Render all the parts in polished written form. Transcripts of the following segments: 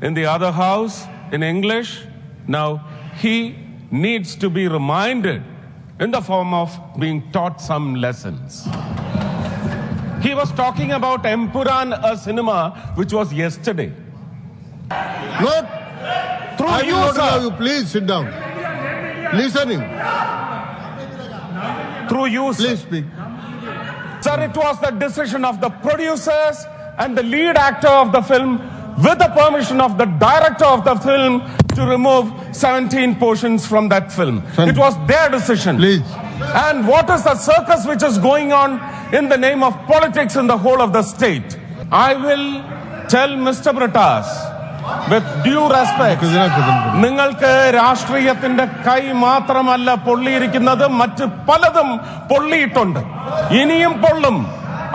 in the other house in English. Now, he needs to be reminded in the form of being taught some lessons. He was talking about Empuran, a cinema which was yesterday. Not Through I you, will not sir. allow you. Please sit down. Listening. Through you, sir. Please speak. Sir, it was the decision of the producers and the lead actor of the film, with the permission of the director of the film, to remove 17 portions from that film. It was their decision. Please. And what is the circus which is going on in the name of politics in the whole of the state? I will tell Mr. Britas, with due respect, നിങ്ങൾക്ക് രാഷ്ട്രീയത്തിന്റെ കൈ മാത്രമല്ല പൊള്ളിയിരിക്കുന്നത്, മറ്റ് പലതും പൊള്ളിയിട്ടുണ്ട്, ഇനിയും പൊള്ളും.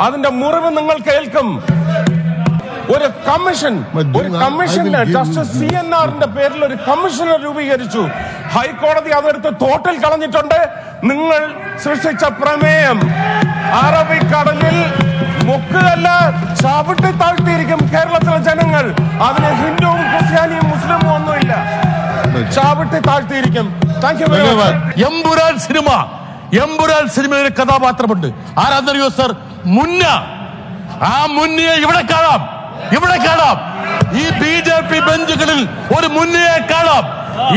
അതിന്റെ മുറിവ് നിങ്ങൾ കേൾക്കും. ഒരു കമ്മീഷൻ ജസ്റ്റിസ് CNRന്റെ പേരിൽ ഒരു കമ്മീഷനെ രൂപീകരിച്ചു. ഹൈക്കോടതി അതെടുത്ത് തോട്ടിൽ കളഞ്ഞിട്ടുണ്ട്. നിങ്ങൾ സൃഷ്ടിച്ച പ്രമേയം അറബിക്കടലിൽ മുക്കുകല്ല, ചവിട്ടി താഴ്ത്തിയിരിക്കും കേരളത്തിലെ ജനങ്ങൾ. അതിന് ഹിന്ദുവും ക്രിസ്ത്യാനിയും മുസ്ലിമും ഒന്നുമില്ല, ചവിട്ടി താഴ്ത്തിയിരിക്കും. Thank you very much. Empuraan സിനിമയിലെ കഥാപാത്രമുണ്ട്. ആരാധനയോ സർ? മുന്ന. ആ മുന്നയെ ഇവിടെ കാണാം. ഈ BJP ബെഞ്ചുകളിൽ ഒരു മുന്നയെ കാണാം.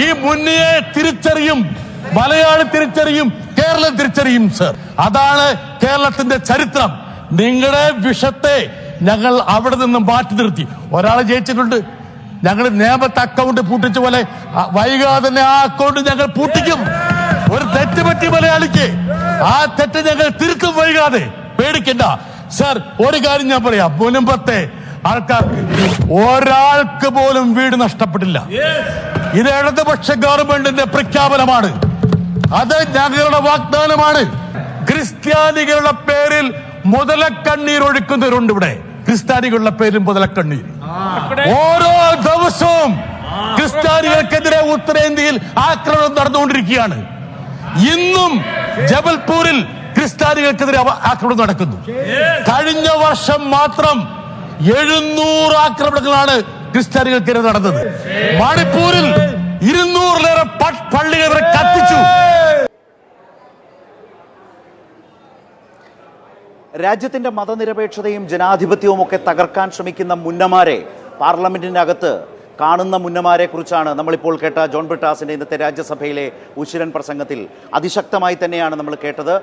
ഈ മുന്നയെ തിരിച്ചറിയും, മലയാളി തിരിച്ചറിയും, കേരളം തിരിച്ചറിയും സർ. അതാണ് കേരളത്തിന്റെ ചരിത്രം. നിങ്ങളുടെ വിഷത്തെ ഞങ്ങൾ അവിടെ നിന്ന് മാറ്റി നിർത്തി. ഒരാൾ ജയിച്ചിട്ടുണ്ട്, ഞങ്ങൾ നിയമത്തെ അക്കൗണ്ട് പൂട്ടിച്ച പോലെ വൈകാതെ തന്നെ ആ അക്കൗണ്ട് ഞങ്ങൾ പൂട്ടിക്കും. ഒരു തെറ്റ് പറ്റി മലയാളിക്ക്, ആ തെറ്റ് ഞങ്ങൾ തിരുത്തും വൈകാതെ. പേടിക്കണ്ട സർ. ഒരു കാര്യം ഞാൻ പറയാം, മുൻപത്തെ ആൾക്കാർക്ക് ഒരാൾക്ക് പോലും വീട് നഷ്ടപ്പെട്ടില്ല. ഇത് ഇടതുപക്ഷ ഗവൺമെന്റിന്റെ പ്രഖ്യാപനമാണ്, അത് ഞങ്ങളുടെ വാഗ്ദാനമാണ്. ക്രിസ്ത്യാനികളുടെ പേരിൽ മുതലക്കണ്ണീർ ഒഴുക്കുന്നവരുണ്ട് ഇവിടെ. ക്രിസ്ത്യാനികളുടെ പേരിൽ മുതലക്കണ്ണീർ. ഓരോ ദിവസവും ക്രിസ്ത്യാനികൾക്കെതിരെ ഉത്തരേന്ത്യയിൽ ആക്രമണം നടന്നുകൊണ്ടിരിക്കുകയാണ്. ഇന്നും ജബൽപൂരിൽ ക്രിസ്ത്യാനികൾക്കെതിരെ ആക്രമണം നടക്കുന്നു. കഴിഞ്ഞ വർഷം മാത്രം 700 ആക്രമണങ്ങളാണ് ക്രിസ്ത്യാനികൾക്കെതിരെ നടന്നത്. മണിപ്പൂരിൽ 200-ലേറെ പള്ളികൾ കത്തിച്ചു. രാജ്യത്തിന്റെ മതനിരപേക്ഷതയും ജനാധിപത്യവും ഒക്കെ തകർക്കാൻ ശ്രമിക്കുന്ന മുന്നമാരെ, പാർലമെന്റിന്റെ അകത്ത് കാണുന്ന മുന്നമാരെ കുറിച്ചാണ് നമ്മളിപ്പോൾ കേട്ട ജോൺ ബ്രിട്ടാസിന്റെ ഇന്നത്തെ രാജ്യസഭയിലെ ഉശിരൻ പ്രസംഗത്തിൽ അതിശക്തമായി തന്നെയാണ് നമ്മൾ കേട്ടത്.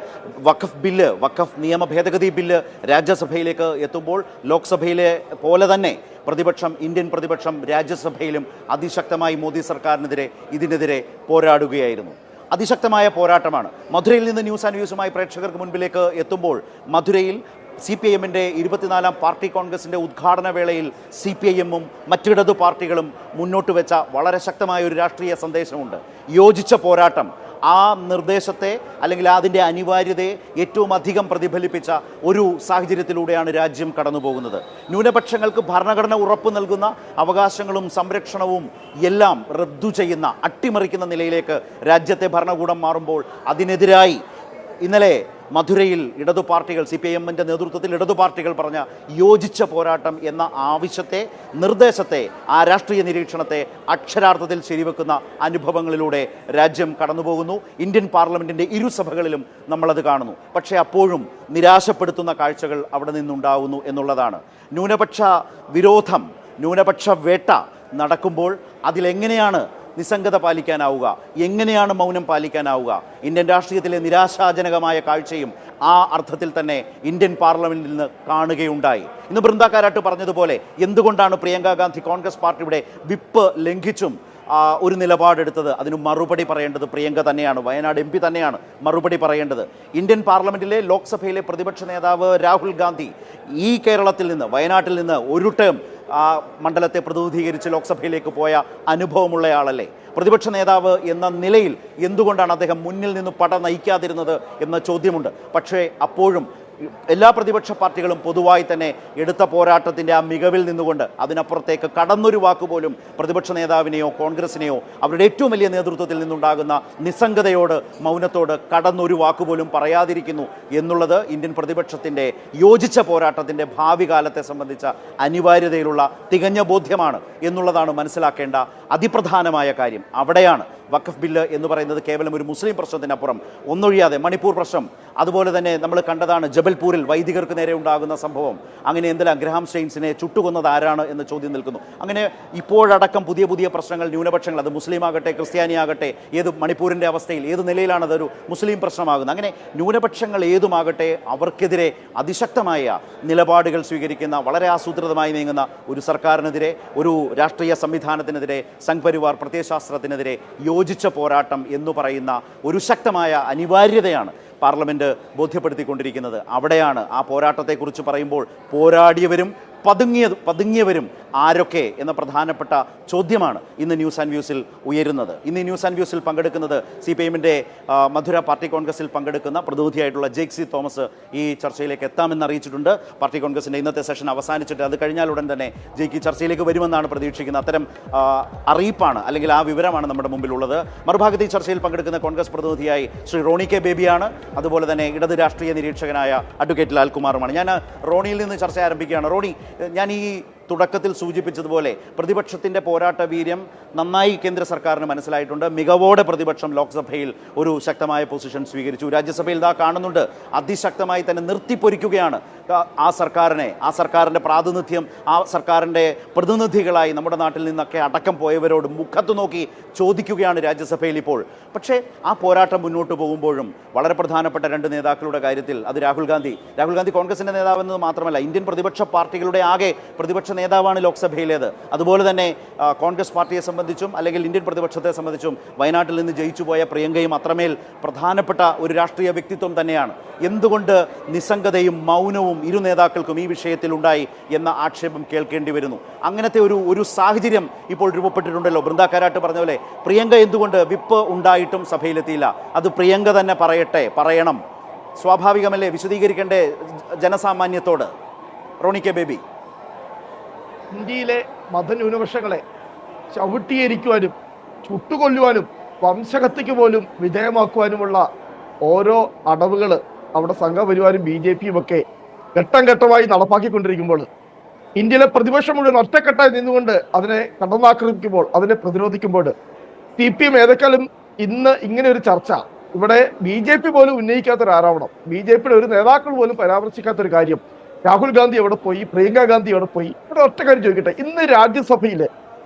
വഖഫ് നിയമ ഭേദഗതി ബില്ല് രാജ്യസഭയിലേക്ക് എത്തുമ്പോൾ ലോക്സഭയിലെ പോലെ തന്നെ ഇന്ത്യൻ പ്രതിപക്ഷം രാജ്യസഭയിലും അതിശക്തമായി മോദി സർക്കാരിനെതിരെ ഇതിനെതിരെ പോരാടുകയായിരുന്നു. അതിശക്തമായ പോരാട്ടമാണ്. മധുരയിൽ നിന്ന് ന്യൂസ് ആൻഡ് വ്യൂസുമായി പ്രേക്ഷകർക്ക് മുൻപിലേക്ക് എത്തുമ്പോൾ, മധുരയിൽ CPIMന്റെ 24ാം പാർട്ടി കോൺഗ്രസിൻ്റെ ഉദ്ഘാടന വേളയിൽ CPIMും മറ്റിടതു പാർട്ടികളും മുന്നോട്ട് വെച്ച വളരെ ശക്തമായ ഒരു രാഷ്ട്രീയ സന്ദേശമുണ്ട്. യോജിച്ച പോരാട്ടം. ആ നിർദ്ദേശത്തെ അല്ലെങ്കിൽ അതിൻ്റെ അനിവാര്യതയെ ഏറ്റവും അധികം പ്രതിഫലിപ്പിച്ച ഒരു സാഹചര്യത്തിലൂടെയാണ് രാജ്യം കടന്നു പോകുന്നത്. ന്യൂനപക്ഷങ്ങൾക്ക് ഭരണഘടന ഉറപ്പു നൽകുന്ന അവകാശങ്ങളും സംരക്ഷണവും എല്ലാം റദ്ദു ചെയ്യുന്ന, അട്ടിമറിക്കുന്ന നിലയിലേക്ക് രാജ്യത്തെ ഭരണകൂടം മാറുമ്പോൾ അതിനെതിരായി ഇന്നലെ മധുരയിൽ ഇടതു പാർട്ടികൾ, CPIMന്റെ നേതൃത്വത്തിൽ ഇടതു പാർട്ടികൾ പറഞ്ഞ യോജിച്ച പോരാട്ടം എന്ന ആവശ്യത്തെ, നിർദ്ദേശത്തെ, ആ രാഷ്ട്രീയ നിരീക്ഷണത്തെ അക്ഷരാർത്ഥത്തിൽ ശരിവെക്കുന്ന അനുഭവങ്ങളിലൂടെ രാജ്യം കടന്നുപോകുന്നു. ഇന്ത്യൻ പാർലമെന്റിന്റെ ഇരുസഭകളിലും നമ്മളത് കാണുന്നു. പക്ഷേ അപ്പോഴും നിരാശപ്പെടുത്തുന്ന കാഴ്ചകൾ അവിടെ നിന്നുണ്ടാകുന്നു എന്നുള്ളതാണ്. ന്യൂനപക്ഷ വിരോധം, ന്യൂനപക്ഷ വേട്ട നടക്കുമ്പോൾ അതിലെങ്ങനെയാണ് നിസ്സംഗത പാലിക്കാനാവുക, എങ്ങനെയാണ് മൗനം പാലിക്കാനാവുക? ഇന്ത്യൻ രാഷ്ട്രീയത്തിലെ നിരാശാജനകമായ കാഴ്ചയും ആ അർത്ഥത്തിൽ തന്നെ ഇന്ത്യൻ പാർലമെന്റിൽ നിന്ന് കാണുകയുണ്ടായി. ഇന്ന് ബൃന്ദാക്കാരാട്ട് പറഞ്ഞതുപോലെ, എന്തുകൊണ്ടാണ് പ്രിയങ്ക ഗാന്ധി കോൺഗ്രസ് പാർട്ടിയുടെ വിപ്പ് ലംഘിച്ചും ഒരു നിലപാടെടുത്തത്? അതിന് മറുപടി പറയേണ്ടത് പ്രിയങ്ക തന്നെയാണ്, വയനാട് MP തന്നെയാണ് മറുപടി പറയേണ്ടത്. ഇന്ത്യൻ പാർലമെന്റിലെ ലോക്സഭയിലെ പ്രതിപക്ഷ നേതാവ് രാഹുൽ ഗാന്ധി ഈ കേരളത്തിൽ നിന്ന്, വയനാട്ടിൽ നിന്ന് ഒരു ടേം ആ മണ്ഡലത്തെ പ്രതിനിധീകരിച്ച് ലോക്സഭയിലേക്ക് പോയ അനുഭവമുള്ളയാളല്ലേ? പ്രതിപക്ഷ നേതാവ് എന്ന നിലയിൽ എന്തുകൊണ്ടാണ് അദ്ദേഹം മുന്നിൽ നിന്ന് പട നയിക്കാതിരുന്നത് എന്ന ചോദ്യമുണ്ട്. പക്ഷേ അപ്പോഴും എല്ലാ പ്രതിപക്ഷ പാർട്ടികളും പൊതുവായി തന്നെ എടുത്ത പോരാട്ടത്തിൻ്റെ ആ മികവിൽ നിന്നുകൊണ്ട് അതിനപ്പുറത്തേക്ക് കടന്നൊരു വാക്കുപോലും പ്രതിപക്ഷ നേതാവിനെയോ കോൺഗ്രസിനെയോ അവരുടെ ഏറ്റവും വലിയ നേതൃത്വത്തിൽ നിന്നുണ്ടാകുന്ന നിസ്സംഗതയോട് മൗനത്തോട് കടന്നൊരു വാക്കുപോലും പറയാതിരിക്കുന്നു എന്നുള്ളത് ഇന്ത്യൻ പ്രതിപക്ഷത്തിൻ്റെ യോജിച്ച പോരാട്ടത്തിൻ്റെ ഭാവി കാലത്തെ സംബന്ധിച്ച അനിവാര്യതയിലുള്ള തികഞ്ഞ ബോധ്യമാണ് എന്നുള്ളതാണ് മനസ്സിലാക്കേണ്ട അതിപ്രധാനമായ കാര്യം. അവിടെയാണ് വഖഫ് ബില്ല് എന്ന് പറയുന്നത് കേവലം ഒരു മുസ്ലിം പ്രശ്നത്തിനപ്പുറം ഒന്നൊഴിയാതെ മണിപ്പൂർ പ്രശ്നം, അതുപോലെ തന്നെ നമ്മൾ കണ്ടതാണ് ജബൽപൂരിൽ വൈദികർക്ക് നേരെ ഉണ്ടാകുന്ന സംഭവം, അങ്ങനെ എന്തെല്ലാം ഗ്രഹാം സ്റ്റെയിൻസിനെ ചുട്ടുകൊന്നത് ആരാണ് എന്ന ചോദ്യം നിൽക്കുന്നു. അങ്ങനെ ഇപ്പോഴടക്കം പുതിയ പുതിയ പ്രശ്നങ്ങൾ, ന്യൂനപക്ഷങ്ങൾ, അത് മുസ്ലിം ആകട്ടെ ക്രിസ്ത്യാനി ആകട്ടെ, ഏത് മണിപ്പൂരിൻ്റെ അവസ്ഥയിൽ ഏത് നിലയിലാണ് അതൊരു മുസ്ലിം പ്രശ്നമാകുന്നത്, അങ്ങനെ ന്യൂനപക്ഷങ്ങൾ ഏതുമാകട്ടെ അവർക്കെതിരെ അതിശക്തമായ നിലപാടുകൾ സ്വീകരിക്കുന്ന, വളരെ ആസൂത്രിതമായി നീങ്ങുന്ന ഒരു സർക്കാരിനെതിരെ, ഒരു രാഷ്ട്രീയ സംവിധാനത്തിനെതിരെ, സംഘ് പരിവാർ പ്രത്യയശാസ്ത്രത്തിനെതിരെ യോജിച്ച പോരാട്ടം എന്ന് പറയുന്ന ഒരു ശക്തമായ അനിവാര്യതയാണ് പാർലമെന്റ് ബോധ്യപ്പെടുത്തിക്കൊണ്ടിരിക്കുന്നത്. അവിടെയാണ് ആ പോരാട്ടത്തെക്കുറിച്ച് പറയുമ്പോൾ പോരാടിയവരും പതുങ്ങിയവരും ആരൊക്കെ എന്ന പ്രധാനപ്പെട്ട ചോദ്യമാണ് ഇന്ന് ന്യൂസ് ആൻഡ് വ്യൂസിൽ ഉയരുന്നത്. ഇന്ന് ന്യൂസ് ആൻഡ് വ്യൂസിൽ പങ്കെടുക്കുന്നത് CPIMന്റെ മധുര പാർട്ടി കോൺഗ്രസിൽ പങ്കെടുക്കുന്ന പ്രതിനിധിയായിട്ടുള്ള ജേക്സി തോമസ് ഈ ചർച്ചയിലേക്ക് എത്താമെന്ന് അറിയിച്ചിട്ടുണ്ട്. പാർട്ടി കോൺഗ്രസിൻ്റെ ഇന്നത്തെ സെഷൻ അവസാനിച്ചിട്ട് അത് കഴിഞ്ഞാൽ ഉടൻ തന്നെ ജേക്ക് ചർച്ചയിലേക്ക് വരുമെന്നാണ് പ്രതീക്ഷിക്കുന്നത്. അത്തരം അറിയിപ്പാണ് അല്ലെങ്കിൽ ആ വിവരമാണ് നമ്മുടെ മുമ്പിലുള്ളത്. മറുഭാഗത്ത് ഈ ചർച്ചയിൽ പങ്കെടുക്കുന്ന കോൺഗ്രസ് പ്രതിനിധിയായി ശ്രീ റോണി കെ ബേബിയാണ്, അതുപോലെ തന്നെ ഇടത് രാഷ്ട്രീയ നിരീക്ഷകനായ അഡ്വക്കേറ്റ് ലാൽകുമാറുമാണ്. ഞാൻ റോണിയിൽ നിന്ന് ചർച്ച ആരംഭിക്കുകയാണ്. റോണി, ഞാൻ ഈ തുടക്കത്തിൽ സൂചിപ്പിച്ചതുപോലെ പ്രതിപക്ഷത്തിൻ്റെ പോരാട്ട വീര്യം നന്നായി കേന്ദ്ര സർക്കാരിന് മനസ്സിലായിട്ടുണ്ട്. മികവോടെ പ്രതിപക്ഷം ലോക്സഭയിൽ ഒരു ശക്തമായ പൊസിഷൻ സ്വീകരിച്ചു. രാജ്യസഭയിൽ ഇതാ കാണുന്നുണ്ട്, അതിശക്തമായി തന്നെ നിർത്തിപ്പൊരിക്കുകയാണ് ആ സർക്കാരിൻ്റെ പ്രാതിനിധ്യം, ആ സർക്കാരിൻ്റെ പ്രതിനിധികളായി നമ്മുടെ നാട്ടിൽ നിന്നൊക്കെ അടക്കം പോയവരോട് മുഖത്ത് നോക്കി ചോദിക്കുകയാണ് രാജ്യസഭയിൽ ഇപ്പോൾ. പക്ഷേ ആ പോരാട്ടം മുന്നോട്ട് പോകുമ്പോഴും വളരെ പ്രധാനപ്പെട്ട രണ്ട് നേതാക്കളുടെ കാര്യത്തിൽ, അത് രാഹുൽ ഗാന്ധി കോൺഗ്രസിൻ്റെ നേതാവെന്നത് മാത്രമല്ല ഇന്ത്യൻ പ്രതിപക്ഷ പാർട്ടികളുടെ ആകെ പ്രതിപക്ഷ നേതാവാണ് ലോക്സഭയിലേത്. അതുപോലെ തന്നെ കോൺഗ്രസ് പാർട്ടിയെ സംബന്ധിച്ചും അല്ലെങ്കിൽ ഇന്ത്യൻ പ്രതിപക്ഷത്തെ സംബന്ധിച്ചും വയനാട്ടിൽ നിന്ന് ജയിച്ചു പോയ പ്രിയങ്കയും അത്രമേൽ പ്രധാനപ്പെട്ട ഒരു രാഷ്ട്രീയ വ്യക്തിത്വം തന്നെയാണ്. എന്തുകൊണ്ട് നിസ്സംഗതയും മൗനവും ഇരു നേതാക്കൾക്കും ഈ വിഷയത്തിൽ ഉണ്ടായി എന്ന ആക്ഷേപം കേൾക്കേണ്ടി വരുന്നു. അങ്ങനത്തെ ഒരു സാഹചര്യം ഇപ്പോൾ രൂപപ്പെട്ടിട്ടുണ്ടല്ലോ. ബൃന്ദാ കാരാട്ട് പറഞ്ഞ പോലെ പ്രിയങ്ക എന്തുകൊണ്ട് വിപ്പ് ഉണ്ടായിട്ടും സഭയിലെത്തിയില്ല? അത് പ്രിയങ്ക തന്നെ പറയണം. സ്വാഭാവികമല്ലേ? വിശദീകരിക്കേണ്ടേ ജനസാമാന്യത്തോട്? റോണി കെ ബേബി, ഇന്ത്യയിലെ മതന്യൂനപക്ഷങ്ങളെ ചവിട്ടിയേരിക്കുവാനും ചുട്ടുകൊല്ലുവാനും വംശഹത്യക്ക് പോലും വിധേയമാക്കുവാനുമുള്ള ഓരോ അടവുകൾ അവിടെ സംഘപരിവാരും BJPയും ഒക്കെ ഘട്ടം ഘട്ടമായി നടപ്പാക്കിക്കൊണ്ടിരിക്കുമ്പോൾ ഇന്ത്യയിലെ പ്രതിപക്ഷം മുഴുവൻ ഒറ്റക്കെട്ടായി നിന്നുകൊണ്ട് അതിനെ കടന്നാക്രമിക്കുമ്പോൾ, അതിനെ പ്രതിരോധിക്കുമ്പോൾ CPM ഏതെക്കാളും ഇന്ന് ഇങ്ങനെ ഒരു ചർച്ച ഇവിടെ BJP പോലും ഉന്നയിക്കാത്തൊരു ആരോപണം, BJPയുടെ ഒരു നേതാക്കൾ പോലും പരാമർശിക്കാത്തൊരു കാര്യം, രാഹുൽ ഗാന്ധി എവിടെ പോയി, പ്രിയങ്ക ഗാന്ധി എവിടെ പോയി? ഇവിടെ ഒറ്റ കാര്യം ചോദിക്കട്ടെ, ഇന്ന് രാജ്യസഭയിലെ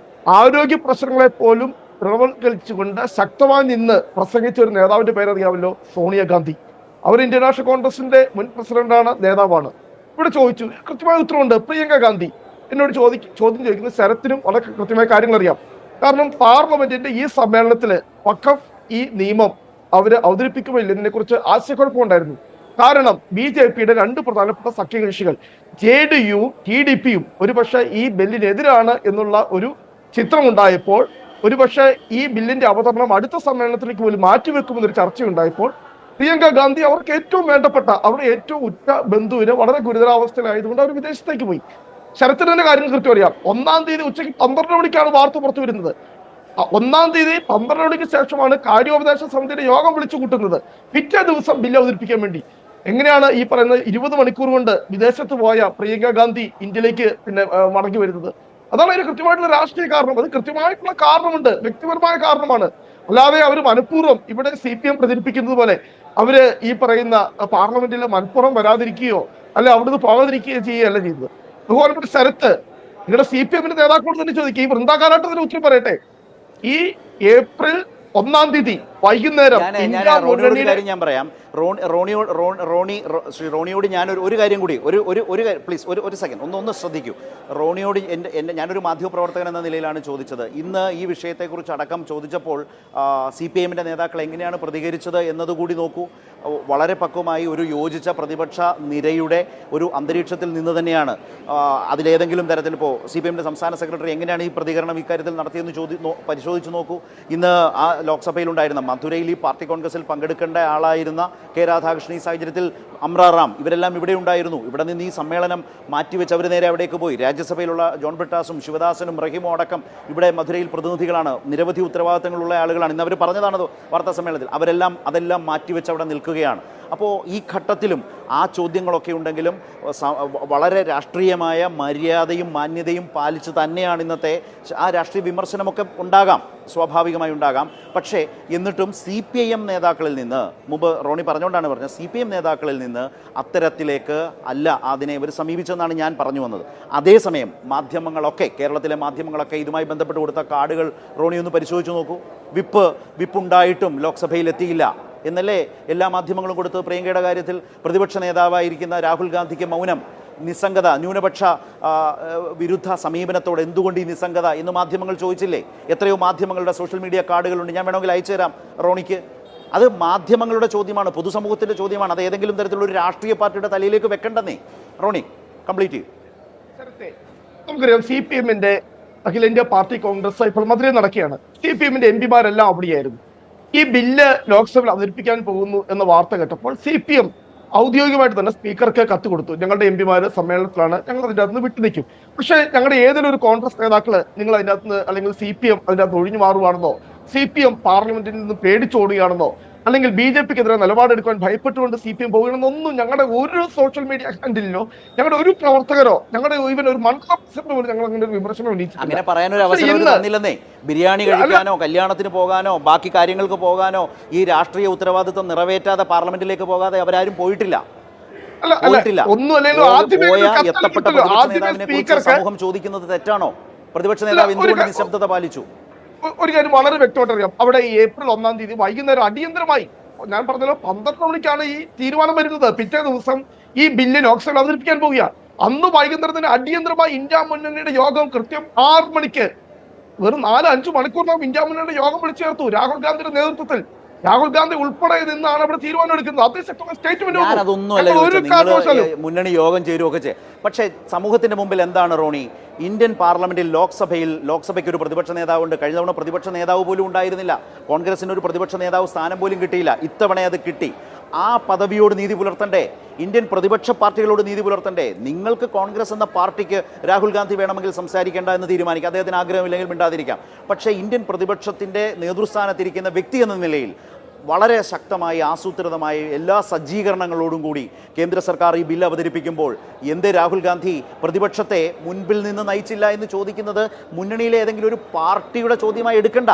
ആരോഗ്യ പ്രശ്നങ്ങളെ പോലും പ്രവൽക്കരിച്ചുകൊണ്ട് ശക്തമായി നിന്ന് പ്രസംഗിച്ച ഒരു നേതാവിന്റെ പേരറിയാമല്ലോ, സോണിയാഗാന്ധി. അവർ ഇന്ത്യൻ നാഷണൽ കോൺഗ്രസിന്റെ മുൻ പ്രസിഡന്റാണ്, നേതാവാണ്. ഇവിടെ ചോദിച്ചു, കൃത്യമായ ഉത്തരവുണ്ട്. പ്രിയങ്ക ഗാന്ധി എന്നോട് ചോദ്യം ചോദിക്കുന്നത് ശരത്തിനും വളരെ കൃത്യമായ കാര്യങ്ങൾ അറിയാം. കാരണം പാർലമെന്റിന്റെ ഈ സമ്മേളനത്തിൽ വഖഫ് ഈ നിയമം അവർ അവതരിപ്പിക്കുമോ ഇല്ലതിനെ കുറിച്ച് ആശയക്കുഴപ്പമുണ്ടായിരുന്നു. കാരണം BJPയുടെ രണ്ട് പ്രധാനപ്പെട്ട സഖ്യകക്ഷികൾ JDUവും TDPയും ഒരുപക്ഷെ ഈ ബില്ലിനെതിരാണ് എന്നുള്ള ഒരു ചിത്രമുണ്ടായപ്പോൾ, ഒരുപക്ഷെ ഈ ബില്ലിന്റെ അവതരണം അടുത്ത സമ്മേളനത്തിലേക്ക് പോലും മാറ്റിവെക്കുമെന്നൊരു ചർച്ചയുണ്ടായപ്പോൾ പ്രിയങ്ക ഗാന്ധി അവർക്ക് ഏറ്റവും വേണ്ടപ്പെട്ട അവരുടെ ഏറ്റവും ഉറ്റ ബന്ധുവിന് വളരെ ഗുരുതരാവസ്ഥയിലായതുകൊണ്ട് അവർ വിദേശത്തേക്ക് പോയി. ശരത്തിന്റെ കാര്യങ്ങൾ കൃത്യം അറിയാം. 1-ാം തീയതി ഉച്ചയ്ക്ക് 12 മണിക്കാണ് വാർത്ത പുറത്തു വരുന്നത്. 1-ാം തീയതി 12 മണിക്ക് ശേഷമാണ് കാര്യോപദേശ സമിതിയുടെ യോഗം വിളിച്ചു കൂട്ടുന്നത് പിറ്റേ ദിവസം ബില്ല് അവതരിപ്പിക്കാൻ വേണ്ടി. എങ്ങനെയാണ് ഈ പറയുന്ന 20 മണിക്കൂർ കൊണ്ട് വിദേശത്ത് പോയ പ്രിയങ്ക ഗാന്ധി ഇന്ത്യയിലേക്ക് മടങ്ങി വരുന്നത്? അതാണ് അതിന് കൃത്യമായിട്ടുള്ള രാഷ്ട്രീയ കാരണം. അത് കൃത്യമായിട്ടുള്ള കാരണമുണ്ട്, വ്യക്തിപരമായ കാരണമാണ്. അല്ലാതെ അവർ മനഃപൂർവ്വം ഇവിടെ CPM പ്രചരിപ്പിക്കുന്നത് പോലെ അവര് ഈ പറയുന്ന പാർലമെന്റിലെ മനഃപൂർവ്വം വരാതിരിക്കുകയോ അല്ലെ അവിടുന്ന് പോകാതിരിക്കുകയോ ചെയ്യുകയല്ല ചെയ്തത്. ബഹുമാനപ്പെട്ട ശരത്ത്, നിങ്ങളുടെ CPMന്റെ നേതാക്കളോട് തന്നെ ചോദിക്കുക, ഈ വൃന്ദാ കാരാട്ടിന് ഉത്തരം പറയട്ടെ. ഈ ഏപ്രിൽ 1-ാം തീയതി വൈകുന്നേരം ഞാൻ പറയാം, റോണിയോട് ഞാൻ ഒരു കാര്യം കൂടി, പ്ലീസ് ഒരു സെക്കൻഡ് ഒന്ന് ശ്രദ്ധിക്കൂ. റോണിയോട് ഞാനൊരു മാധ്യമപ്രവർത്തകൻ എന്ന നിലയിലാണ് ചോദിച്ചത്. ഇന്ന് ഈ വിഷയത്തെക്കുറിച്ച് അടക്കം ചോദിച്ചപ്പോൾ CPMന്റെ നേതാക്കൾ എങ്ങനെയാണ് പ്രതികരിച്ചത് എന്നതുകൂടി നോക്കൂ. വളരെ പക്വമായി ഒരു യോജിച്ച പ്രതിപക്ഷ നിരയുടെ ഒരു അന്തരീക്ഷത്തിൽ നിന്ന് തന്നെയാണ് അതിലേതെങ്കിലും തരത്തിൽ ഇപ്പോൾ CPMന്റെ സംസ്ഥാന സെക്രട്ടറി എങ്ങനെയാണ് ഈ പ്രതികരണം ഇക്കാര്യത്തിൽ നടത്തിയെന്ന് പരിശോധിച്ച് നോക്കൂ. ഇന്ന് ആ ലോക്സഭയിലുണ്ടായിരുന്ന മധുരയിൽ ഈ പാർട്ടി കോൺഗ്രസിൽ പങ്കെടുക്കേണ്ട ആളായിരുന്ന കെ രാധാകൃഷ്ണൻ, ഈ സാഹചര്യത്തിൽ അമ്ര റാം, ഇവരെല്ലാം ഇവിടെ ഉണ്ടായിരുന്നു. ഇവിടെ നിന്ന് ഈ സമ്മേളനം മാറ്റിവെച്ച് അവർ നേരെ അവിടേക്ക് പോയി. രാജ്യസഭയിലുള്ള ജോൺ ബ്രിട്ടാസും ശിവദാസനും റഹീമും അടക്കം ഇവിടെ മധുരയിൽ പ്രതിനിധികളാണ്, നിരവധി ഉത്തരവാദിത്തങ്ങളുള്ള ആളുകളാണ്. ഇന്ന് അവർ പറഞ്ഞതാണ് വാർത്താ സമ്മേളനത്തിൽ. അതെല്ലാം മാറ്റിവെച്ച് അവിടെ നിൽക്കുകയാണ്. അപ്പോൾ ഈ ഘട്ടത്തിലും ആ ചോദ്യങ്ങളൊക്കെ ഉണ്ടെങ്കിലും വളരെ രാഷ്ട്രീയമായ മര്യാദയും മാന്യതയും പാലിച്ച് തന്നെയാണ് ഇന്നത്തെ ആ രാഷ്ട്രീയ വിമർശനമൊക്കെ ഉണ്ടാകാം, സ്വാഭാവികമായി ഉണ്ടാകാം. പക്ഷേ എന്നിട്ടും CPIM നേതാക്കളിൽ നിന്ന്, മുമ്പ് റോണി പറഞ്ഞുകൊണ്ടാണ് പറഞ്ഞത്, CPIM നേതാക്കളിൽ നിന്ന് അത്തരത്തിലേക്ക് അല്ല അതിനെ ഇവർ സമീപിച്ചെന്നാണ് ഞാൻ പറഞ്ഞു വന്നത്. അതേസമയം മാധ്യമങ്ങളൊക്കെ, കേരളത്തിലെ മാധ്യമങ്ങളൊക്കെ ഇതുമായി ബന്ധപ്പെട്ട് കൊടുത്ത കാർഡുകൾ റോണി ഒന്ന് പരിശോധിച്ച് നോക്കൂ. വിപ്പുണ്ടായിട്ടും ലോക്സഭയിൽ എത്തിയില്ല എന്നല്ലേ എല്ലാ മാധ്യമങ്ങളും കൊടുത്ത്. പ്രിയങ്കയുടെ കാര്യത്തിൽ പ്രതിപക്ഷ നേതാവായിരിക്കുന്ന രാഹുൽ ഗാന്ധിക്ക് മൗനം, നിസ്സംഗത, ന്യൂനപക്ഷ വിരുദ്ധ സമീപനത്തോടെ എന്തുകൊണ്ട് ഈ നിസ്സംഗത എന്ന് മാധ്യമങ്ങൾ ചോദിച്ചില്ലേ? എത്രയോ മാധ്യമങ്ങളുടെ സോഷ്യൽ മീഡിയ കാർഡുകളുണ്ട്, ഞാൻ വേണമെങ്കിൽ അയച്ചു തരാം റോണിക്ക്. അത് മാധ്യമങ്ങളുടെ ചോദ്യമാണ്, പൊതുസമൂഹത്തിൻ്റെ ചോദ്യമാണ്. അത് ഏതെങ്കിലും തരത്തിലുള്ള ഒരു രാഷ്ട്രീയ പാർട്ടിയുടെ തലയിലേക്ക് വെക്കണ്ടെന്നേ. റോണി കംപ്ലീറ്റ് ചെയ്യും. നമുക്കറിയാം CPM-ന്റെ അഖിലേന്ത്യാ പാർട്ടി കോൺഗ്രസ് ഇപ്പോൾ മധുരയിൽ നടക്കുകയാണ്. CPM-ന്റെ MPമാരെല്ലാം അവിടെയായിരുന്നു. ഈ ബില്ല് ലോക്സഭയിൽ അവതരിപ്പിക്കാൻ പോകുന്നു എന്ന വാർത്ത കേട്ടപ്പോൾ CPM ഔദ്യോഗികമായിട്ട് തന്നെ സ്പീക്കർക്ക് കത്ത് കൊടുത്തു. ഞങ്ങളുടെ MPമാർ സമ്മേളനത്തിലാണ്, ഞങ്ങൾ അതിൻ്റെ അകത്ത് നിന്ന് വിട്ടുനിൽക്കും. പക്ഷേ ഞങ്ങളുടെ ഏതെങ്കിലും ഒരു കോൺഗ്രസ് നേതാക്കള് നിങ്ങൾ അതിൻ്റെ അകത്ത് നിന്ന്, അല്ലെങ്കിൽ CPM അതിൻ്റെ അകത്ത് ഒഴിഞ്ഞു മാറുകയാണെന്നോ, CPM പാർലമെന്റിൽ നിന്ന് പേടിച്ചോടുകയാണെന്നോ, അല്ലെങ്കിൽ BJPക്കെതിരെ നിലപാടെടുക്കാൻ ഭയപ്പെട്ടുകൊണ്ട് CPM പോകുകയാണെന്നൊന്നും ഞങ്ങളുടെ ഒരു സോഷ്യൽ മീഡിയ ഹാൻഡിലിനോ, ഞങ്ങളുടെ ഒരു പ്രവർത്തകരോ, ഞങ്ങളുടെ ഈവൻ ഒരു മണ്ഡലം പ്രസിഡന്റ് പോലും ഞങ്ങൾ അങ്ങനെ ഒരു വിമർശനം അങ്ങനെ പറയാനൊരു അവസരം തന്നില്ലെന്നേ. ബിരിയാണി കഴിക്കാനോ കല്യാണത്തിന് പോകാനോ ബാക്കി കാര്യങ്ങൾക്ക് പോകാനോ ഈ രാഷ്ട്രീയ ഉത്തരവാദിത്വം നിറവേറ്റാതെ പാർലമെന്റിലേക്ക് പോകാതെ അവരാരും പോയിട്ടില്ല. എത്തപ്പെട്ട സമൂഹം ചോദിക്കുന്നത് തെറ്റാണോ? പ്രതിപക്ഷ നേതാവ് എന്തുകൊണ്ട് നിശബ്ദത പാലിച്ചു? ഒരു കാര്യം വളരെ വ്യക്തമായിട്ട് അറിയാം. അവിടെ ഏപ്രിൽ 1-ാം തീയതി വൈകുന്നേരം അടിയന്തരമായി, ഞാൻ പറഞ്ഞല്ലോ 12 മണിക്കാണ് ഈ തീരുമാനം വരുന്നത്. പിറ്റേ ദിവസം ഈ ബില്ല് ലോക്സഭയിൽ അവതരിപ്പിക്കാൻ പോവുകയാണ്. അന്ന് വൈകുന്നേരത്തിന് അടിയന്തരമായി ഇന്ത്യ മുന്നണിയുടെ യോഗം കൃത്യം 6 മണിക്ക്, വെറും 4-5 മണിക്കൂറിനകം ഇന്ത്യ മുന്നണിയുടെ യോഗം വിളിച്ചു ചേർത്തു. രാഹുൽ ഗാന്ധിയുടെ നേതൃത്വത്തിൽ, രാഹുൽ ഗാന്ധി ഉൾപ്പെടെ നിന്നാണ് അവിടെ തീരുമാനം എടുക്കുന്നത്. അതിശക്തമായ സ്റ്റേറ്റ്മെന്റ്. മുന്നണി യോഗം ചേരുവൊക്കെ ചെയ്യും. പക്ഷേ സമൂഹത്തിന്റെ മുമ്പിൽ എന്താണ് റോണി? ഇന്ത്യൻ പാർലമെന്റിൽ ലോക്സഭയ്ക്ക് ഒരു പ്രതിപക്ഷ നേതാവുണ്ട്. കഴിഞ്ഞ തവണ പ്രതിപക്ഷ നേതാവ് പോലും ഉണ്ടായിരുന്നില്ല. കോൺഗ്രസിന് ഒരു പ്രതിപക്ഷ നേതാവ് സ്ഥാനം പോലും കിട്ടിയില്ല. ഇത്തവണ അത് കിട്ടി. ആ പദവിയോട് നീതി പുലർത്തണ്ടേ? ഇന്ത്യൻ പ്രതിപക്ഷ പാർട്ടികളോട് നീതി പുലർത്തണ്ടേ? നിങ്ങൾക്ക് കോൺഗ്രസ് എന്ന പാർട്ടിക്ക് രാഹുൽ ഗാന്ധി വേണമെങ്കിൽ സംസാരിക്കേണ്ട എന്ന് തീരുമാനിക്കാം, അദ്ദേഹത്തിന് ആഗ്രഹമില്ലെങ്കിൽ മിണ്ടാതിരിക്കാം. പക്ഷേ ഇന്ത്യൻ പ്രതിപക്ഷത്തിൻ്റെ നേതൃസ്ഥാനത്തിരിക്കുന്ന വ്യക്തി എന്ന നിലയിൽ വളരെ ശക്തമായി ആസൂത്രിതമായി എല്ലാ സജ്ജീകരണങ്ങളോടും കൂടി കേന്ദ്ര സർക്കാർ ഈ ബില്ല് അവതരിപ്പിക്കുമ്പോൾ എന്തേ രാഹുൽ ഗാന്ധി പ്രതിപക്ഷത്തെ മുൻപിൽ നിന്ന് നയിച്ചില്ല എന്ന് ചോദിക്കുന്നത് മുന്നണിയിലെ ഏതെങ്കിലും ഒരു പാർട്ടിയുടെ ചോദ്യമായി എടുക്കണ്ട.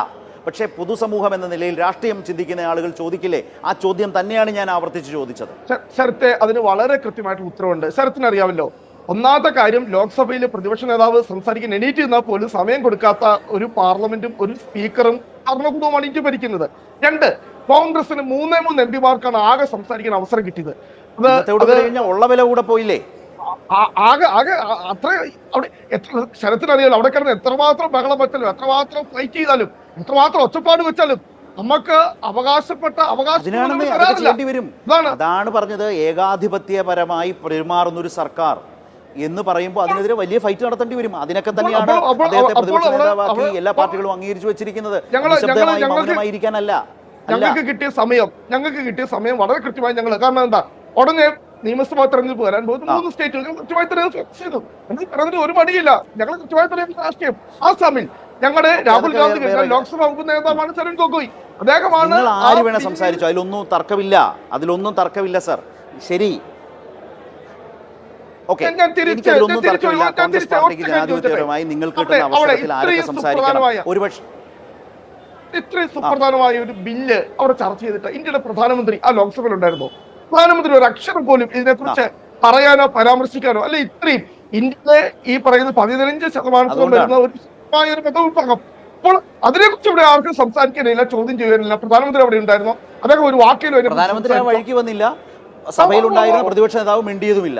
പക്ഷേ പൊതുസമൂഹം എന്ന നിലയിൽ രാഷ്ട്രീയം ചിന്തിക്കുന്ന ആളുകൾ ചോദിക്കില്ലേ? ആ ചോദ്യം തന്നെയാണ് ഞാൻ ആവർത്തിച്ച് ചോദിച്ചത്. ശരത്തെ, അതിന് വളരെ കൃത്യമായിട്ടുള്ള ഉത്തരവുണ്ട്. ശരത്തിന് അറിയാമല്ലോ, ഒന്നാമത്തെ കാര്യം, ലോക്സഭയിൽ പ്രതിപക്ഷ നേതാവ് സംസാരിക്കാൻ എണീറ്റ് നിന്നാൽ പോലും സമയം കൊടുക്കാത്ത ഒരു പാർലമെന്റും ഒരു സ്പീക്കറും ഭരണകൂടവുമാണ് ഇന്ത്യ ഭരിക്കുന്നത്. 2, കോൺഗ്രസിന് 3 MPമാർക്കാണ് ആകെ സംസാരിക്കാൻ അവസരം കിട്ടിയത്. ഉള്ള വില കൂടെ പോയില്ലേ? ആകെ അത്ര അവിടെ ശരത്തിനറിയാലോ, അവിടെ കിടന്ന് എത്രമാത്രം ബഹളം വെച്ചാലും, എത്രമാത്രം ഫൈറ്റ് ചെയ്താലും, എത്രമാത്രം ഒച്ചപ്പാട് വെച്ചാലും നമുക്ക് അവകാശപ്പെട്ട അതാണ് പറഞ്ഞത്. ഏകാധിപത്യപരമായി പെരുമാറുന്ന ഒരു സർക്കാർ എന്ന് പറയുമ്പോൾ അതിനെതിരെ വലിയ ഫൈറ്റ് നടത്തേണ്ടി വരും. അതിനൊക്കെ തന്നെയാണ് അദ്ദേഹത്തെ പ്രതിപക്ഷ നേതാവാക്കി എല്ലാ പാർട്ടികളും അംഗീകരിച്ചു വെച്ചിരിക്കുന്നത്. മൗനമായിരിക്കാനല്ല. ഞങ്ങൾക്ക് കിട്ടിയ സമയം വളരെ കൃത്യമായി ഞങ്ങൾ, കാരണം എന്താ, ഉടനെ നിയമസഭാ തെരഞ്ഞെടുപ്പ് വരാൻ പോകുന്ന 3 സ്റ്റേറ്റുകൾ കൃത്യമായി തന്നെ ഫിക്സ് ചെയ്തു. പറഞ്ഞിട്ട് ഒരു മടിയില്ല, ഞങ്ങൾ കൃത്യമായി തന്നെ രാഷ്ട്രീയം. ആ സമയം ഞങ്ങളുടെ രാഹുൽ ഗാന്ധി ലോക്സഭാ ഉപനേതാവാണ് തരുൺ ഗൊഗോയ്. അദ്ദേഹമാണ്. ആര് വേണേ സംസാരിച്ചു, അതിലൊന്നും തർക്കമില്ല സർ. ശരി, ജനാധിപത്യപരമായി നിങ്ങൾക്ക് കിട്ടുന്ന അവസരത്തിൽ ആരൊക്കെ സംസാരിക്കണം? ഒരുപക്ഷെ ഇത്രയും സുപ്രധാനമായ ഒരു ബില്ല് അവിടെ ചർച്ച ചെയ്തിട്ട് ഇന്ത്യയുടെ പ്രധാനമന്ത്രി ആ ലോക്സഭയിൽ ഉണ്ടായിരുന്നു. പ്രധാനമന്ത്രി ഒരു അക്ഷരം പോലും ഇതിനെക്കുറിച്ച് പറയാനോ പരാമർശിക്കാനോ, അല്ലെ ഇത്രയും ഇന്ത്യയിലെ ഈ പറയുന്ന 15% വരുന്ന ഒരു പദവിഭാഗം, അപ്പോൾ അതിനെക്കുറിച്ച് ഇവിടെ ആർക്കും സംസാരിക്കാനില്ല, ചോദ്യം ചെയ്യാനില്ല. പ്രധാനമന്ത്രി അവിടെ ഉണ്ടായിരുന്നു, അദ്ദേഹം ഒരു വാക്കിലും പ്രധാനമന്ത്രി വഴിക്ക് വന്നില്ല. സഭയിലുണ്ടായിരുന്ന പ്രതിപക്ഷ നേതാവ് മിണ്ടിയതുമില്ല.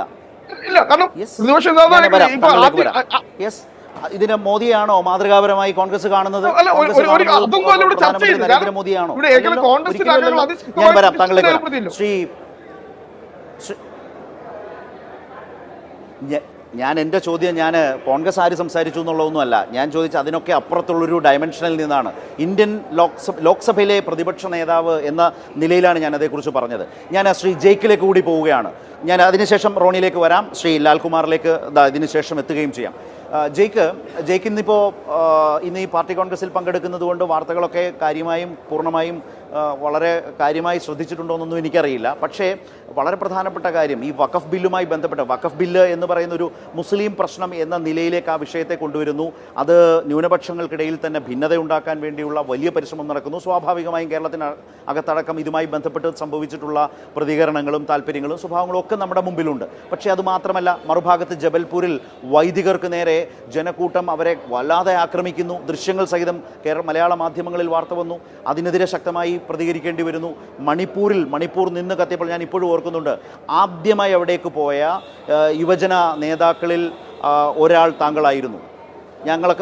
ഇല്ല, കാരണം പ്രതിപക്ഷ നേതാവ് ഇതിന് മോദിയാണോ മാതൃകാപരമായി കോൺഗ്രസ് കാണുന്നത്? മോദിയാണോ? ഞാൻ വരാം താങ്കളെ. ഞാൻ എൻ്റെ ചോദ്യം ഞാൻ കോൺഗ്രസ് ആര് സംസാരിച്ചു എന്നുള്ളതൊന്നുമല്ല. ഞാൻ ചോദിച്ചത് അതിനൊക്കെ അപ്പുറത്തുള്ളൊരു ഡയമെൻഷനിൽ നിന്നാണ്. ഇന്ത്യൻ ലോക്സഭയിലെ പ്രതിപക്ഷ നേതാവ് എന്ന നിലയിലാണ് ഞാൻ അതേക്കുറിച്ച് പറഞ്ഞത്. ഞാൻ ശ്രീ ജെയ്ക്കിലേക്ക് കൂടി പോവുകയാണ്. ഞാൻ അതിനുശേഷം റോണിയിലേക്ക് വരാം, ശ്രീ ലാൽകുമാറിലേക്ക് ഇതിന് ശേഷം എത്തുകയും ചെയ്യാം. ജെയ്ക്ക് ഇന്ന് ഈ പാർട്ടി കോൺഗ്രസിൽ പങ്കെടുക്കുന്നത് കൊണ്ട് വാർത്തകളൊക്കെ കാര്യമായും പൂർണ്ണമായും വളരെ കാര്യമായി ശ്രദ്ധിച്ചിട്ടുണ്ടോ എന്നൊന്നും എനിക്കറിയില്ല. പക്ഷേ വളരെ പ്രധാനപ്പെട്ട കാര്യം ഈ വഖഫ് ബില്ലുമായി ബന്ധപ്പെട്ട വഖഫ് ബില്ല് എന്ന് പറയുന്ന ഒരു മുസ്ലിം പ്രശ്നം എന്ന നിലയിലേക്ക് ആ വിഷയത്തെ കൊണ്ടുവരുന്നു. അത് ന്യൂനപക്ഷങ്ങൾക്കിടയിൽ തന്നെ ഭിന്നതയുണ്ടാക്കാൻ വേണ്ടിയുള്ള വലിയ പരിശ്രമം നടക്കുന്നു. സ്വാഭാവികമായും കേരളത്തിന് അകത്തടക്കം ഇതുമായി ബന്ധപ്പെട്ട് സംഭവിച്ചിട്ടുള്ള പ്രതികരണങ്ങളും താല്പര്യങ്ങളും സ്വഭാവങ്ങളും ഒക്കെ നമ്മുടെ മുമ്പിലുണ്ട്. പക്ഷേ അതുമാത്രമല്ല, മറുഭാഗത്ത് ജബൽപൂരിൽ വൈദികർക്ക് നേരെ ജനക്കൂട്ടം അവരെ വല്ലാതെ ആക്രമിക്കുന്നു. ദൃശ്യങ്ങൾ സഹിതം മലയാള മാധ്യമങ്ങളിൽ വാർത്ത വന്നു. അതിനെതിരെ ശക്തമായി പ്രതികരിക്കേണ്ടി വരുന്നു. മണിപ്പൂർ നിന്ന് കത്തിയപ്പോൾ ഞാൻ ഇപ്പോഴും ഓർക്കുന്നുണ്ട്, ആദ്യമായി അവിടേക്ക് പോയ യുവജന നേതാക്കളിൽ ഒരാൾ താങ്കളായിരുന്നു.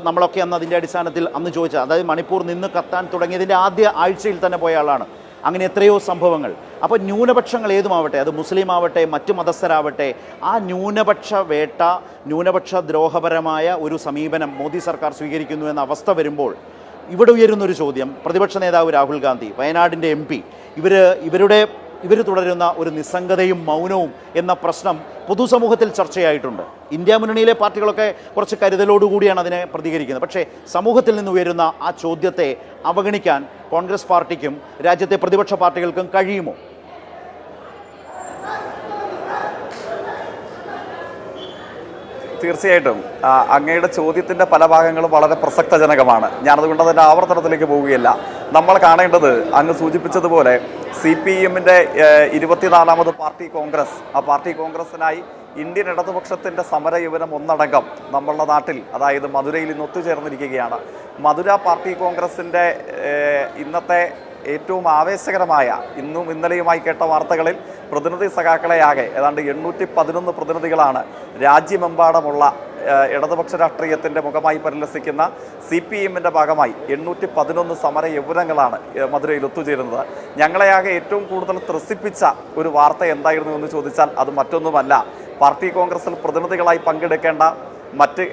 നമ്മളൊക്കെ അന്ന് അതിൻ്റെ അടിസ്ഥാനത്തിൽ അന്ന് ചോദിച്ചത്, അതായത് മണിപ്പൂർ നിന്ന് കത്താൻ തുടങ്ങിയതിൻ്റെ ആദ്യ ആഴ്ചയിൽ തന്നെ പോയ ആളാണ്. അങ്ങനെ എത്രയോ സംഭവങ്ങൾ. അപ്പോൾ ന്യൂനപക്ഷങ്ങൾ ഏതുമാവട്ടെ, അത് മുസ്ലിം ആവട്ടെ മറ്റു മതസ്ഥരാവട്ടെ, ആ ന്യൂനപക്ഷ വേട്ട, ന്യൂനപക്ഷ ദ്രോഹപരമായ ഒരു സമീപനം മോദി സർക്കാർ സ്വീകരിക്കുന്നു എന്ന അവസ്ഥ വരുമ്പോൾ ഇവിടെ ഉയരുന്നൊരു ചോദ്യം, പ്രതിപക്ഷ നേതാവ് രാഹുൽ ഗാന്ധി, വയനാടിൻ്റെ MP, ഇവർ തുടരുന്ന ഒരു നിസ്സംഗതയും മൗനവും എന്ന പ്രശ്നം പൊതുസമൂഹത്തിൽ ചർച്ചയായിട്ടുണ്ട്. ഇന്ത്യ മുന്നണിയിലെ പാർട്ടികളൊക്കെ കുറച്ച് കരുതലോടുകൂടിയാണ് അതിനെ പ്രതികരിക്കുന്നത്. പക്ഷേ സമൂഹത്തിൽ നിന്ന് ഉയരുന്ന ആ ചോദ്യത്തെ അവഗണിക്കാൻ കോൺഗ്രസ് പാർട്ടിക്കും രാജ്യത്തെ പ്രതിപക്ഷ പാർട്ടികൾക്കും കഴിയുമോ? തീർച്ചയായിട്ടും അങ്ങയുടെ ചോദ്യത്തിൻ്റെ പല ഭാഗങ്ങളും വളരെ പ്രസക്തജനകമാണ്. ഞാനതുകൊണ്ട് അതിൻ്റെ ആവർത്തനത്തിലേക്ക് പോവുകയില്ല. നമ്മൾ കാണേണ്ടത് അങ്ങ് സൂചിപ്പിച്ചതുപോലെ CPM-ൻ്റെ 24ാമത് പാർട്ടി കോൺഗ്രസ്, ആ പാർട്ടി കോൺഗ്രസിനായി ഇന്ത്യൻ ഇടതുപക്ഷത്തിൻ്റെ സമരയുവനം ഒന്നടങ്കം നമ്മളുടെ നാട്ടിൽ, അതായത് മധുരയിൽ ഇന്ന് ഒത്തുചേർന്നിരിക്കുകയാണ്. മധുര പാർട്ടി കോൺഗ്രസിൻ്റെ ഇന്നത്തെ ഏറ്റവും ആവേശകരമായ ഇന്നും ഇന്നലെയുമായി കേട്ട വാർത്തകളിൽ പ്രതിനിധി സഖാക്കളെയാകെ ഏതാണ്ട് 811 പ്രതിനിധികളാണ് രാജ്യമെമ്പാടുമുള്ള ഇടതുപക്ഷ രാഷ്ട്രീയത്തിൻ്റെ മുഖമായി പരിലസിക്കുന്ന CPM-ൻ്റെ ഭാഗമായി 811 സമര യൗവനങ്ങളാണ് മധുരയിൽ ഒത്തുചേരുന്നത്. ഞങ്ങളെയാകെ ഏറ്റവും കൂടുതൽ ത്രസിപ്പിച്ച ഒരു വാർത്ത എന്തായിരുന്നു എന്ന് ചോദിച്ചാൽ അത് മറ്റൊന്നുമല്ല, പാർട്ടി കോൺഗ്രസിൽ പ്രതിനിധികളായി പങ്കെടുക്കേണ്ട മറ്റ്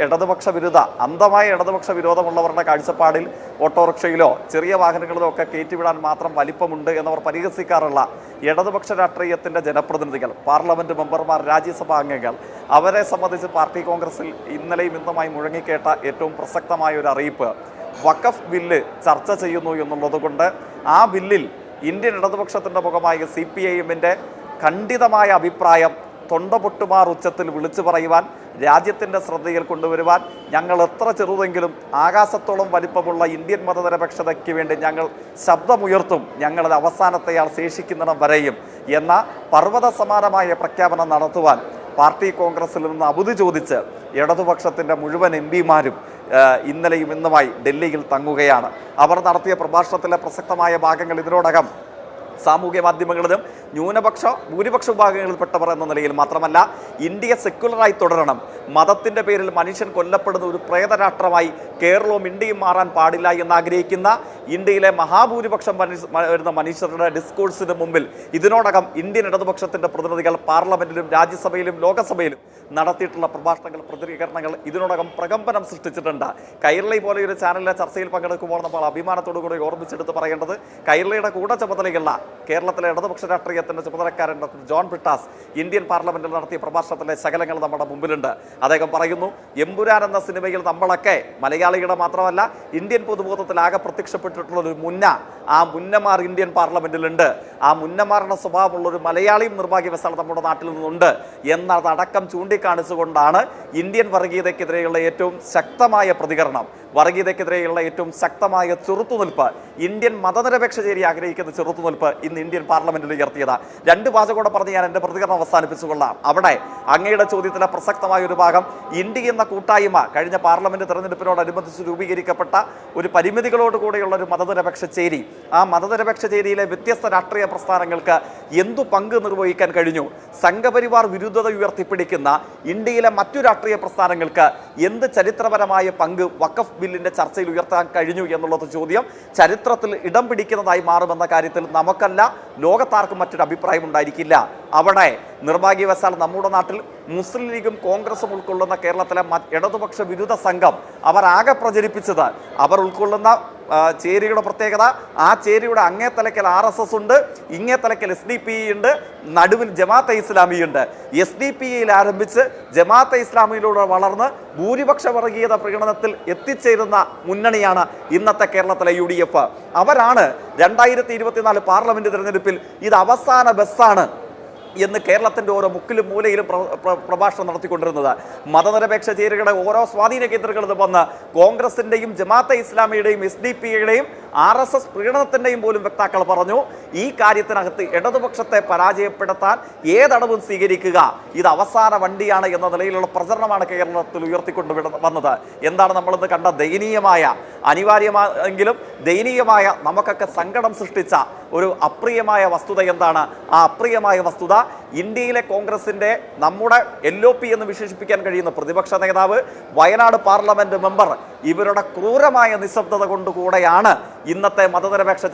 അന്ധമായ ഇടതുപക്ഷ വിരോധമുള്ളവരുടെ കാഴ്ചപ്പാടിൽ ഓട്ടോറിക്ഷയിലോ ചെറിയ വാഹനങ്ങളിലോ ഒക്കെ കയറ്റിവിടാൻ മാത്രം വലിപ്പമുണ്ട് എന്നവർ പരിഹസിക്കാറുള്ള ഇടതുപക്ഷ രാഷ്ട്രീയത്തിൻ്റെ ജനപ്രതിനിധികൾ, പാർലമെൻറ്റ് മെമ്പർമാർ, രാജ്യസഭാ അംഗങ്ങൾ, അവരെ സംബന്ധിച്ച് പാർട്ടി കോൺഗ്രസിൽ ഇന്നലെയും ഇന്നുമായി മുഴങ്ങിക്കേട്ട ഏറ്റവും പ്രസക്തമായ ഒരു അറിയിപ്പ്, വഖഫ് ബില്ല് ചർച്ച ചെയ്യുന്നു എന്നുള്ളത് കൊണ്ട് ആ ബില്ലിൽ ഇന്ത്യൻ ഇടതുപക്ഷത്തിൻ്റെ മുഖമായ CPIM-ൻ്റെ ഖണ്ഡിതമായ അഭിപ്രായം തൊണ്ടപൊട്ടുമാർ ഉച്ചത്തിൽ വിളിച്ചു പറയുവാൻ, രാജ്യത്തിൻ്റെ ശ്രദ്ധയിൽ കൊണ്ടുവരുവാൻ, ഞങ്ങൾ എത്ര ചെറുതെങ്കിലും ആകാശത്തോളം വലിപ്പമുള്ള ഇന്ത്യൻ മതനിരപേക്ഷതയ്ക്ക് വേണ്ടി ഞങ്ങൾ ശബ്ദമുയർത്തും, ഞങ്ങളുടെ അവസാനത്തെയാൾ ശേഷിക്കുന്നിടം വരെയും എന്ന പർവ്വത സമാനമായ പ്രഖ്യാപനം നടത്തുവാൻ പാർട്ടി കോൺഗ്രസിൽ നിന്ന് അവധി ചോദിച്ച് ഇടതുപക്ഷത്തിൻ്റെ മുഴുവൻ MP-മാരും ഇന്നലെയും ഇന്നുമായി ഡൽഹിയിൽ തങ്ങുകയാണ്. അവർ നടത്തിയ പ്രഭാഷണത്തിലെ പ്രസക്തമായ ഭാഗങ്ങൾ ഇതിനോടകം സാമൂഹ്യ മാധ്യമങ്ങളിലും ഭൂരിപക്ഷ വിഭാഗങ്ങളിൽപ്പെട്ടവർ എന്ന നിലയിൽ മാത്രമല്ല, ഇന്ത്യ സെക്യുലറായി തുടരണം, മതത്തിൻ്റെ പേരിൽ മനുഷ്യൻ കൊല്ലപ്പെടുന്ന ഒരു പ്രേതരാഷ്ട്രമായി കേരളവും ഇന്ത്യയും മാറാൻ പാടില്ല എന്നാഗ്രഹിക്കുന്ന ഇന്ത്യയിലെ മഹാഭൂരിപക്ഷം വരുന്ന മനുഷ്യരുടെ ഡിസ്കോഴ്സിന് മുമ്പിൽ ഇതിനോടകം ഇന്ത്യൻ ഇടതുപക്ഷത്തിൻ്റെ പ്രതിനിധികൾ പാർലമെൻറ്റിലും രാജ്യസഭയിലും ലോകസഭയിലും നടത്തിയിട്ടുള്ള പ്രഭാഷണങ്ങൾ, പ്രതികരണങ്ങൾ ഇതിനോടകം പ്രകമ്പനം സൃഷ്ടിച്ചിട്ടുണ്ട്. കൈരളി പോലെ ഒരു ചാനലിലെ ചർച്ചയിൽ പങ്കെടുക്കുമ്പോൾ നമ്മൾ അഭിമാനത്തോടു കൂടി ഓർമ്മിച്ചെടുത്ത് പറയേണ്ടത്, കൈരളിയുടെ കൂടെ ചുമതലയുള്ള കേരളത്തിലെ ഇടതുപക്ഷ രാഷ്ട്രീയത്തിൻ്റെ ചുമതലക്കാരൻ ഡോക്ടർ ജോൺ ബ്രിട്ടാസ് ഇന്ത്യൻ പാർലമെന്റിൽ നടത്തിയ പ്രഭാഷണത്തിലെ ശകലങ്ങൾ നമ്മുടെ മുമ്പിലുണ്ട്. അദ്ദേഹം പറയുന്നു, എമ്പുരാൻ എന്ന സിനിമയിൽ നമ്മളൊക്കെ മലയാളികളുടെ മാത്രമല്ല ഇന്ത്യൻ പൊതുബോധത്തിൽ ആകെ പ്രത്യക്ഷപ്പെട്ടിട്ടുള്ള ഒരു ആ മുന്നമാർ ഇന്ത്യൻ പാർലമെന്റിലുണ്ട്. ആ മുന്നമാരുടെ സ്വഭാവമുള്ളൊരു മലയാളിയും നിർഭാഗ്യവശാൽ നമ്മുടെ നാട്ടിൽ നിന്നുണ്ട് എന്നതടക്കം ചൂണ്ടിക്കാണിച്ചുകൊണ്ടാണ് ഇന്ത്യൻ വർഗീയതയ്ക്കെതിരെയുള്ള ഏറ്റവും ശക്തമായ പ്രതികരണം, വർഗീയതയ്ക്കെതിരെയുള്ള ഏറ്റവും ശക്തമായ ചെറുത്തുനിൽപ്പ്, ഇന്ത്യൻ മതനിരപേക്ഷ ചേരി ആഗ്രഹിക്കുന്ന ചെറുത്തുനിൽപ്പ് ഇന്ന് ഇന്ത്യൻ പാർലമെന്റിൽ ഉയർത്തിയത്. രണ്ട് വാചകോടെ പറഞ്ഞ് ഞാൻ എൻ്റെ പ്രതികരണം അവസാനിപ്പിച്ചുകൊള്ളാം. അവിടെ അങ്ങയുടെ ചോദ്യത്തിലെ പ്രസക്തമായ ഒരു ഭാഗം, ഇന്ത്യ എന്ന കൂട്ടായ്മ കഴിഞ്ഞ പാർലമെന്റ് തെരഞ്ഞെടുപ്പിനോടനുബന്ധിച്ച് രൂപീകരിക്കപ്പെട്ട ഒരു പരിമിതികളോട് കൂടെയുള്ള ഒരു മതനിരപേക്ഷ ചേരി, ആ മതനിരപേക്ഷ ചേരിയിലെ വ്യത്യസ്ത രാഷ്ട്രീയ പ്രസ്ഥാനങ്ങൾക്ക് എന്തു പങ്ക് നിർവഹിക്കാൻ കഴിഞ്ഞു, സംഘപരിവാർ വിരുദ്ധത ഉയർത്തിപ്പിടിക്കുന്ന ഇന്ത്യയിലെ മറ്റു രാഷ്ട്രീയ പ്രസ്ഥാനങ്ങൾക്ക് എന്ത് ചരിത്രപരമായ പങ്ക് വഖഫ് ബില്ലിന്റെ ചർച്ചയിൽ ഉയർത്താൻ കഴിഞ്ഞു എന്നുള്ളത് ചോദ്യം ചരിത്രത്തിൽ ഇടം പിടിക്കുന്നതായി മാറുമെന്ന കാര്യത്തിൽ നമുക്കല്ല ലോകത്താർക്കും മറ്റൊരു അഭിപ്രായം ഉണ്ടായിരിക്കില്ല. അവിടെ നിർഭാഗ്യവശാൽ നമ്മുടെ നാട്ടിൽ മുസ്ലിം ലീഗും കോൺഗ്രസും ഉൾക്കൊള്ളുന്ന കേരളത്തിലെ ഇടതുപക്ഷ വിരുദ്ധ സംഘം ആകെ പ്രചരിപ്പിച്ചത് അവർ ഉൾക്കൊള്ളുന്ന ചേരിയുടെ പ്രത്യേകത, ആ ചേരിയുടെ അങ്ങേ തലയ്ക്കൽ RSS ഉണ്ട്, ഇങ്ങേ തലയ്ക്കൽ SDPI ഉണ്ട്, നടുവിൽ ജമാഅത്തെ ഇസ്ലാമി ഉണ്ട്. SDPIയിൽ ആരംഭിച്ച് ജമാഅത്തെ ഇസ്ലാമിയിലൂടെ വളർന്ന് ഭൂരിപക്ഷ വർഗീയത പ്രകടനത്തിൽ എത്തിച്ചേരുന്ന മുന്നണിയാണ് ഇന്നത്തെ കേരളത്തിലെ UDF. അവരാണ് 2024 പാർലമെന്റ് തെരഞ്ഞെടുപ്പിൽ ഇത് അവസാന ബസ്സാണ് എന്ന് കേരളത്തിൻ്റെ ഓരോ മുക്കിലും മൂലയിലും പ്രഭാഷണം നടത്തിക്കൊണ്ടിരുന്നത്. മതനിരപേക്ഷ ചേരികളുടെ ഓരോ സ്വാധീന കേന്ദ്രങ്ങളിൽ വന്ന് കോൺഗ്രസിൻ്റെയും ജമാഅത്തെ ഇസ്ലാമിയുടെയും SDPIയുടെയും RSS പ്രകടനത്തിൻ്റെയും പോലും വക്താക്കൾ പറഞ്ഞു, ഈ കാര്യത്തിനകത്ത് ഇടതുപക്ഷത്തെ പരാജയപ്പെടുത്താൻ ഏതടവും സ്വീകരിക്കുക, ഇത് അവസാന വണ്ടിയാണ് എന്ന നിലയിലുള്ള പ്രചരണമാണ് കേരളത്തിൽ ഉയർത്തിക്കൊണ്ട് വന്നത്. എന്താണ് നമ്മളിന്ന് കണ്ട ദയനീയമായ, അനിവാര്യമായെങ്കിലും ദയനീയമായ, നമുക്കൊക്കെ സങ്കടം സൃഷ്ടിച്ച ഒരു അപ്രിയമായ വസ്തുത എന്താണ്? ആ അപ്രിയമായ വസ്തുത ഇന്ത്യയിലെ കോൺഗ്രസിൻ്റെ നമ്മുടെ LOP എന്ന് വിശേഷിപ്പിക്കാൻ കഴിയുന്ന പ്രതിപക്ഷ നേതാവ്, വയനാട് പാർലമെന്റ് മെമ്പർ, ഇവരുടെ ക്രൂരമായ നിശബ്ദത കൊണ്ടുകൂടെയാണ് ഇന്നത്തെ മതനിരപേക്ഷ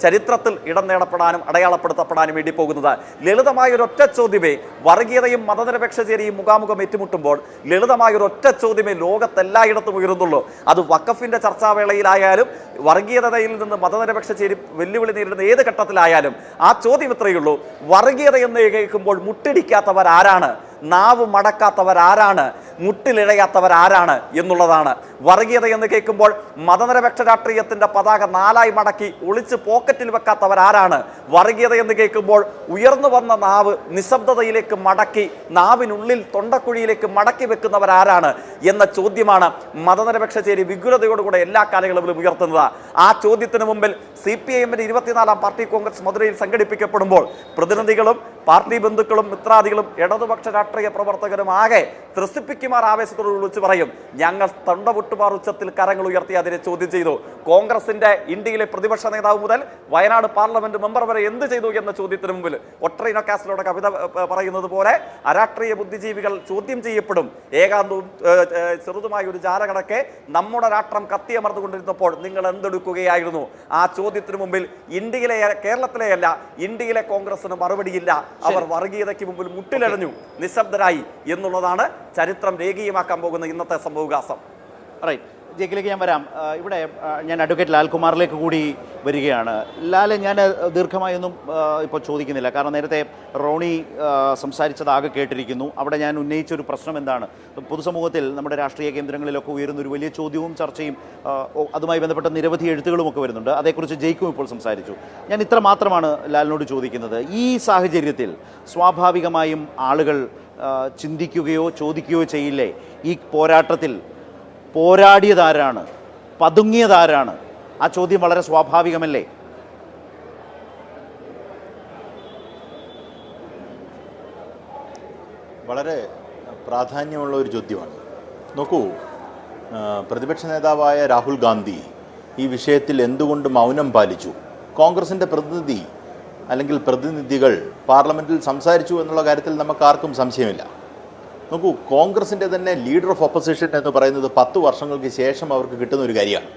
ചരിത്രത്തിൽ ഇടം നേടപ്പെടാനും അടയാളപ്പെടുത്തപ്പെടാനും വേണ്ടി പോകുന്നത്. ലളിതമായ ഒരൊറ്റ ചോദ്യമേ വർഗീയതയും മതനിരപേക്ഷ ചേരിയും മുഖാമുഖം ഏറ്റുമുട്ടുമ്പോൾ ലളിതമായ ഒരൊറ്റ ചോദ്യമേ ലോകത്തെല്ലായിടത്തും ഉയരുന്നുള്ളൂ. അത് വഖഫിന്റെ ചർച്ചാവേളയിലായാലും വർഗീയതയിൽ നിന്ന് മതനിരപേക്ഷ ചേരി വെല്ലുവിളി നേരിടുന്ന ഏത് ഘട്ടത്തിലായാലും ആ ചോദ്യം ഇത്രയുള്ളൂ, വർഗീയത എന്ന് കേൾക്കുമ്പോൾ മുട്ടിടിക്കാത്തവരാരാണ്, നാവ് മടക്കാത്തവരാരാണ്, മുട്ടിലിഴയാത്തവരാരാണ് എന്നുള്ളതാണ്. വർഗീയത എന്ന് കേൾക്കുമ്പോൾ മതനിരപേക്ഷ രാഷ്ട്രീയത്തിന്റെ പതാക 4 മടക്കി ഒളിച്ച് പോക്കറ്റിൽ വെക്കാത്തവരാരാണ്? വർഗീയത എന്ന് കേൾക്കുമ്പോൾ ഉയർന്നു വന്ന നാവ് നിശബ്ദതയിലേക്ക് മടക്കി നാവിനുള്ളിൽ തൊണ്ടക്കുഴിയിലേക്ക് മടക്കി വെക്കുന്നവരാരാണ് എന്ന ചോദ്യമാണ് മതനിരപേക്ഷ ചേരി വിഗുലതയോടുകൂടെ എല്ലാ കാലങ്ങളിലും ഉയർത്തുന്നത്. ആ ചോദ്യത്തിന് മുമ്പിൽ CPIMന്റെ 24ാം പാർട്ടി കോൺഗ്രസ് മധുരയിൽ സംഘടിപ്പിക്കപ്പെടുമ്പോൾ പ്രതിനിധികളും പാർട്ടി ബന്ധുക്കളും മിത്രാദികളും ഇടതുപക്ഷ രാഷ്ട്രീയ പ്രവർത്തകരും ആകെ ത്രസിപ്പിക്കുമാർ ആവേശത്തോട് വിളിച്ചു പറയും, ഞങ്ങൾ തൊണ്ടപൊട്ടുമാർ ഉച്ചത്തിൽ കരങ്ങൾ ഉയർത്തി അതിനെ ചോദ്യം ചെയ്തു. കോൺഗ്രസിന്റെ ഇന്ത്യയിലെ പ്രതിപക്ഷ നേതാവ് മുതൽ വയനാട് പാർലമെന്റ് മെമ്പർ വരെ എന്ത് ചെയ്തു എന്ന ചോദ്യത്തിന് മുമ്പിൽ ഒട്രൈനോ കാസിലൂടെ കവിത പറയുന്നത് പോലെ അരാഷ്ട്രീയ ബുദ്ധിജീവികൾ ചോദ്യം ചെയ്യപ്പെടും. ഏകാന്തവും ചെറുതുമായ ഒരു ജാലകടക്കെ നമ്മുടെ രാഷ്ട്രം കത്തിയമർന്നുകൊണ്ടിരുന്നപ്പോൾ നിങ്ങൾ എന്തെടുക്കുകയായിരുന്നു? ആ ചോദ്യത്തിന് മുമ്പിൽ ഇന്ത്യയിലെ കേരളത്തിലെയല്ല ഇന്ത്യയിലെ കോൺഗ്രസിന് മറുപടിയില്ല. അവർ വർഗീയതയ്ക്ക് മുമ്പിൽ മുട്ടിലഴഞ്ഞു, നിശബ്ദരായി എന്നുള്ളതാണ് ചരിത്രം രേഖീയമാക്കാൻ പോകുന്ന ഇന്നത്തെ സംഭവവികാസം. റൈറ്റ്, ജയിക്കിലേക്ക് ഞാൻ വരാം. ഇവിടെ ഞാൻ അഡ്വക്കേറ്റ് ലാൽകുമാറിലേക്ക് കൂടി വരികയാണ്. ലാലെ, ഞാൻ ദീർഘമായൊന്നും ഇപ്പോൾ ചോദിക്കുന്നില്ല, കാരണം നേരത്തെ റോണി സംസാരിച്ചതാകെ കേട്ടിരിക്കുന്നു. അവിടെ ഞാൻ ഉന്നയിച്ചൊരു പ്രശ്നം എന്താണ്, പൊതുസമൂഹത്തിൽ നമ്മുടെ രാഷ്ട്രീയ കേന്ദ്രങ്ങളിലൊക്കെ ഉയരുന്നൊരു വലിയ ചോദ്യവും ചർച്ചയും അതുമായി ബന്ധപ്പെട്ട നിരവധി എഴുത്തുകളുമൊക്കെ വരുന്നുണ്ട്. അതേക്കുറിച്ച് ജയിക്കും ഇപ്പോൾ സംസാരിച്ചു. ഞാൻ ഇത്ര മാത്രമാണ് ലാലിനോട് ചോദിക്കുന്നത്. ഈ സാഹചര്യത്തിൽ സ്വാഭാവികമായും ആളുകൾ ചിന്തിക്കുകയോ ചോദിക്കുകയോ ചെയ്യില്ലേ, ഈ പോരാട്ടത്തിൽ പോരാടിയതാരാണ്, പതുങ്ങിയതാരാണ്? ആ ചോദ്യം വളരെ സ്വാഭാവികമല്ലേ? വളരെ പ്രാധാന്യമുള്ള ഒരു ചോദ്യമാണ്. നോക്കൂ, പ്രതിപക്ഷ നേതാവായ രാഹുൽ ഗാന്ധി ഈ വിഷയത്തിൽ എന്തുകൊണ്ട് മൗനം പാലിച്ചു? കോൺഗ്രസിൻ്റെ പ്രതിനിധി അല്ലെങ്കിൽ പ്രതിനിധികൾ പാർലമെൻറ്റിൽ സംസാരിച്ചു എന്നുള്ള കാര്യത്തിൽ നമുക്ക് ആർക്കും സംശയമില്ല. നോക്കൂ, കോൺഗ്രസിൻ്റെ തന്നെ ലീഡർ ഓഫ് ഓപ്പോസിഷൻ എന്ന് പറയുന്നത് 10 വർഷങ്ങൾക്ക് ശേഷം അവർക്ക് കിട്ടുന്ന ഒരു കാര്യമാണ്.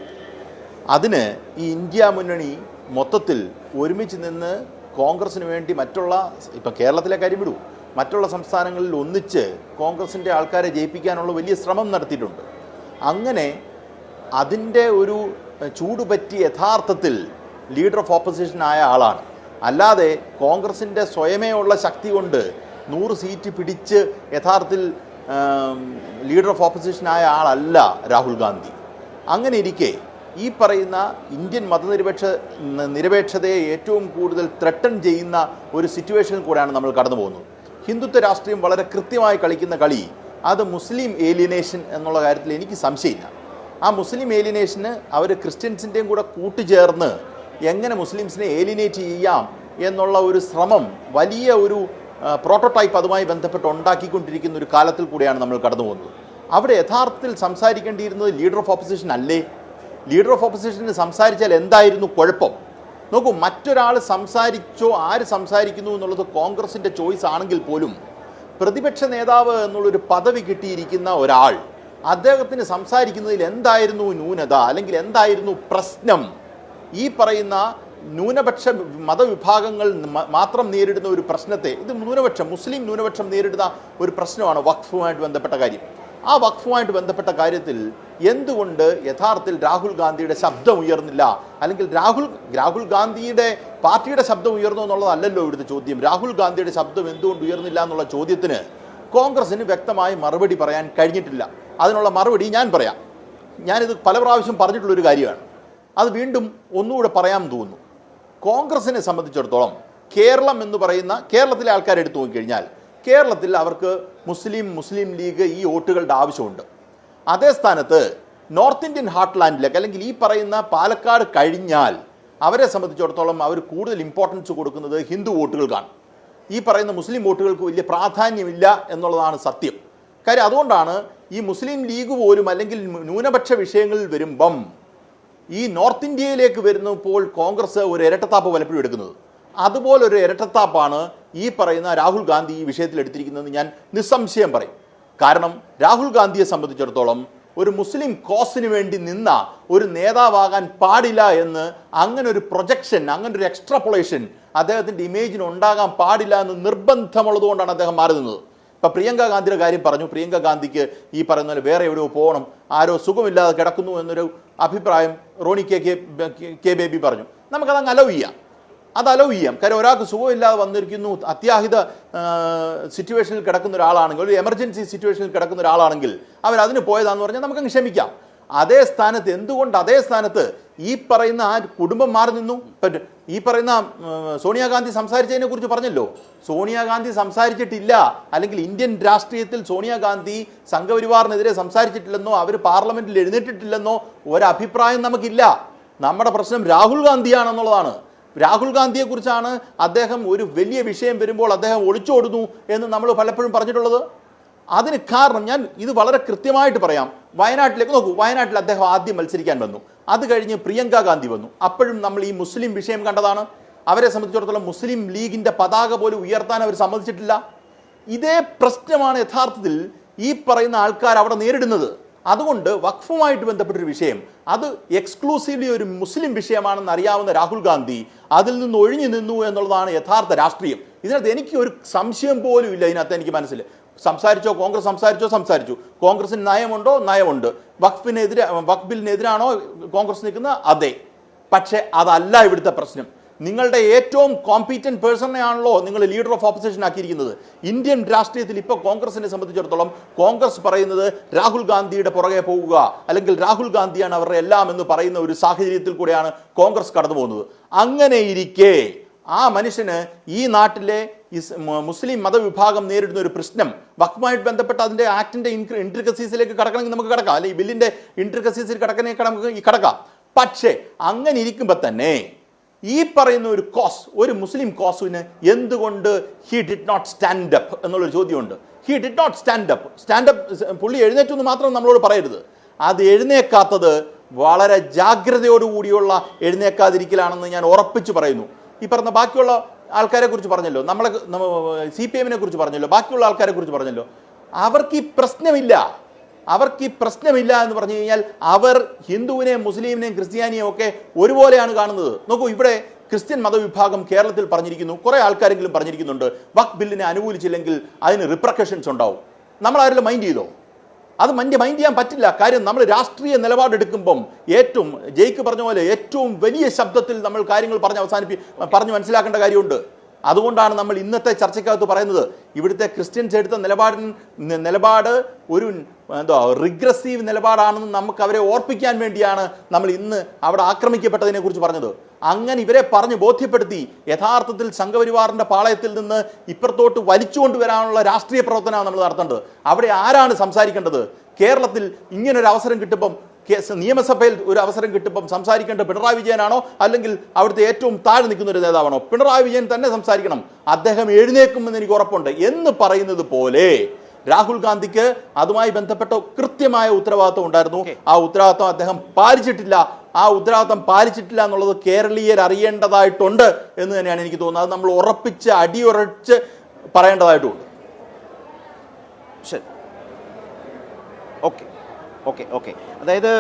അതിന് ഈ ഇന്ത്യ മുന്നണി മൊത്തത്തിൽ ഒരുമിച്ച് നിന്ന് കോൺഗ്രസിന് വേണ്ടി ഇപ്പം കേരളത്തിലെ കാര്യം വിടൂ, മറ്റുള്ള സംസ്ഥാനങ്ങളിൽ ഒന്നിച്ച് കോൺഗ്രസിൻ്റെ ആൾക്കാരെ ജയിപ്പിക്കാനുള്ള വലിയ ശ്രമം നടത്തിയിട്ടുണ്ട്. അങ്ങനെ അതിൻ്റെ ഒരു ചൂടുപറ്റി യഥാർത്ഥത്തിൽ ലീഡർ ഓഫ് ഓപ്പോസിഷൻ ആയ ആളാണ്. അല്ലാതെ കോൺഗ്രസിൻ്റെ സ്വയമേ ഉള്ള ശക്തി കൊണ്ട് 100 സീറ്റ് പിടിച്ച് യഥാർത്ഥത്തിൽ ലീഡർ ഓഫ് ഓപ്പോസിഷനായ ആളല്ല രാഹുൽ ഗാന്ധി. അങ്ങനെ ഇരിക്കെ ഈ പറയുന്ന ഇന്ത്യൻ നിരപേക്ഷതയെ ഏറ്റവും കൂടുതൽ ത്രട്ടൺ ചെയ്യുന്ന ഒരു സിറ്റുവേഷനിൽ കൂടെയാണ് നമ്മൾ കടന്നു പോകുന്നത്. ഹിന്ദുത്വ രാഷ്ട്രീയം വളരെ കൃത്യമായി കളിക്കുന്ന കളി അത് മുസ്ലിം ഏലിയനേഷൻ എന്നുള്ള കാര്യത്തിൽ എനിക്ക് സംശയമില്ല. ആ മുസ്ലിം ഏലിയനേഷന് അവർ ക്രിസ്ത്യൻസിൻ്റെയും കൂടെ കൂട്ടുചേർന്ന് എങ്ങനെ മുസ്ലിംസിനെ ഏലിയനേറ്റ് ചെയ്യാം എന്നുള്ള ഒരു ശ്രമം, വലിയ ഒരു പ്രോട്ടോടൈപ്പ് അതുമായി ബന്ധപ്പെട്ട് ഉണ്ടാക്കിക്കൊണ്ടിരിക്കുന്ന ഒരു കാലത്തിൽ കൂടെയാണ് നമ്മൾ കടന്നു പോകുന്നത്. അവിടെ യഥാർത്ഥത്തിൽ സംസാരിക്കേണ്ടിയിരുന്നത് ലീഡർ ഓഫ് ഓപ്പോസിഷൻ അല്ലേ? ലീഡർ ഓഫ് ഓപ്പോസിഷന് സംസാരിച്ചാൽ എന്തായിരുന്നു കുഴപ്പം? നോക്കൂ, മറ്റൊരാൾ സംസാരിച്ചോ ആര് സംസാരിക്കുന്നു എന്നുള്ളത് കോൺഗ്രസിൻ്റെ ചോയ്സ് ആണെങ്കിൽ പോലും പ്രതിപക്ഷ നേതാവ് എന്നുള്ളൊരു പദവി കിട്ടിയിരിക്കുന്ന ഒരാൾ അദ്ദേഹത്തിന് സംസാരിക്കുന്നതിൽ എന്തായിരുന്നു ന്യൂനത, അല്ലെങ്കിൽ എന്തായിരുന്നു പ്രശ്നം? ഈ പറയുന്ന ന്യൂനപക്ഷ മതവിഭാഗങ്ങൾ മാത്രം നേരിടുന്ന ഒരു പ്രശ്നത്തെ, ഇത് മുസ്ലിം ന്യൂനപക്ഷം നേരിടുന്ന ഒരു പ്രശ്നമാണ് വഖഫുമായിട്ട് ബന്ധപ്പെട്ട കാര്യം. ആ വഖഫുമായിട്ട് ബന്ധപ്പെട്ട കാര്യത്തിൽ എന്തുകൊണ്ട് യഥാർത്ഥത്തിൽ രാഹുൽ ഗാന്ധിയുടെ ശബ്ദം ഉയർന്നില്ല, അല്ലെങ്കിൽ രാഹുൽ ഗാന്ധിയുടെ പാർട്ടിയുടെ ശബ്ദം ഉയർന്നു എന്നുള്ളതല്ലല്ലോ ഇവിടുത്തെ ചോദ്യം. രാഹുൽ ഗാന്ധിയുടെ ശബ്ദം എന്തുകൊണ്ട് ഉയർന്നില്ല എന്നുള്ള ചോദ്യത്തിന് കോൺഗ്രസിന് വ്യക്തമായി മറുപടി പറയാൻ കഴിഞ്ഞിട്ടില്ല. അതിനുള്ള മറുപടി ഞാൻ പറയാം. ഞാനിത് പല പ്രാവശ്യം പറഞ്ഞിട്ടുള്ളൊരു കാര്യമാണ്, അത് വീണ്ടും ഒന്നുകൂടെ പറയാൻ തോന്നുന്നു. കോൺഗ്രസിനെ സംബന്ധിച്ചിടത്തോളം കേരളം എന്ന് പറയുന്ന കേരളത്തിലെ ആൾക്കാരെ എടുത്തു നോക്കിക്കഴിഞ്ഞാൽ കേരളത്തിൽ അവർക്ക് മുസ്ലിം ലീഗ് ഈ വോട്ടുകളുടെ ആവശ്യമുണ്ട്. അതേ സ്ഥാനത്ത് നോർത്ത് ഇന്ത്യൻ ഹാർട്ട്ലാൻഡിലേക്ക്, അല്ലെങ്കിൽ ഈ പറയുന്ന പാലക്കാട് കഴിഞ്ഞാൽ അവരെ സംബന്ധിച്ചിടത്തോളം അവർ കൂടുതൽ ഇമ്പോർട്ടൻസ് കൊടുക്കുന്നത് ഹിന്ദു വോട്ടുകൾക്കാണ്. ഈ പറയുന്ന മുസ്ലിം വോട്ടുകൾക്ക് വലിയ പ്രാധാന്യമില്ല എന്നുള്ളതാണ് സത്യം. കാര്യം അതുകൊണ്ടാണ് ഈ മുസ്ലിം ലീഗ് പോലും അല്ലെങ്കിൽ ന്യൂനപക്ഷ വിഷയങ്ങളിൽ വരുമ്പം ഈ നോർത്ത് ഇന്ത്യയിലേക്ക് വരുന്നപ്പോൾ കോൺഗ്രസ് ഒരു ഇരട്ടത്താപ്പ് പലപ്പോഴും എടുക്കുന്നത്. അതുപോലൊരു ഇരട്ടത്താപ്പാണ് ഈ പറയുന്ന രാഹുൽ ഗാന്ധി ഈ വിഷയത്തിൽ എടുത്തിരിക്കുന്നതെന്ന് ഞാൻ നിസ്സംശയം പറയും. കാരണം രാഹുൽ ഗാന്ധിയെ സംബന്ധിച്ചിടത്തോളം ഒരു മുസ്ലിം കോസിന് വേണ്ടി നിന്ന ഒരു നേതാവാകാൻ പാടില്ല എന്ന് അങ്ങനെ ഒരു പ്രൊജക്ഷൻ, അങ്ങനെ ഒരു എക്സ്ട്രാപൊളേഷൻ അദ്ദേഹത്തിൻ്റെ ഇമേജിന് ഉണ്ടാകാൻ പാടില്ല എന്ന് നിർബന്ധമുള്ളതുകൊണ്ടാണ് അദ്ദേഹം മാറി നിന്നത്. ഇപ്പം പ്രിയങ്ക ഗാന്ധിയുടെ കാര്യം പറഞ്ഞു. പ്രിയങ്ക ഗാന്ധിക്ക് ഈ പറയുന്ന പോലെ വേറെ എവിടെയോ പോകണം, ആരോ സുഖമില്ലാതെ കിടക്കുന്നു എന്നൊരു അഭിപ്രായം റോണി കെ ബേബി പറഞ്ഞു. നമുക്കതങ്ങ് അലോ ചെയ്യാം. കാര്യം ഒരാൾക്ക് സുഖമില്ലാതെ വന്നിരിക്കുന്നു, അത്യാഹിത സിറ്റുവേഷനിൽ കിടക്കുന്ന ഒരാളാണെങ്കിൽ, ഒരു എമർജൻസി സിറ്റുവേഷനിൽ കിടക്കുന്ന ഒരാളാണെങ്കിൽ അവരതിന് പോയതാണെന്ന് പറഞ്ഞാൽ നമുക്കങ്ങ് ക്ഷമിക്കാം. അതേ സ്ഥാനത്ത് ഈ പറയുന്ന ആ കുടുംബം മാറി നിന്നു. ഈ പറയുന്ന സോണിയാഗാന്ധി സംസാരിച്ചതിനെ കുറിച്ച് പറഞ്ഞല്ലോ. സോണിയാഗാന്ധി സംസാരിച്ചിട്ടില്ല, അല്ലെങ്കിൽ ഇന്ത്യൻ രാഷ്ട്രീയത്തിൽ സോണിയാഗാന്ധി സംഘപരിവാറിനെതിരെ സംസാരിച്ചിട്ടില്ലെന്നോ അവർ പാർലമെന്റിൽ എഴുന്നേറ്റിട്ടില്ലെന്നോ ഒരഭിപ്രായം നമുക്കില്ല. നമ്മുടെ പ്രശ്നം രാഹുൽ ഗാന്ധിയാണെന്നുള്ളതാണ്. രാഹുൽ ഗാന്ധിയെക്കുറിച്ചാണ് അദ്ദേഹം ഒരു വലിയ വിഷയം വരുമ്പോൾ അദ്ദേഹം ഒളിച്ചോടുന്നു എന്ന് നമ്മൾ പലപ്പോഴും പറഞ്ഞിട്ടുള്ളത്. അതിന് കാരണം ഞാൻ ഇത് വളരെ കൃത്യമായിട്ട് പറയാം. വയനാട്ടിലേക്ക് നോക്കൂ. വയനാട്ടിൽ അദ്ദേഹം ആദ്യം മത്സരിക്കാൻ വന്നു, അത് കഴിഞ്ഞ് പ്രിയങ്ക ഗാന്ധി വന്നു. അപ്പോഴും നമ്മൾ ഈ മുസ്ലിം വിഷയം കണ്ടതാണ്. അവരെ സംബന്ധിച്ചിടത്തോളം മുസ്ലിം ലീഗിന്റെ പതാക പോലും ഉയർത്താൻ അവർ സമ്മതിച്ചിട്ടില്ല. ഇതേ പ്രശ്നമാണ് യഥാർത്ഥത്തിൽ ഈ പറയുന്ന ആൾക്കാർ അവിടെ നേരിടുന്നത്. അതുകൊണ്ട് വഖഫുമായിട്ട് ബന്ധപ്പെട്ടൊരു വിഷയം, അത് എക്സ്ക്ലൂസീവ്ലി ഒരു മുസ്ലിം വിഷയമാണെന്ന് അറിയാവുന്ന രാഹുൽ ഗാന്ധി അതിൽ നിന്ന് ഒഴിഞ്ഞു നിന്നു എന്നുള്ളതാണ് യഥാർത്ഥ രാഷ്ട്രീയം. ഇതിനകത്ത് എനിക്ക് ഒരു സംശയം പോലും ഇല്ല. ഇതിനകത്ത് എനിക്ക് മനസ്സിൽ കോൺഗ്രസ് സംസാരിച്ചു. കോൺഗ്രസിന് നയമുണ്ട്. വഖഫ് ബില്ലിനെതിരാണോ കോൺഗ്രസ് നിൽക്കുന്നത്? അതെ. പക്ഷെ അതല്ല ഇവിടുത്തെ പ്രശ്നം. നിങ്ങളുടെ ഏറ്റവും കോമ്പീറ്റന്റ് പേഴ്സണെയാണല്ലോ നിങ്ങൾ ലീഡർ ഓഫ് ഓപ്പോസിഷൻ ആക്കിയിരിക്കുന്നത്. ഇന്ത്യൻ രാഷ്ട്രീയത്തിൽ ഇപ്പോൾ കോൺഗ്രസിനെ സംബന്ധിച്ചിടത്തോളം കോൺഗ്രസ് പറയുന്നത് രാഹുൽ ഗാന്ധിയുടെ പുറകെ പോവുക, അല്ലെങ്കിൽ രാഹുൽ ഗാന്ധിയാണ് അവരുടെ എല്ലാം എന്ന് പറയുന്ന ഒരു സാഹചര്യത്തിൽ കൂടെയാണ് കോൺഗ്രസ് കടന്നു പോകുന്നത്. അങ്ങനെ ഇരിക്കെ ആ മനുഷ്യന് ഈ നാട്ടിലെ മുസ്ലിം മതവിഭാഗം നേരിടുന്ന ഒരു പ്രശ്നം വഖഫുമായിട്ട് ബന്ധപ്പെട്ട് അതിൻ്റെ ആക്ടിൻ്റെ ഇൻട്രിക്കസീസിലേക്ക് കടക്കണമെങ്കിൽ നമുക്ക് കടക്കാം, അല്ലെങ്കിൽ ഈ ബില്ലിൻ്റെ ഇൻട്രിക്കസീസിൽ കടക്കണമെങ്കിൽ നമുക്ക് കടക്കാം. പക്ഷേ അങ്ങനെ ഇരിക്കുമ്പോൾ തന്നെ ഈ പറയുന്ന ഒരു മുസ്ലിം കോസിന് എന്തുകൊണ്ട് he did not stand up എന്നുള്ളൊരു ചോദ്യമുണ്ട്. He did not stand up പുള്ളി എഴുന്നേറ്റു എന്ന് മാത്രം നമ്മളോട് പറയരുത്. അത് എഴുന്നേക്കാത്തത് വളരെ ജാഗ്രതയോടുകൂടിയുള്ള എഴുന്നേക്കാതിരിക്കലാണെന്ന് ഞാൻ ഉറപ്പിച്ചു പറയുന്നു. ഈ പറഞ്ഞ ബാക്കിയുള്ള ആൾക്കാരെ കുറിച്ച് പറഞ്ഞല്ലോ, നമ്മളെ CPM കുറിച്ച് പറഞ്ഞല്ലോ, ബാക്കിയുള്ള ആൾക്കാരെ കുറിച്ച് പറഞ്ഞല്ലോ. അവർക്ക് ഈ പ്രശ്നമില്ല എന്ന് പറഞ്ഞു കഴിഞ്ഞാൽ അവർ ഹിന്ദുവിനെയും മുസ്ലിമിനെയും ക്രിസ്ത്യാനിയെയും ഒക്കെ ഒരുപോലെയാണ് കാണുന്നത്. നോക്കൂ, ഇവിടെ ക്രിസ്ത്യൻ മതവിഭാഗം കേരളത്തിൽ പറഞ്ഞിരിക്കുന്നു, കുറേ ആൾക്കാരെങ്കിലും പറഞ്ഞിരിക്കുന്നുണ്ട്, വഖഫ് ബില്ലിനെ അനുകൂലിച്ചില്ലെങ്കിൽ അതിന് റിപ്രക്കഷൻസ് ഉണ്ടാവും. നമ്മളാരെങ്കിലും മൈൻഡ് ചെയ്തോ? അത് മൈൻഡ് ചെയ്യാൻ പറ്റില്ല. കാര്യം നമ്മൾ രാഷ്ട്രീയ നിലപാടെടുക്കുമ്പം ഏറ്റവും ജയിക്ക് പറഞ്ഞ പോലെ ഏറ്റവും വലിയ ശബ്ദത്തിൽ നമ്മൾ കാര്യങ്ങൾ പറഞ്ഞ് മനസ്സിലാക്കേണ്ട കാര്യമുണ്ട്. അതുകൊണ്ടാണ് നമ്മൾ ഇന്നത്തെ ചർച്ചയ്ക്കകത്ത് പറയുന്നത് ഇവിടുത്തെ ക്രിസ്ത്യൻസ് എടുത്ത നിലപാട് ഒരു റിഗ്രസീവ് നിലപാടാണെന്ന് നമുക്ക് അവരെ ഓർപ്പിക്കാൻ വേണ്ടിയാണ് നമ്മൾ ഇന്ന് അവിടെ ആക്രമിക്കപ്പെട്ടതിനെ കുറിച്ച് പറഞ്ഞത്. അങ്ങനെ ഇവരെ പറഞ്ഞ് ബോധ്യപ്പെടുത്തി യഥാർത്ഥത്തിൽ സംഘപരിവാറിന്റെ പാളയത്തിൽ നിന്ന് ഇപ്പുറത്തോട്ട് വലിച്ചുകൊണ്ടുവരാനുള്ള രാഷ്ട്രീയ പ്രവർത്തനമാണ് നമ്മൾ നടത്തേണ്ടത്. അവിടെ ആരാണ് സംസാരിക്കേണ്ടത്? കേരളത്തിൽ ഇങ്ങനൊരു അവസരം കിട്ടുമ്പം, നിയമസഭയിൽ ഒരു അവസരം കിട്ടുമ്പം സംസാരിക്കേണ്ട പിണറായി വിജയനാണോ, അല്ലെങ്കിൽ അവിടുത്തെ ഏറ്റവും താഴെ നിൽക്കുന്ന ഒരു നേതാവാണോ? പിണറായി വിജയൻ തന്നെ സംസാരിക്കണം. അദ്ദേഹം എഴുന്നേക്കുമെന്ന് എനിക്ക് ഉറപ്പുണ്ട് എന്ന് പറയുന്നത് പോലെ രാഹുൽ ഗാന്ധിക്ക് അതുമായി ബന്ധപ്പെട്ട കൃത്യമായ ഉത്തരവാദിത്വം ഉണ്ടായിരുന്നു. ആ ഉത്തരവാദിത്വം അദ്ദേഹം പാലിച്ചിട്ടില്ല എന്നുള്ളത് കേരളീയർ അറിയേണ്ടതായിട്ടുണ്ട് എന്ന് തന്നെയാണ് എനിക്ക് തോന്നുന്നത്. അത് നമ്മൾ അടിയുറച്ച് പറയേണ്ടതായിട്ടുണ്ട്. ശരി, ഓക്കെ. അതായത്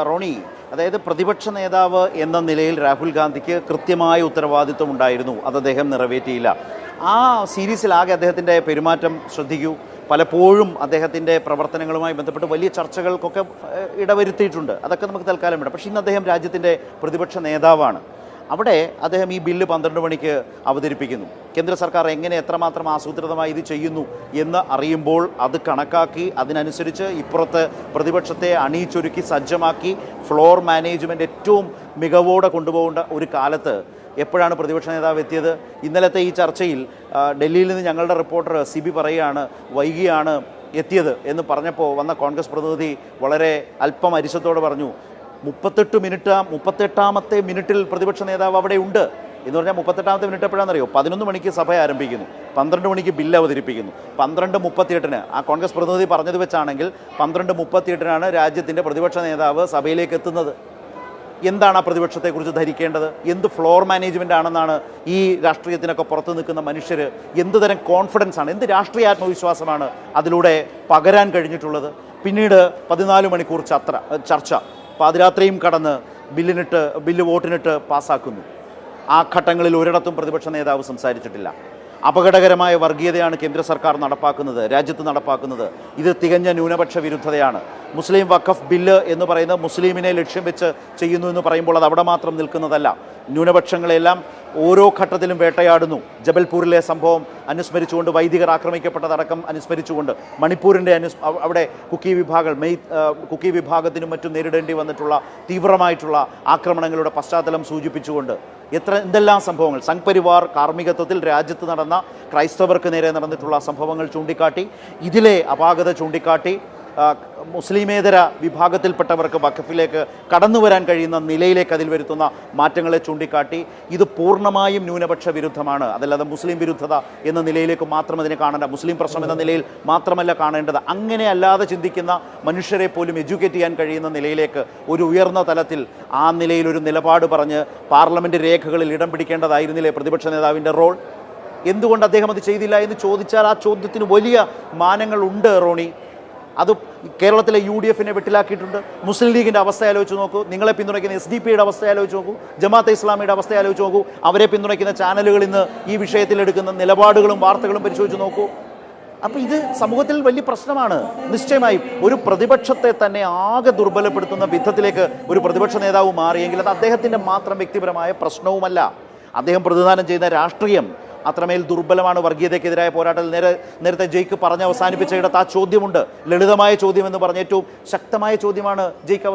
റോണി, അതായത് പ്രതിപക്ഷ നേതാവ് എന്ന നിലയിൽ രാഹുൽ ഗാന്ധിക്ക് കൃത്യമായ ഉത്തരവാദിത്വം ഉണ്ടായിരുന്നു, അത് അദ്ദേഹം നിറവേറ്റിയില്ല. ആ സീരീസിലാകെ അദ്ദേഹത്തിൻ്റെ പെരുമാറ്റം ശ്രദ്ധിക്കൂ. പലപ്പോഴും അദ്ദേഹത്തിൻ്റെ പ്രവർത്തനങ്ങളുമായി ബന്ധപ്പെട്ട് വലിയ ചർച്ചകൾക്കൊക്കെ ഇടവരുത്തിയിട്ടുണ്ട്. അതൊക്കെ നമുക്ക് തൽക്കാലം വിടാം. പക്ഷേ ഇന്ന് അദ്ദേഹം രാജ്യത്തിൻ്റെ പ്രതിപക്ഷ നേതാവാണ്. അവിടെ അദ്ദേഹം ഈ ബില്ല് 12 മണിക്ക് അവതരിപ്പിക്കുന്നു. കേന്ദ്ര സർക്കാർ എങ്ങനെ എത്രമാത്രം ആസൂത്രിതമായി ഇത് ചെയ്യുന്നു എന്ന് അറിയുമ്പോൾ അത് കണക്കാക്കി അതിനനുസരിച്ച് ഇപ്പുറത്ത് പ്രതിപക്ഷത്തെ അണിയിച്ചൊരുക്കി സജ്ജമാക്കി ഫ്ലോർ മാനേജ്മെൻറ്റ് ഏറ്റവും മികവോടെ കൊണ്ടുപോകേണ്ട ഒരു കാലത്ത് എപ്പോഴാണ് പ്രതിപക്ഷ നേതാവ് എത്തിയത്? ഇന്നലത്തെ ഈ ചർച്ചയിൽ ഡൽഹിയിൽ നിന്ന് ഞങ്ങളുടെ റിപ്പോർട്ടർ സിബി പറയുകയാണ് വൈകിയാണ് എത്തിയത് എന്ന് പറഞ്ഞപ്പോൾ വന്ന കോൺഗ്രസ് പ്രതിനിധി വളരെ അല്പം അരിശത്തോടെ പറഞ്ഞു 38ാമത്തെ മിനിറ്റിൽ പ്രതിപക്ഷ നേതാവ് അവിടെ ഉണ്ട് എന്ന് പറഞ്ഞാൽ 38ാമത്തെ മിനിറ്റ് എപ്പോഴാണെന്നറിയോ? 11 മണിക്ക് സഭ ആരംഭിക്കുന്നു, 12 മണിക്ക് ബില്ല് അവതരിപ്പിക്കുന്നു, 12:38 ആ കോൺഗ്രസ് പ്രതിനിധി പറഞ്ഞത് വെച്ചാണെങ്കിൽ 12:38 രാജ്യത്തിൻ്റെ പ്രതിപക്ഷ നേതാവ് സഭയിലേക്ക് എത്തുന്നത്. എന്താണ് ആ പ്രതിപക്ഷത്തെക്കുറിച്ച് ധരിക്കേണ്ടത്? എന്ത് ഫ്ലോർ മാനേജ്മെൻ്റ് ആണെന്നാണ് ഈ രാഷ്ട്രീയത്തിനൊക്കെ പുറത്ത് നിൽക്കുന്ന മനുഷ്യർ എന്ത് തരം കോൺഫിഡൻസ് ആണ്, എന്ത് രാഷ്ട്രീയ ആത്മവിശ്വാസമാണ് അതിലൂടെ പകരാൻ കഴിഞ്ഞിട്ടുള്ളത്? പിന്നീട് 14 മണിക്കൂർ ചർച്ച പാതിരാത്രിയും കടന്ന് ബില്ല് വോട്ടിനിട്ട് പാസ്സാക്കുന്നു. ആ ഘട്ടങ്ങളിൽ ഒരിടത്തും പ്രതിപക്ഷ നേതാവ് സംസാരിച്ചിട്ടില്ല. അപകടകരമായ വർഗീയതയാണ് കേന്ദ്ര സർക്കാർ നടപ്പാക്കുന്നത്, രാജ്യത്ത് നടപ്പാക്കുന്നത്. ഇത് തികഞ്ഞ ന്യൂനപക്ഷ വിരുദ്ധതയാണ്. മുസ്ലിം വഖഫ് ബില്ല് എന്ന് പറയുന്നത് മുസ്ലിമിനെ ലക്ഷ്യം വെച്ച് ചെയ്യുന്നു എന്ന് പറയുമ്പോൾ അത് അവിടെ മാത്രം നിൽക്കുന്നതല്ല. ന്യൂനപക്ഷങ്ങളെല്ലാം ഓരോ ഘട്ടത്തിലും വേട്ടയാടുന്നു. ജബൽപൂരിലെ സംഭവം അനുസ്മരിച്ചുകൊണ്ട്, വൈദികർ ആക്രമിക്കപ്പെട്ടതടക്കം അനുസ്മരിച്ചുകൊണ്ട്, മണിപ്പൂരിൻ്റെ അവിടെ കുക്കി വിഭാഗത്തിനും മറ്റും നേരിടേണ്ടി വന്നിട്ടുള്ള തീവ്രമായിട്ടുള്ള ആക്രമണങ്ങളുടെ പശ്ചാത്തലം സൂചിപ്പിച്ചുകൊണ്ട് എന്തെല്ലാം സംഭവങ്ങൾ, സംഘ് പരിവാർ കാർമ്മികത്വത്തിൽ രാജ്യത്ത് നടന്ന ക്രൈസ്തവർക്ക് നേരെ നടന്നിട്ടുള്ള സംഭവങ്ങൾ ചൂണ്ടിക്കാട്ടി, ഇതിലെ അപാകത ചൂണ്ടിക്കാട്ടി, മുസ്ലിമേതര വിഭാഗത്തിൽപ്പെട്ടവർക്ക് വഖഫിലേക്ക് കടന്നു വരാൻ കഴിയുന്ന നിലയിലേക്ക് അതിൽ വരുത്തുന്ന മാറ്റങ്ങളെ ചൂണ്ടിക്കാട്ടി ഇത് പൂർണ്ണമായും ന്യൂനപക്ഷ വിരുദ്ധമാണ്, അതല്ലാതെ മുസ്ലിം വിരുദ്ധത എന്ന നിലയിലേക്ക് മാത്രം അതിനെ കാണേണ്ട, മുസ്ലിം പ്രശ്നം എന്ന നിലയിൽ മാത്രമല്ല കാണേണ്ടത്. അങ്ങനെ അല്ലാതെ ചിന്തിക്കുന്ന മനുഷ്യരെ പോലും എഡ്യൂക്കേറ്റ് ചെയ്യാൻ കഴിയുന്ന നിലയിലേക്ക് ഒരു ഉയർന്ന തലത്തിൽ ആ നിലയിൽ ഒരു നിലപാട് പറഞ്ഞ് പാർലമെൻറ്റ് രേഖകളിൽ ഇടം പിടിക്കേണ്ടതായിരുന്നില്ലേ പ്രതിപക്ഷ നേതാവിൻ്റെ റോൾ? എന്തുകൊണ്ട് അദ്ദേഹം അത് ചെയ്തില്ല എന്ന് ചോദിച്ചാൽ ആ ചോദ്യത്തിന് വലിയ മാനങ്ങളുണ്ട് റോണി. അത് കേരളത്തിലെ UDFനെ വെട്ടിലാക്കിയിട്ടുണ്ട്. മുസ്ലിം ലീഗിൻ്റെ അവസ്ഥ ആലോചിച്ച് നോക്കൂ, നിങ്ങളെ പിന്തുണയ്ക്കുന്ന SDPയുടെ അവസ്ഥ ആലോചിച്ച് നോക്കൂ, ജമാഅത്തെ ഇസ്ലാമിയുടെ അവസ്ഥ ആലോചിച്ച് നോക്കൂ, അവരെ പിന്തുണയ്ക്കുന്ന ചാനലുകൾ ഇന്ന് ഈ വിഷയത്തിൽ എടുക്കുന്ന നിലപാടുകളും വാർത്തകളും പരിശോധിച്ച് നോക്കൂ. അപ്പോൾ ഇത് സമൂഹത്തിൽ വലിയ പ്രശ്നമാണ്. നിശ്ചയമായും ഒരു പ്രതിപക്ഷത്തെ തന്നെ ആകെ ദുർബലപ്പെടുത്തുന്ന വിധത്തിലേക്ക് ഒരു പ്രതിപക്ഷ നേതാവ് മാറിയെങ്കിൽ അത് അദ്ദേഹത്തിൻ്റെ മാത്രം വ്യക്തിപരമായ പ്രശ്നവുമല്ല. അദ്ദേഹം പ്രതിദാനം ചെയ്യുന്ന രാഷ്ട്രീയം അത്രമേൽ ദുർബലമാണ്. വർഗീയതയ്ക്കെതിരായ പോരാട്ടത്തിൽ നേരത്തെ ജയ്ക്ക് പറഞ്ഞ് അവസാനിപ്പിച്ച ഇടത്ത് ആ ചോദ്യമുണ്ട്. ലളിതമായ ചോദ്യം എന്ന് പറഞ്ഞ ഏറ്റവും ശക്തമായ ചോദ്യമാണ് ജയ്ക്ക്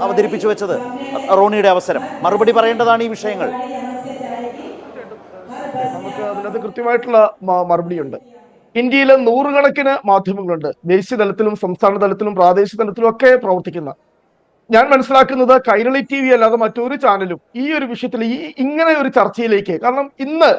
അവതരിപ്പിച്ചു വെച്ചത്. റോണിയുടെ അവസരം മറുപടി പറയേണ്ടതാണ് ഈ വിഷയങ്ങൾ. നമുക്ക് അതിനകത്ത് കൃത്യമായിട്ടുള്ള മറുപടിയുണ്ട്. ഇന്ത്യയിലെ നൂറുകണക്കിന് മാധ്യമങ്ങളുണ്ട്, ദേശീയ തലത്തിലും സംസ്ഥാന തലത്തിലും പ്രാദേശിക തലത്തിലും ഒക്കെ പ്രവർത്തിക്കുന്ന. ഞാൻ മനസ്സിലാക്കുന്നത് കൈരളി TV അല്ലാതെ മറ്റൊരു ചാനലും ഈ ഒരു വിഷയത്തിൽ ഇങ്ങനെ ഒരു ചർച്ചയിലേക്ക്, കാരണം ഇന്ന്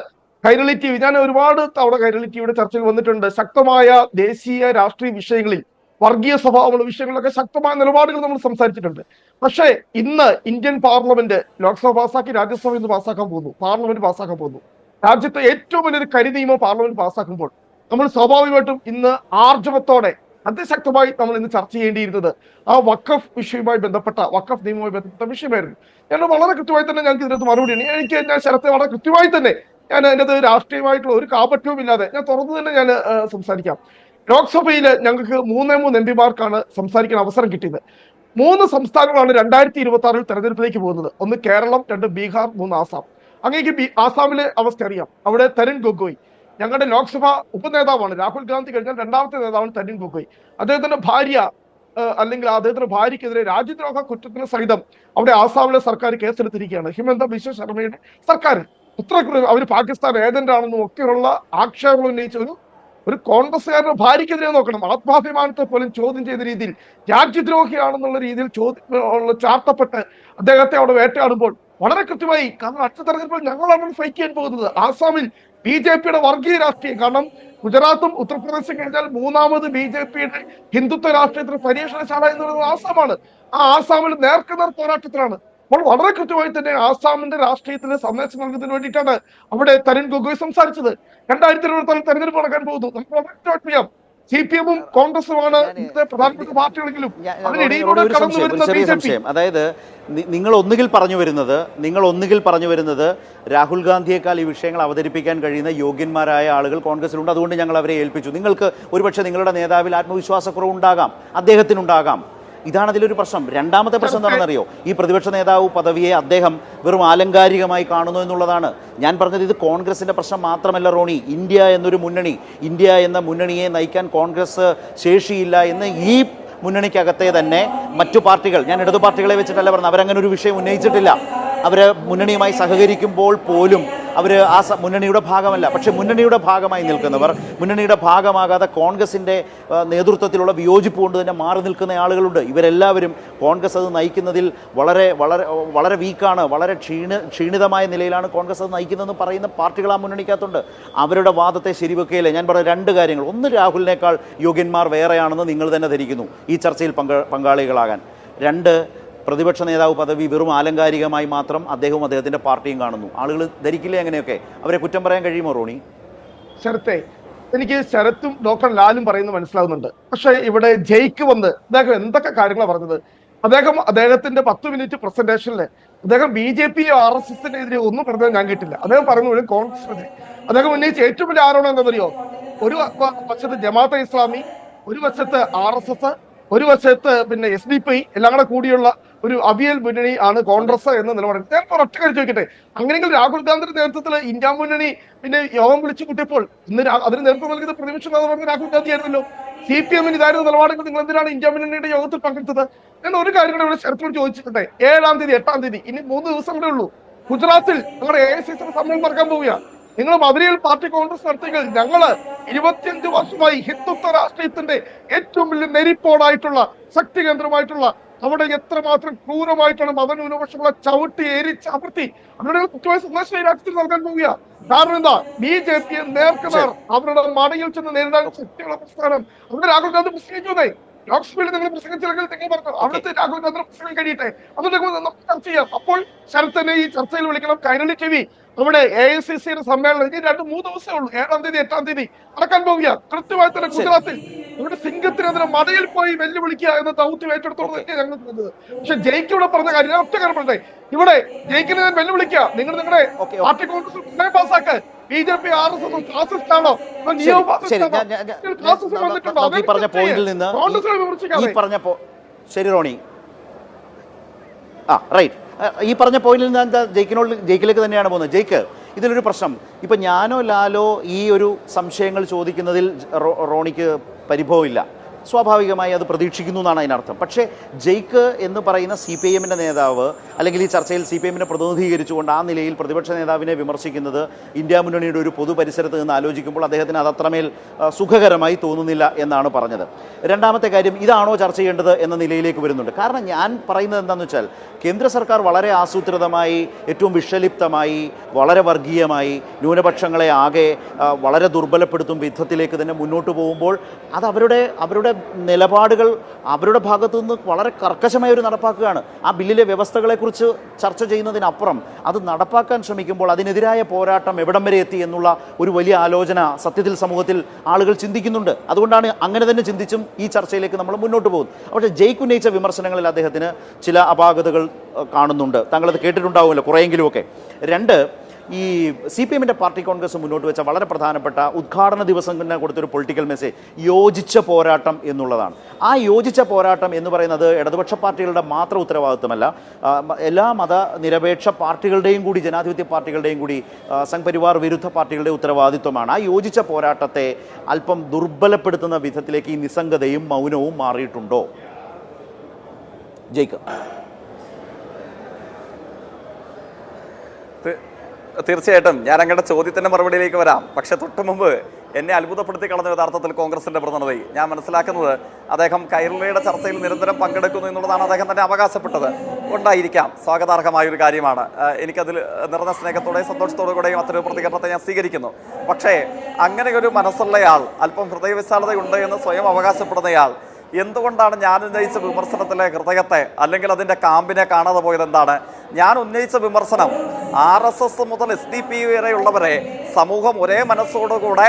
കൈരളി TV, ഞാൻ ഒരുപാട് തവണ കൈരളി TVയുടെ ചർച്ചയിൽ വന്നിട്ടുണ്ട്. ശക്തമായ ദേശീയ രാഷ്ട്രീയ വിഷയങ്ങളിൽ, വർഗീയ സ്വഭാവമുള്ള വിഷയങ്ങളിലൊക്കെ ശക്തമായ നിലപാടുകൾ നമ്മൾ സംസാരിച്ചിട്ടുണ്ട്. പക്ഷേ ഇന്ന് ഇന്ത്യൻ പാർലമെന്റ് ലോക്സഭ പാസ്സാക്കി, രാജ്യസഭ ഇന്ന് പാസ്സാക്കാൻ പോകുന്നു, പാർലമെന്റ് പാസ്സാക്കാൻ പോകുന്നു. രാജ്യത്തെ ഏറ്റവും വലിയൊരു കരിനിയമം പാർലമെന്റ് പാസ്സാക്കുമ്പോൾ നമ്മൾ സ്വാഭാവികമായിട്ടും ഇന്ന് ആർജവത്തോടെ അതിശക്തമായി നമ്മൾ ഇന്ന് ചർച്ച ചെയ്യേണ്ടിയിരുന്നത് ആ വഖഫ് വിഷയവുമായി ബന്ധപ്പെട്ട, വഖഫ് നിയമവുമായി ബന്ധപ്പെട്ട വിഷയമായിരുന്നു. ഞാൻ വളരെ കൃത്യമായി തന്നെ ഞങ്ങൾക്ക് ഇതിനകത്ത് മറുപടിയാണ്. ഞാൻ ശരത്തെ വളരെ കൃത്യമായി തന്നെ ഞാൻ അതിനകത്ത് രാഷ്ട്രീയമായിട്ടുള്ള ഒരു കാപട്യവും ഇല്ലാതെ ഞാൻ തുറന്നു തന്നെ ഞാൻ സംസാരിക്കാം. ലോക്സഭയിൽ ഞങ്ങൾക്ക് 3 MPമാർക്കാണ് സംസാരിക്കാൻ അവസരം കിട്ടിയത്. 3 സംസ്ഥാനങ്ങളാണ് 2026 തെരഞ്ഞെടുപ്പിലേക്ക് പോകുന്നത്. 1 കേരളം, 2 ബീഹാർ, 3 ആസാം. അങ്ങേക്ക് ആസാമിലെ അവസ്ഥ അറിയാം. അവിടെ തരുൺ ഗൊഗോയ് ഞങ്ങളുടെ ലോക്സഭ ഉപനേതാവാണ്. രാഹുൽ ഗാന്ധി കഴിഞ്ഞാൽ 2ാമത്തെ നേതാവാണ് തരുൺ ഗൊഗോയ്. അദ്ദേഹത്തിന്റെ ഭാര്യ അല്ലെങ്കിൽ അദ്ദേഹത്തിന്റെ ഭാര്യയ്ക്കെതിരെ രാജ്യദ്രോഹ കുറ്റത്തിന് സഹിതം അവിടെ ആസാമിലെ സർക്കാർ കേസെടുത്തിരിക്കുകയാണ്. ഹിമന്ത ബിശ്വ ശർമ്മയുടെ സർക്കാർ. അവർ പാകിസ്ഥാൻ ഏജന്റ് ആണെന്നും ഒക്കെയുള്ള ആക്ഷേപം ഉന്നയിച്ച ഒരു കോൺഗ്രസ്സുകാരുടെ ഭാര്യയ്ക്കെതിരെ നോക്കണം. ആത്മാഭിമാനത്തെ പോലും ചോദ്യം ചെയ്ത രീതിയിൽ രാജ്യദ്രോഹിയാണെന്നുള്ള രീതിയിൽ ചാർത്തപ്പെട്ട് അദ്ദേഹത്തെ അവിടെ വേട്ടയാടുമ്പോൾ വളരെ കൃത്യമായി, കാരണം അടുത്ത തെരഞ്ഞെടുപ്പിൽ ഞങ്ങളാണ് ഫൈറ്റ് ചെയ്യാൻ പോകുന്നത്. ആസാമിൽ BJPയുടെ വർഗീയ രാഷ്ട്രീയം, കാരണം ഗുജറാത്തും ഉത്തർപ്രദേശും കഴിഞ്ഞാൽ 3ാമത് BJPയുടെ ഹിന്ദുത്വ രാഷ്ട്രീയത്തിന് പരീക്ഷണശാല എന്ന് പറയുന്നത് ആസാമാണ്. ആ ആസാമിൽ നേർക്കുനേർ പോരാട്ടത്തിലാണ്. അപ്പോൾ വളരെ കൃത്യമായി തന്നെ ആസാമിന്റെ രാഷ്ട്രീയത്തിന് സന്ദേശം നൽകുന്നതിന് വേണ്ടിയിട്ടാണ് അവിടെ തരുൺ ഗൊഗോയ് സംസാരിച്ചത്. 2024 തെരഞ്ഞെടുപ്പ് നടക്കാൻ പോകുന്നു. നമുക്ക് വളരെ വ്യക്തമായിട്ട് ചെയ്യാം. CPM-ഉം കോൺഗ്രസുമാണ് ഇന്നത്തെ പ്രധാനപ്പെട്ട പാർട്ടികളെങ്കിലും അതിനിടയിലൂടെ ഒരു കടന്നു സംശയം, ഒരു വരുന്ന ചെറിയ BJP. സംശയം. അതായത് നിങ്ങൾ ഒന്നുകിൽ പറഞ്ഞു വരുന്നത് രാഹുൽ ഗാന്ധിയേക്കാൾ ഈ വിഷയങ്ങൾ അവതരിപ്പിക്കാൻ കഴിയുന്ന യോഗ്യന്മാരായ ആളുകൾ കോൺഗ്രസിലുണ്ട്, അതുകൊണ്ട് ഞങ്ങൾ അവരെ ഏൽപ്പിച്ചു. നിങ്ങൾക്ക് ഒരുപക്ഷെ നിങ്ങളുടെ നേതാവിൽ ആത്മവിശ്വാസക്കുറവുണ്ടാകാം, അദ്ദേഹത്തിനുണ്ടാകാം. ഇതാണ് അതിലൊരു പ്രശ്നം. രണ്ടാമത്തെ പ്രശ്നം എന്താണെന്നറിയോ? ഈ പ്രതിപക്ഷ നേതാവ് പദവിയെ അദ്ദേഹം വെറും ആലങ്കാരികമായി കാണുന്നു എന്നുള്ളതാണ്. ഞാൻ പറഞ്ഞത് ഇത് കോൺഗ്രസിന്റെ പ്രശ്നം മാത്രമല്ല റോണി. ഇന്ത്യ എന്ന മുന്നണിയെ നയിക്കാൻ കോൺഗ്രസ് ശേഷിയില്ല എന്ന് ഈ മുന്നണിക്കകത്തെ തന്നെ മറ്റു പാർട്ടികൾ, ഞാൻ ഇടതു പാർട്ടികളെ വെച്ചിട്ടല്ല പറഞ്ഞത്, അവരങ്ങനെ ഒരു വിഷയം ഉന്നയിച്ചിട്ടില്ല. അവർ മുന്നണിയുമായി സഹകരിക്കുമ്പോൾ പോലും അവർ ആ മുന്നണിയുടെ ഭാഗമല്ല. പക്ഷേ മുന്നണിയുടെ ഭാഗമായി നിൽക്കുന്നവർ, മുന്നണിയുടെ ഭാഗമാകാതെ കോൺഗ്രസിൻ്റെ നേതൃത്വത്തിലുള്ള വിയോജിപ്പ് കൊണ്ട് തന്നെ മാറി നിൽക്കുന്ന ആളുകളുണ്ട്. ഇവരെല്ലാവരും കോൺഗ്രസ് അത് നയിക്കുന്നതിൽ വളരെ വളരെ വളരെ വീക്കാണ്, വളരെ ക്ഷീണിതമായ നിലയിലാണ് കോൺഗ്രസ് അത് നയിക്കുന്നതെന്ന് പറയുന്ന പാർട്ടികൾ ആ മുന്നണിക്കകത്തുണ്ട്. അവരുടെ വാദത്തെ ശരിവെക്കുകയില്ല. ഞാൻ പറഞ്ഞ രണ്ട് കാര്യങ്ങൾ: ഒന്ന്, രാഹുലിനേക്കാൾ യോഗ്യന്മാർ വേറെയാണെന്ന് നിങ്ങൾ തന്നെ ധരിക്കുന്നു ഈ ചർച്ചയിൽ പങ്കാളികളാകാൻ. രണ്ട്, പ്രതിപക്ഷ നേതാവ് പദവി വെറും ആലങ്കാരികമായി മാത്രം അദ്ദേഹവും അദ്ദേഹത്തിൻ്റെ പാർട്ടിയും കാണുന്നു. ആളുകൾ ധരിക്കില്ലേ അങ്ങനെയൊക്കെ? അവരെ കുറ്റം പറയാൻ കഴിയുമോ റോണി? ശരത്തെ, എനിക്ക് ശരത്തും ഡോക്ടർ ലാലും പറയുന്നത് മനസ്സിലാവുന്നുണ്ട്. പക്ഷെ ഇവിടെ ജയിക്ക് വന്ന് അദ്ദേഹം എന്തൊക്കെ കാര്യങ്ങളാണ് പറഞ്ഞത്. അദ്ദേഹത്തിന്റെ 10 മിനിറ്റ് പ്രസന്റേഷനിൽ അദ്ദേഹം BJP RSSന്റെ എതിരെ ഒന്നും പറഞ്ഞത് ഞാൻ കേട്ടില്ല. അദ്ദേഹം പറഞ്ഞു കോൺഗ്രസിനെതിരെ. അദ്ദേഹം ഉന്നയിച്ച ഏറ്റവും വലിയ ആരോപണം എന്താണെന്നറിയോ? ഒരു വശത്ത് ജമാഅത്തെ ഇസ്ലാമി, ഒരു വശത്ത് RSS, ഒരു വശത്ത് പിന്നെ SDPI എല്ലാം കൂടെ കൂടിയുള്ള ഒരു അവിയൽ മുന്നണി ആണ് കോൺഗ്രസ് എന്ന നിലപാട്. ഞാൻ ഒറ്റ കാര്യം ചോദിക്കട്ടെ, അങ്ങനെയെങ്കിൽ രാഹുൽ ഗാന്ധിയുടെ നേതൃത്വത്തിൽ ഇന്ത്യ മുന്നണി പിന്നെ യോഗം വിളിച്ചു കൂട്ടിയപ്പോൾ ഇന്ന് അതിന് നേതൃത്വം നൽകിയത് പ്രതിപക്ഷ നേതാവ് രാഹുൽ ഗാന്ധി ആയിരുന്നല്ലോ. CPM-ന് ഇതായിരുന്നു നിലപാടുകൾ. നിങ്ങൾ എന്തിനാണ് ഇന്ത്യ മുന്നണിയുടെ യോഗത്തിൽ പങ്കെടുത്തത്? ഞാൻ ഒരു കാര്യം കൂടെ ഇവിടെ ശരത്തോട് ചോദിച്ചിട്ടുണ്ട്. 7-ാം തീയതി 8-ാം തീയതി ഇനി 3 ദിവസം കൂടെ ഉള്ളൂ. ഗുജറാത്തിൽ നമ്മുടെ AICC സമ്മേളനം നടക്കാൻ പോവുക. നിങ്ങൾ മധുരയിൽ പാർട്ടി കോൺഗ്രസ് നടത്തിയെങ്കിൽ ഞങ്ങള് 25 വർഷമായി ഹിന്ദുത്വ രാഷ്ട്രീയത്തിന്റെ ഏറ്റവും വലിയ നെരിപ്പോടായിട്ടുള്ള ശക്തി കേന്ദ്രമായിട്ടുള്ള അവിടെ എത്രമാത്രം ക്രൂരമായിട്ടാണ് മതന്യൂനപക്ഷങ്ങളെ ചവിട്ടി എരിച്ചമർത്തി അവരുടെ കൃത്യമായ സന്ദേശം ഈ രാജ്യത്തിൽ നൽകാൻ പോവുക. കാരണം എന്താ? BJP-യെ നേർക്കുനേർ അവരുടെ മടയിൽ ചെന്ന് നേരിടാൻ ശക്തിയുള്ള പ്രസ്ഥാനം അവിടെ രാഹുൽ ഗാന്ധി പ്രസംഗിക്കുന്നേ. ലോക്സഭയിൽ നിങ്ങൾ പ്രസംഗിച്ചില്ലെങ്കിൽ നിങ്ങൾ പറഞ്ഞു അവിടുത്തെ രാഹുൽ ഗാന്ധി പ്രസംഗം കഴിയട്ടെ, അതുകൊണ്ട് നമുക്ക് ചർച്ച ചെയ്യാം. അപ്പോൾ ശരത്തിനെ ഈ ചർച്ചയിൽ വിളിക്കണം. കൈരളി TV നമ്മുടെ AICC-യുടെ സമ്മേളനം ഇനി 2-3 ദിവസമേ ഉള്ളൂ. 7-ാം തീയതി 8-ാം തീയതി നടക്കാൻ പോവുക. കൃത്യമായി തന്നെ ഗുജറാത്തിൽ ഇവിടെ സിംഗത്തിനെതിരെ മടയിൽ പോയി വെല്ലുവിളിക്കുക എന്ന ദൗത്യം ഏറ്റെടുത്തോളം തന്നെയാണ് ഞങ്ങൾ പറഞ്ഞത്. പക്ഷെ ജയിക്ക് ഇവിടെ പറഞ്ഞ കാര്യം ഞാൻ ഒറ്റ കാര്യം പറഞ്ഞേ, ഇവിടെ ജയിക്കിനെ ഞാൻ വെല്ലുവിളിക്കുക. നിങ്ങളുടെ പാർട്ടി കോൺഗ്രസ് പാസ്സാക്ക്. BJP RSS ഫാസിസ്റ്റ് ആണോ? ശരി റോണി, റൈറ്റ്. ഈ പറഞ്ഞ പോയിന്റിൽ നിന്ന് എന്താ ജയിക്കിലേക്ക് തന്നെയാണ് പോകുന്നത്. ജയിക്ക്, ഇതിലൊരു പ്രശ്നം. ഇപ്പം ഞാനോ ലാലോ ഈ ഒരു സംശയങ്ങൾ ചോദിക്കുന്നതിൽ റോണിക്ക് പരിഭവമില്ല. സ്വാഭാവികമായി അത് പ്രതീക്ഷിക്കുന്നു എന്നാണ് അതിനർത്ഥം. പക്ഷേ ജയിക്ക് എന്ന് പറയുന്ന CPIM-ൻ്റെ നേതാവ്, അല്ലെങ്കിൽ ഈ ചർച്ചയിൽ CPIM-നെ പ്രതിനിധീകരിച്ചുകൊണ്ട് ആ നിലയിൽ പ്രതിപക്ഷ നേതാവിനെ വിമർശിക്കുന്നത് ഇന്ത്യ മുന്നണിയുടെ ഒരു പൊതു പരിസരത്ത് നിന്ന് ആലോചിക്കുമ്പോൾ അദ്ദേഹത്തിന് അത് അത്രമേൽ സുഖകരമായി തോന്നുന്നില്ല എന്നാണ് പറഞ്ഞത്. രണ്ടാമത്തെ കാര്യം, ഇതാണോ ചർച്ച ചെയ്യേണ്ടത് എന്ന നിലയിലേക്ക് വരുന്നുണ്ട്. കാരണം ഞാൻ പറയുന്നത് എന്താണെന്ന് വെച്ചാൽ, കേന്ദ്ര സർക്കാർ വളരെ ആസൂത്രിതമായി, ഏറ്റവും വിഷലിപ്തമായി, വളരെ വർഗീയമായി ന്യൂനപക്ഷങ്ങളെ ആകെ വളരെ ദുർബലപ്പെടുത്തും വിധത്തിലേക്ക് തന്നെ മുന്നോട്ട് പോകുമ്പോൾ അത് അവരുടെ നിലപാടുകൾ അവരുടെ ഭാഗത്തു നിന്ന് വളരെ കർക്കശമായ ഒരു നടപ്പാക്കുകയാണ്. ആ ബില്ലിലെ വ്യവസ്ഥകളെക്കുറിച്ച് ചർച്ച ചെയ്യുന്നതിനപ്പുറം അത് നടപ്പാക്കാൻ ശ്രമിക്കുമ്പോൾ അതിനെതിരായ പോരാട്ടം എവിടം വരെ എത്തി എന്നുള്ള ഒരു വലിയ ആലോചന സത്യത്തിൽ സമൂഹത്തിൽ ആളുകൾ ചിന്തിക്കുന്നുണ്ട്. അതുകൊണ്ടാണ് അങ്ങനെ തന്നെ ചിന്തിച്ചും ഈ ചർച്ചയിലേക്ക് നമ്മൾ മുന്നോട്ട് പോകുന്നത്. പക്ഷേ ജയിക്ക് ഉന്നയിച്ച വിമർശനങ്ങളിൽ അദ്ദേഹത്തിന് ചില അപാകതകൾ കാണുന്നുണ്ട്. താങ്കളത് കേട്ടിട്ടുണ്ടാവുമല്ലോ കുറേയെങ്കിലുമൊക്കെ. രണ്ട്, ഈ CPM-ൻ്റെ പാർട്ടി കോൺഗ്രസ് മുന്നോട്ട് വെച്ച വളരെ പ്രധാനപ്പെട്ട ഉദ്ഘാടന ദിവസം തന്നെ കൊടുത്തൊരു പൊളിറ്റിക്കൽ മെസ്സേജ് യോജിച്ച പോരാട്ടം എന്നുള്ളതാണ്. ആ യോജിച്ച പോരാട്ടം എന്ന് പറയുന്നത് ഇടതുപക്ഷ പാർട്ടികളുടെ മാത്രം ഉത്തരവാദിത്വമല്ല, എല്ലാ മതനിരപേക്ഷ പാർട്ടികളുടെയും കൂടി, ജനാധിപത്യ പാർട്ടികളുടെയും കൂടി, സംഘപരിവാർ വിരുദ്ധ പാർട്ടികളുടെ ഉത്തരവാദിത്വമാണ്. ആ യോജിച്ച പോരാട്ടത്തെ അല്പം ദുർബലപ്പെടുത്തുന്ന വിധത്തിലേക്ക് ഈ നിസ്സംഗതയും മൗനവും മാറിയിട്ടുണ്ടോ? ജയിക്ക്. തീർച്ചയായിട്ടും ഞാൻ അങ്ങയുടെ ചോദ്യത്തിൻ്റെ മറുപടിയിലേക്ക് വരാം. പക്ഷെ തൊട്ട് മുമ്പ് എന്നെ അത്ഭുതപ്പെടുത്തി കളഞ്ഞ യഥാർത്ഥത്തിൽ കോൺഗ്രസിൻ്റെ പ്രതിനിധി. ഞാൻ മനസ്സിലാക്കുന്നത് അദ്ദേഹം കൈരളിയുടെ ചർച്ചയിൽ നിരന്തരം പങ്കെടുക്കുന്നു എന്നുള്ളതാണ് അദ്ദേഹം തന്നെ അവകാശപ്പെട്ടത്. ഉണ്ടായിരിക്കാം, സ്വാഗതാർഹമായൊരു കാര്യമാണ്. എനിക്കതിൽ നിറഞ്ഞ സ്നേഹത്തോടെ സന്തോഷത്തോടു കൂടെയും അത്തരം പ്രതികരണത്തെ ഞാൻ സ്വീകരിക്കുന്നു. പക്ഷേ അങ്ങനെ ഒരു മനസ്സുള്ളയാൾ, അല്പം ഹൃദയവിശാലതയുണ്ട് എന്ന് സ്വയം അവകാശപ്പെടുന്നയാൾ എന്തുകൊണ്ടാണ് ഞാൻ ഉന്നയിച്ച വിമർശനത്തിലെ ഹൃദയത്തെ അല്ലെങ്കിൽ അതിൻ്റെ കാമ്പിനെ കാണാതെ പോയത്? എന്താണ് ഞാൻ ഉന്നയിച്ച വിമർശനം? RSS മുതൽ SDP വരെയുള്ളവരെ സമൂഹം ഒരേ മനസ്സോടുകൂടെ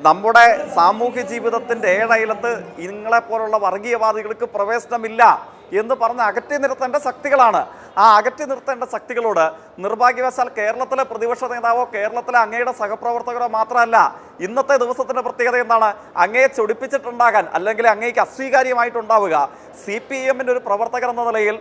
നമ്മുടെ സാമൂഹ്യ ജീവിതത്തിൻ്റെ ഏഴയലത്ത് നിങ്ങളെപ്പോലുള്ള വർഗീയവാദികൾക്ക് പ്രവേശനമില്ല എന്ന് പറഞ്ഞ് അകറ്റി നിർത്തേണ്ട ശക്തികളാണ്. ആ അകറ്റി നിർത്തേണ്ട ശക്തികളോട് നിർഭാഗ്യവശാൽ കേരളത്തിലെ പ്രതിപക്ഷ നേതാവോ കേരളത്തിലെ അങ്ങയുടെ സഹപ്രവർത്തകരോ മാത്രമല്ല, ഇന്നത്തെ ദിവസത്തിൻ്റെ പ്രത്യേകത എന്താണ്? അങ്ങയെ ചൊടിപ്പിച്ചിട്ടുണ്ടാകാൻ അല്ലെങ്കിൽ അങ്ങേക്ക് അസ്വീകാര്യമായിട്ടുണ്ടാവുക CPM-ന്റെ ഒരു പ്രവർത്തകർ എന്ന നിലയിൽ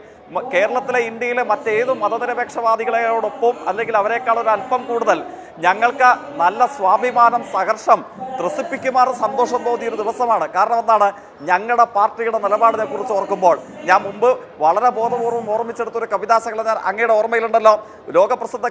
കേരളത്തിലെ ഇന്ത്യയിലെ മറ്റേത് മതനിരപേക്ഷവാദികളോടൊപ്പം അല്ലെങ്കിൽ അവരെക്കാൾ ഒരു അല്പം കൂടുതൽ ഞങ്ങൾക്ക് നല്ല സ്വാഭിമാനം സഹർഷം ത്രസിപ്പിക്കുമാറ് സന്തോഷം തോന്നിയ ഒരു ദിവസമാണ്. കാരണം എന്താണ്? ഞങ്ങളുടെ പാർട്ടിയുടെ നിലപാടിനെ കുറിച്ച് ഓർക്കുമ്പോൾ ഞാൻ മുമ്പ് വളരെ ബോധപൂർവ്വം ഓർമ്മിച്ചെടുത്തൊരു കവിതാശകലം ഞാൻ അങ്ങയുടെ ഓർമ്മയിലുണ്ടല്ലോ. ലോകപ്രസിദ്ധ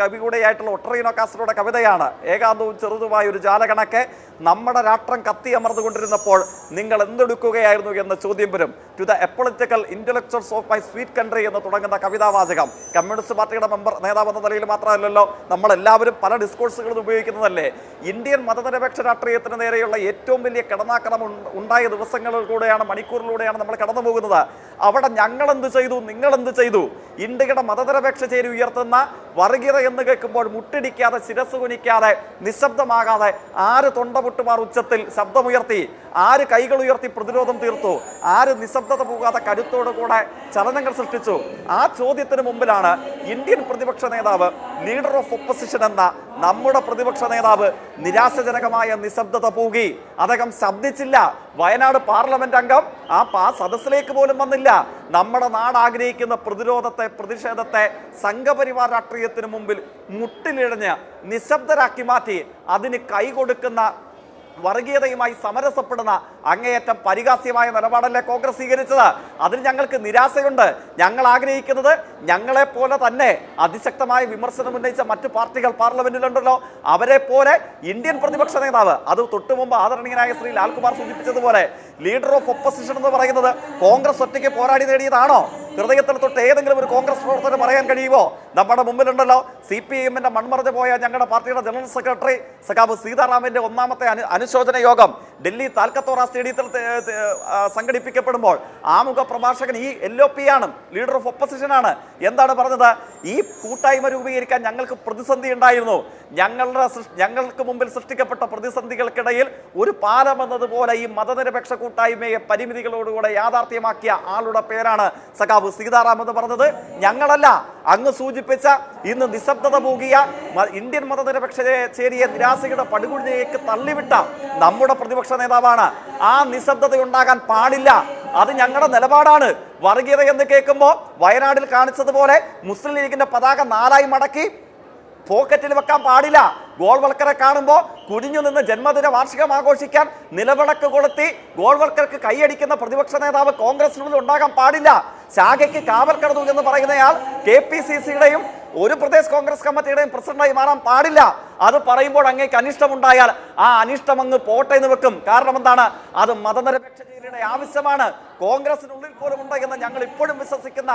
കവി കൂടെയായിട്ടുള്ള ഒട്ടറീനോ കാസ്ട്രോയുടെ കവിതയാണ്. ഏകാന്തവും ചെറുതുമായ ഒരു ജാലകണക്കെ നമ്മുടെ രാഷ്ട്രം കത്തിയമർന്നുകൊണ്ടിരുന്നപ്പോൾ നിങ്ങൾ എന്തെടുക്കുകയായിരുന്നു എന്ന ചോദ്യം വരും. To the apolitical intellectuals of my sweet country എന്ന് തുടങ്ങുന്ന കവിതാവാചകം കമ്മ്യൂണിസ്റ്റ് പാർട്ടിയുടെ നേതാവ് എന്ന നിലയിൽ മാത്രമല്ലല്ലോ, നമ്മളെല്ലാവരും പല ഡിസ്കോഴ്സുകളും ഉപയോഗിക്കുന്നതല്ലേ. ഇന്ത്യൻ മതനിരപേക്ഷ രാഷ്ട്രീയത്തിന് നേരെയുള്ള ഏറ്റവും വലിയ കടന്നാക്രമം ഉണ്ടായ ദിവസങ്ങളിലൂടെയാണ്, മണിക്കൂറിലൂടെയാണ് നമ്മൾ കടന്നു പോകുന്നത്. അവിടെ ഞങ്ങൾ എന്ത് ചെയ്തു, നിങ്ങൾ എന്ത് ചെയ്തു? ഇന്ത്യയുടെ മതനിരപേക്ഷ ചേരി ഉയർത്തുന്ന വർഗീയത എന്ന് കേൾക്കുമ്പോൾ മുട്ടിടിക്കാതെ, ശിരസ് കുനിക്കാതെ, നിശബ്ദമാകാതെ ആര് തൊണ്ടപൊട്ടുമാർ ഉച്ചത്തിൽ ശബ്ദമുയർത്തി, ആര് കൈകൾ ഉയർത്തി പ്രതിരോധം തീർത്തു, ആര് നിശബ്ദത പോകാതെ കരുത്തോടു കൂടെ ചലനങ്ങൾ സൃഷ്ടിച്ചു? ആ ചോദ്യത്തിന് മുമ്പിലാണ് ഇന്ത്യൻ പ്രതിപക്ഷ നേതാവ്, ലീഡർ ഓഫ് ഒപ്പോസിഷൻ എന്ന നമ്മുടെ പ്രതിപക്ഷ നേതാവ് നിരാശജനകമായ നിശബ്ദത പോകി. അദ്ദേഹം ശബ്ദിച്ചില്ല. വയനാട് പാർലമെന്റ് അംഗം ആ സദസ്സിലേക്ക് പോലും വന്നില്ല. നമ്മുടെ നാട് ആഗ്രഹിക്കുന്ന പ്രതിരോധത്തെ, പ്രതിഷേധത്തെ സംഘപരിവാർ രാഷ്ട്രീയത്തിന് മുമ്പിൽ മുട്ടിലിഴഞ്ഞ് നിശബ്ദരാക്കി മാറ്റി അതിന് കൈകൊടുക്കുന്ന വർഗീയതയുമായി സമരസപ്പെടുന്ന അങ്ങേയറ്റം പരിഹാസ്യമായ നിലപാടല്ലേ കോൺഗ്രസ് സ്വീകരിച്ചത്? അതിൽ ഞങ്ങൾക്ക് നിരാശയുണ്ട്. ഞങ്ങൾ ആഗ്രഹിക്കുന്നത് ഞങ്ങളെ പോലെ തന്നെ അതിശക്തമായ വിമർശനം ഉന്നയിച്ച മറ്റു പാർട്ടികൾ പാർലമെന്റിലുണ്ടല്ലോ, അവരെ പോലെ ഇന്ത്യൻ പ്രതിപക്ഷ നേതാവ്, അത് തൊട്ടുമുമ്പ് ആദരണീയനായ ശ്രീ ലാൽകുമാർ സൂചിപ്പിച്ചതുപോലെ ലീഡർ ഓഫ് ഒപ്പോസിഷൻ എന്ന് പറയുന്നത് കോൺഗ്രസ് ഒറ്റയ്ക്ക് പോരാടി നേടിയതാണോ? ഹൃദയത്തിൽ തൊട്ട് ഏതെങ്കിലും ഒരു കോൺഗ്രസ് പ്രവർത്തകർ പറയാൻ കഴിയുമോ? നമ്മുടെ മുമ്പിലുണ്ടല്ലോ CPM-ന്റെ മൺമറഞ്ഞു പോയ ഞങ്ങളുടെ പാർട്ടിയുടെ ജനറൽ സെക്രട്ടറി സഖാബ് സീതാറാമിന്റെ ഒന്നാമത്തെ അനുശോചന യോഗം ഡൽഹി താൽക്കത്തോറ സ്റ്റേഡിയത്തിൽ സംഘടിപ്പിക്കപ്പെടുമ്പോൾ ആമുഖ പ്രഭാഷകൻ ഈ LOP ആണ്, ലീഡർ ഓഫ് ഒപ്പോസിഷൻ ആണ്. എന്താണ് പറഞ്ഞത്? ഈ കൂട്ടായ്മ രൂപീകരിക്കാൻ ഞങ്ങൾക്ക് പ്രതിസന്ധി ഉണ്ടായിരുന്നു. ഞങ്ങൾക്ക് മുമ്പിൽ സൃഷ്ടിക്കപ്പെട്ട പ്രതിസന്ധികൾക്കിടയിൽ ഒരു പാലം എന്നതുപോലെ ഈ മതനിരപേക്ഷ കൂട്ടായ്മയെ പരിമിതികളോടുകൂടെ യാഥാർത്ഥ്യമാക്കിയ ആളുടെ പേരാണ് സഖാബ് സീതാറാം എന്ന് പറഞ്ഞത്. ഞങ്ങളല്ല, അങ്ങ് സൂചിപ്പിച്ച ഇന്ന് നിശബ്ദത പോകിയ ഇന്ത്യൻ മതനിരപേക്ഷ ചേരിയെ നിരാശയുടെ പടുകുഴിയിലേക്ക് തള്ളിവിട്ട നമ്മുടെ പ്രതിപക്ഷ നേതാവാണ്. ആ നിശബ്ദത ഉണ്ടാകാൻ പാടില്ല. അത് ഞങ്ങളുടെ നിലപാടാണ്. വർഗീയത എന്ന് കേൾക്കുമ്പോൾ വയനാട്ടിൽ കാണിച്ചതുപോലെ മുസ്ലിം ലീഗിന്റെ പതാക 4 മടക്കി പോക്കറ്റിൽ വെക്കാൻ പാടില്ല. ഗോൾവൽക്കറെ കാണുമ്പോൾ കുനിഞ്ഞു നിന്ന് ജന്മദിന വാർഷികം ആഘോഷിക്കാൻ നിലവിളക്ക് കൊളുത്തി ഗോൾവൽക്കർക്ക് കൈയടിക്കുന്ന പ്രതിപക്ഷ നേതാവ് കോൺഗ്രസിനുള്ളിൽ ഉണ്ടാകാൻ പാടില്ല. ശാഖയ്ക്ക് കാവൽ കടന്നു എന്ന് പറയുന്നയാൾ KPCC-യുടെയും ഒരു പ്രദേശ് കോൺഗ്രസ് കമ്മിറ്റിയുടെയും പ്രസിഡന്റായി മാറാൻ പാടില്ല. അത് പറയുമ്പോൾ അങ്ങേക്ക് അനിഷ്ടമുണ്ടായാൽ ആ അനിഷ്ടം അങ്ങ് പോട്ടെ എന്ന് വെക്കും. കാരണം എന്താണ്? അത് മതനിരപേക്ഷ ചേരിയുടെ ആവശ്യമാണ്. കോൺഗ്രസിനുള്ളിൽ പോലും ഉണ്ട് എന്ന് ഞങ്ങൾ ഇപ്പോഴും വിശ്വസിക്കുന്ന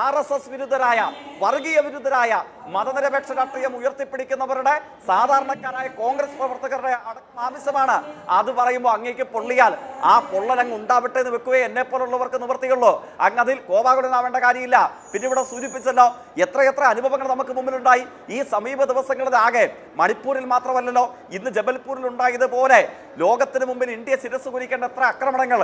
RSS വിരുദ്ധരായ, വർഗീയ വിരുദ്ധരായ, മതനിരപേക്ഷ രാഷ്ട്രീയം ഉയർത്തിപ്പിടിക്കുന്നവരുടെ സാധാരണക്കാരായ കോൺഗ്രസ് പ്രവർത്തകരുടെ അടക്കം ആവശ്യമാണ്. അത് പറയുമ്പോൾ അങ്ങേക്ക് പൊള്ളിയാൽ ആ പൊള്ളലങ്ങ് ഉണ്ടാവട്ടെ എന്ന് വെക്കുകയെ എന്നെ പോലുള്ളവർക്ക് നിവൃത്തിയുള്ളൂ. അങ്ങ് അതിൽ കോപാകുലനാവേണ്ട കാര്യമില്ല. പിന്നെ ഇവിടെ സൂചിപ്പിച്ചല്ലോ എത്രയെത്ര അനുഭവങ്ങൾ നമുക്ക് മുമ്പിലുണ്ടായി ഈ സമീപ ദിവസങ്ങളിൽ. ആകെ മണിപ്പൂരിൽ മാത്രമല്ലല്ലോ, ഇന്ന് ജബൽപൂരിൽ ഉണ്ടായതുപോലെ ലോകത്തിന് മുമ്പിൽ ഇന്ത്യ ശിരസ് കുനിക്കേണ്ട എത്ര ആക്രമണങ്ങൾ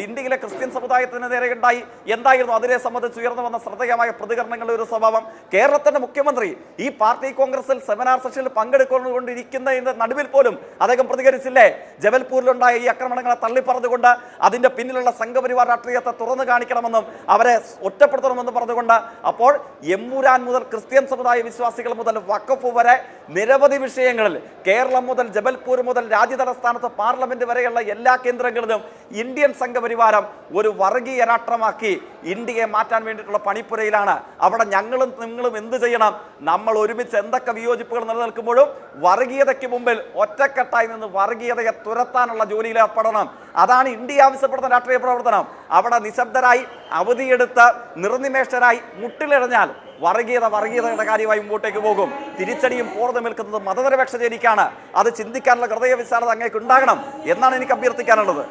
ഇന്ത്യയിലെ ക്രിസ്ത്യൻ സമുദായത്തിന് നേരെ ഉണ്ടായി. എന്തായിരുന്നു അതിനെ സംബന്ധിച്ച് ഉയർന്നു വന്ന ശ്രദ്ധേയമായ പ്രതികരണങ്ങളുടെ ഒരു സ്വഭാവം? കേരളത്തിന്റെ മുഖ്യമന്ത്രി ഈ പാർട്ടി കോൺഗ്രസിൽ സെമിനാർ സെഷനിൽ പങ്കെടുക്കൊണ്ടിരിക്കുന്നതിന്റെ നടുവിൽ പോലും അദ്ദേഹം പ്രതികരിച്ചില്ലേ? ജബൽപൂരിലുണ്ടായ ഈ ആക്രമണങ്ങളെ തള്ളിപ്പറഞ്ഞുകൊണ്ട് അതിന്റെ പിന്നിലുള്ള സംഘപരിവാർ രാഷ്ട്രീയത്തെ തുറന്നു കാണിക്കണമെന്നും അവരെ ഒറ്റപ്പെടുത്തണമെന്നും പറഞ്ഞുകൊണ്ട്, അപ്പോൾ എമ്പുരാൻ മുതൽ ക്രിസ്ത്യൻ സമുദായ വിശ്വാസികൾ മുതൽ വഖഫ് വരെ നിരവധി വിഷയങ്ങളിൽ കേരളം മുതൽ ജബൽപൂർ മുതൽ രാജ്യതലസ്ഥാനത്ത് പാർലമെന്റ് വരെയുള്ള എല്ലാ കേന്ദ്രങ്ങളിലും ഇന്ത്യൻ സംഘപരിവാരം ഒരു വർഗീയ രാഷ്ട്രമാക്കി ഇന്ത്യയെ മാറ്റാൻ വേണ്ടിയിട്ടുള്ള പണിപ്പുരയിലാണ്. അവിടെ ഞങ്ങളും നിങ്ങളും എന്ത് ചെയ്യണം? നമ്മൾ ഒരുമിച്ച് എന്തൊക്കെ വിയോജിപ്പുകൾ നിലനിൽക്കുമ്പോഴും വർഗീയതയ്ക്ക് മുമ്പിൽ ഒറ്റക്കെട്ടായി നിന്ന് വർഗീയതയെ തുരത്താനുള്ള ജോലിയിൽ ഏർപ്പെടണം. അതാണ് ഇന്ത്യ ആവശ്യപ്പെടുന്ന രാഷ്ട്രീയ പ്രവർത്തനം. അവിടെ നിശബ്ദരായി, അവധിയെടുത്ത് നിർനിമേഷരായി മുട്ടിലിഴഞ്ഞാൽ വർഗീയതയുടെ കാര്യമായി മുമ്പോട്ടേക്ക് പോകും. തിരിച്ചടിയും പോർന്ന് നിൽക്കുന്നത് മതനിരപേക്ഷ ചേരിക്കാണ്. അത് ചിന്തിക്കാനുള്ള ഹൃദയവിശാലത അങ്ങേക്ക് ഉണ്ടാകണം എന്നാണ് എനിക്ക് അഭ്യർത്ഥിക്കാനുള്ളത്.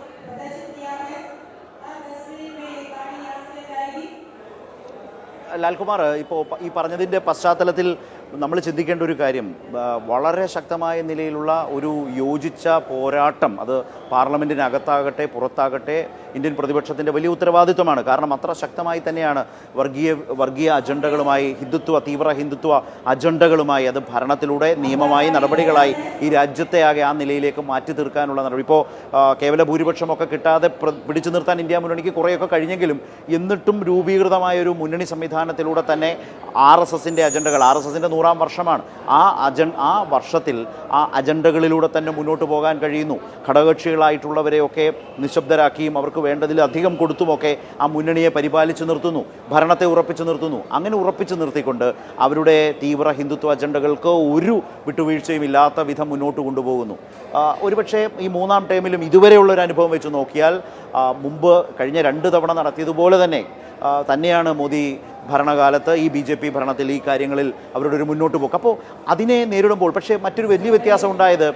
ലാൽകുമാർ, ഇപ്പോൾ ഈ പറഞ്ഞതിൻ്റെ പശ്ചാത്തലത്തിൽ നമ്മൾ ചിന്തിക്കേണ്ട ഒരു കാര്യം, വളരെ ശക്തമായ നിലയിലുള്ള ഒരു യോജിച്ച പോരാട്ടം, അത് പാർലമെൻറ്റിനകത്താകട്ടെ പുറത്താകട്ടെ ഇന്ത്യൻ പ്രതിപക്ഷത്തിൻ്റെ വലിയ ഉത്തരവാദിത്വമാണ്. കാരണം അത്ര ശക്തമായി തന്നെയാണ് വർഗീയ അജണ്ടകളുമായി, തീവ്ര ഹിന്ദുത്വ അജണ്ടകളുമായി അത് ഭരണത്തിലൂടെ നിയമമായി നടപടികളായി ഈ രാജ്യത്തെ ആകെ ആ നിലയിലേക്ക് മാറ്റി തീർക്കാനുള്ള നടപടി. ഇപ്പോൾ കേവല ഭൂരിപക്ഷമൊക്കെ കിട്ടാതെ പിടിച്ചു നിർത്താൻ ഇന്ത്യ മുന്നണിക്ക് കുറേയൊക്കെ കഴിഞ്ഞെങ്കിലും എന്നിട്ടും രൂപീകൃതമായ ഒരു മുന്നണി സംവിധാനത്തിലൂടെ തന്നെ RSSൻ്റെ അജണ്ടകൾ, RSSൻ്റെ 100-ാം വർഷമാണ്, ആ വർഷത്തിൽ ആ അജണ്ടകളിലൂടെ തന്നെ മുന്നോട്ട് പോകാൻ കഴിയുന്നു. ഘടകകക്ഷികളായിട്ടുള്ളവരെയൊക്കെ നിശബ്ദരാക്കിയും അവർക്ക് വേണ്ടതിലധികം കൊടുത്തുമൊക്കെ ആ മുന്നണിയെ പരിപാലിച്ചു നിർത്തുന്നു, ഭരണത്തെ ഉറപ്പിച്ചു നിർത്തുന്നു. അങ്ങനെ ഉറപ്പിച്ചു നിർത്തിക്കൊണ്ട് അവരുടെ തീവ്ര ഹിന്ദുത്വ അജണ്ടകൾക്ക് ഒരു വിട്ടുവീഴ്ചയും ഇല്ലാത്ത വിധം മുന്നോട്ട് കൊണ്ടുപോകുന്നു. ഒരുപക്ഷെ ഈ 3-ാം ടേമിലും ഇതുവരെയുള്ളൊരു അനുഭവം വെച്ച് നോക്കിയാൽ മുമ്പ് കഴിഞ്ഞ 2 തവണ നടത്തിയതുപോലെ തന്നെയാണ് മോദി ഭരണകാലത്ത് ഈ BJP ഭരണത്തിൽ ഈ കാര്യങ്ങളിൽ അവരുടെ ഒരു മുന്നോട്ട് പോക്ക്. അപ്പോൾ അതിനെ നേരിടുമ്പോൾ പക്ഷേ മറ്റൊരു വലിയ വ്യത്യാസം ഉണ്ടായത്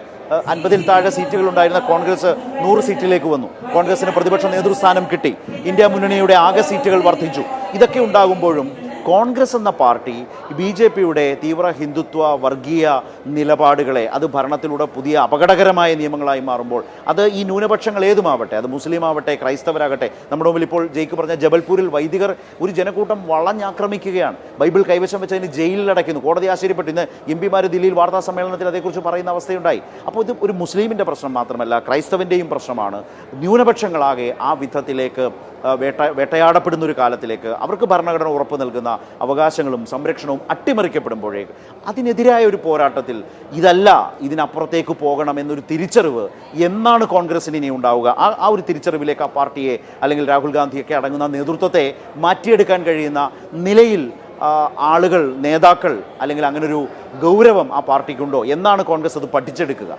50-ൽ താഴെ സീറ്റുകൾ ഉണ്ടായിരുന്ന കോൺഗ്രസ് 100 സീറ്റിലേക്ക് വന്നു. കോൺഗ്രസിന് പ്രതിപക്ഷ നേതൃസ്ഥാനം കിട്ടി. ഇന്ത്യ മുന്നണിയുടെ ആകെ സീറ്റുകൾ വർദ്ധിച്ചു. ഇതൊക്കെ ഉണ്ടാകുമ്പോഴും കോൺഗ്രസ് എന്ന പാർട്ടി BJPയുടെ തീവ്ര ഹിന്ദുത്വ വർഗീയ നിലപാടുകളെ അത് ഭരണത്തിലൂടെ പുതിയ അപകടകരമായ നിയമങ്ങളായി മാറുമ്പോൾ അത് ഈ ന്യൂനപക്ഷങ്ങൾ ഏതുമാവട്ടെ, അത് മുസ്ലിം ആവട്ടെ ക്രൈസ്തവരാകട്ടെ, നമ്മുടെ മുമ്പിൽ ഇപ്പോൾ ജയിക്ക് പറഞ്ഞ ജബൽപൂരിൽ വൈദികർ ഒരു ജനക്കൂട്ടം വളഞ്ഞാക്രമിക്കുകയാണ്, ബൈബിൾ കൈവശം വെച്ചതിന് ജയിലിൽ അടയ്ക്കുന്നു, കോടതി ആശ്ചര്യപ്പെട്ടു. ഇന്ന് MP-മാർ ദില്ലിയിൽ വാർത്താ സമ്മേളനത്തിൽ അതേക്കുറിച്ച് പറയുന്ന അവസ്ഥയുണ്ടായി. അപ്പോൾ ഇത് ഒരു മുസ്ലിമിൻ്റെ പ്രശ്നം മാത്രമല്ല, ക്രൈസ്തവൻ്റെയും പ്രശ്നമാണ്. ന്യൂനപക്ഷങ്ങളാകെ ആ വിധത്തിലേക്ക് വേട്ടയാടപ്പെടുന്ന ഒരു കാലത്തിലേക്ക് അവർക്ക് ഭരണഘടന ഉറപ്പ് നൽകുന്ന അവകാശങ്ങളും സംരക്ഷണവും അട്ടിമറിക്കപ്പെടുമ്പോഴേക്ക് അതിനെതിരായ ഒരു പോരാട്ടത്തിൽ ഇതല്ല, ഇതിനപ്പുറത്തേക്ക് പോകണം എന്നൊരു തിരിച്ചറിവ് എന്നാണ് കോൺഗ്രസിന് ഇനി ഉണ്ടാവുക? ആ ഒരു തിരിച്ചറിവിലേക്ക് ആ പാർട്ടിയെ അല്ലെങ്കിൽ രാഹുൽ ഗാന്ധിയൊക്കെ അടങ്ങുന്ന നേതൃത്വത്തെ മാറ്റിയെടുക്കാൻ കഴിയുന്ന നിലയിൽ ആളുകൾ, നേതാക്കൾ അല്ലെങ്കിൽ അങ്ങനൊരു ഗൗരവം ആ പാർട്ടിക്കുണ്ടോ എന്നാണ് കോൺഗ്രസ് അത് പഠിച്ചെടുക്കുക?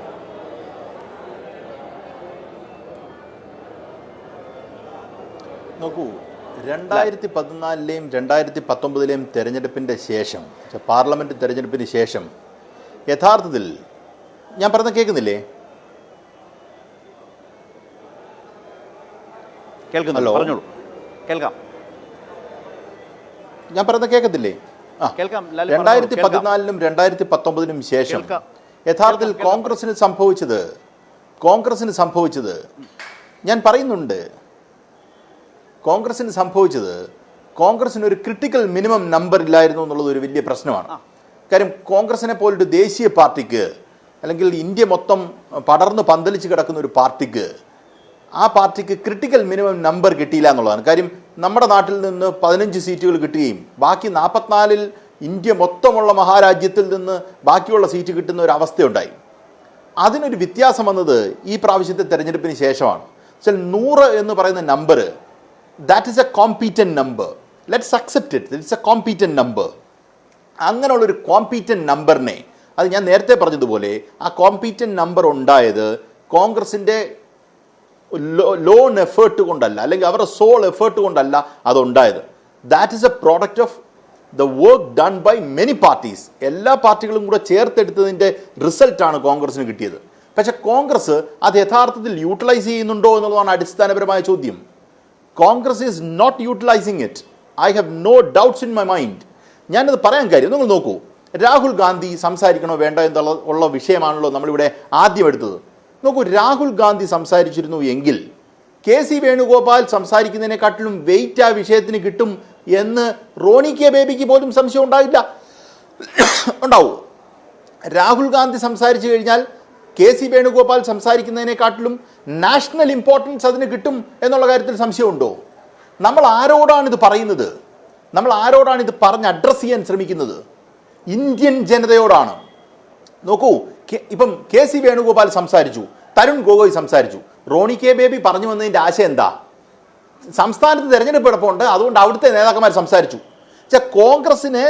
നോക്കൂ, 2014-ലെയും 2019-ലെയും തെരഞ്ഞെടുപ്പിൻ്റെ ശേഷം, പാർലമെൻറ്റ് തെരഞ്ഞെടുപ്പിന് ശേഷം യഥാർത്ഥത്തിൽ ഞാൻ പറഞ്ഞ കേൾക്കുന്നില്ലേ? കേൾക്കുന്നുണ്ടോ? പറഞ്ഞോളൂ. കേൾക്കാം. ഞാൻ പറയുന്നത് കേൾക്കത്തില്ലേ? 2014-ലും 2019-നും ശേഷം യഥാർത്ഥത്തിൽ കോൺഗ്രസിന് സംഭവിച്ചത് ഞാൻ പറയുന്നുണ്ട്. കോൺഗ്രസിന് ഒരു ക്രിട്ടിക്കൽ മിനിമം നമ്പർ ഇല്ലായിരുന്നു എന്നുള്ളത് ഒരു വലിയ പ്രശ്നമാണ്. കാര്യം കോൺഗ്രസിനെ പോലൊരു ദേശീയ പാർട്ടിക്ക് അല്ലെങ്കിൽ ഇന്ത്യ മൊത്തം പടർന്ന് പന്തലിച്ച് കിടക്കുന്ന ഒരു പാർട്ടിക്ക് ആ പാർട്ടിക്ക് ക്രിട്ടിക്കൽ മിനിമം നമ്പർ കിട്ടിയില്ല എന്നുള്ളതാണ് കാര്യം. നമ്മുടെ നാട്ടിൽ നിന്ന് 15 സീറ്റുകൾ കിട്ടുകയും ബാക്കി 44-ൽ ഇന്ത്യ മൊത്തമുള്ള മഹാരാജ്യത്തിൽ നിന്ന് ബാക്കിയുള്ള സീറ്റ് കിട്ടുന്ന ഒരു അവസ്ഥയുണ്ടായി. അതിനൊരു വ്യത്യാസം വന്നത് ഈ പ്രാവശ്യത്തെ തെരഞ്ഞെടുപ്പിന് ശേഷമാണ്. 100 എന്ന് പറയുന്ന number, that is A competent number. Let's accept it, it's A competent number. അങ്ങനെയുള്ളൊരു കോമ്പീറ്റന്റ് നമ്പറിനെ, അത് ഞാൻ നേരത്തെ പറഞ്ഞതുപോലെ ആ കോമ്പീറ്റന്റ് നമ്പർ ഉണ്ടായത് കോൺഗ്രസിൻ്റെ ലോൺ എഫേർട്ട് കൊണ്ടല്ല, അല്ലെങ്കിൽ അവരുടെ സോൾ എഫേർട്ട് കൊണ്ടല്ല അതുണ്ടായത്. That is a product of the work done by many parties. എല്ലാ പാർട്ടികളും കൂടെ ചേർത്തെടുത്തതിൻ്റെ റിസൾട്ടാണ് കോൺഗ്രസിന് കിട്ടിയത്. പക്ഷെ കോൺഗ്രസ് അത് യഥാർത്ഥത്തിൽ യൂട്ടിലൈസ് ചെയ്യുന്നുണ്ടോ എന്നുള്ളതാണ് അടിസ്ഥാനപരമായ ചോദ്യം. Congress is not utilising it. I have no doubts in my mind. ഞാനത് പറയാൻ കാര്യം, നിങ്ങൾ നോക്കൂ, രാഹുൽ ഗാന്ധി സംസാരിക്കണോ വേണ്ട എന്നുള്ള വിഷയമാണല്ലോ നമ്മളിവിടെ ആദ്യം എടുത്തത്. നോക്കൂ, രാഹുൽ ഗാന്ധി സംസാരിച്ചിരുന്നു എങ്കിൽ KC വേണുഗോപാൽ സംസാരിക്കുന്നതിനെക്കാട്ടിലും വെയിറ്റ് ആ വിഷയത്തിന് കിട്ടും എന്ന് റോണി കെ ബേബിക്ക് പോലും സംശയം ഉണ്ടാവുമോ? രാഹുൽ ഗാന്ധി സംസാരിച്ചു കഴിഞ്ഞാൽ KC വേണുഗോപാൽ സംസാരിക്കുന്നതിനെക്കാട്ടിലും നാഷണൽ ഇമ്പോർട്ടൻസ് അതിന് കിട്ടും എന്നുള്ള കാര്യത്തിൽ സംശയമുണ്ടോ? നമ്മൾ ആരോടാണിത് പറയുന്നത്? നമ്മൾ ആരോടാണിത് പറഞ്ഞ് അഡ്രസ്സ് ചെയ്യാൻ ശ്രമിക്കുന്നത്? ഇന്ത്യൻ ജനതയോടാണ്. നോക്കൂ, ഇപ്പം KC വേണുഗോപാൽ സംസാരിച്ചു, തരുൺ ഗൊഗോയ് സംസാരിച്ചു, റോണി കെ ബേബി പറഞ്ഞു വന്നതിൻ്റെ ആശയം എന്താ? സംസ്ഥാനത്ത് തെരഞ്ഞെടുപ്പ് എടുപ്പുണ്ട്, അതുകൊണ്ട് അവിടുത്തെ നേതാക്കന്മാർ സംസാരിച്ചു. കോൺഗ്രസിന്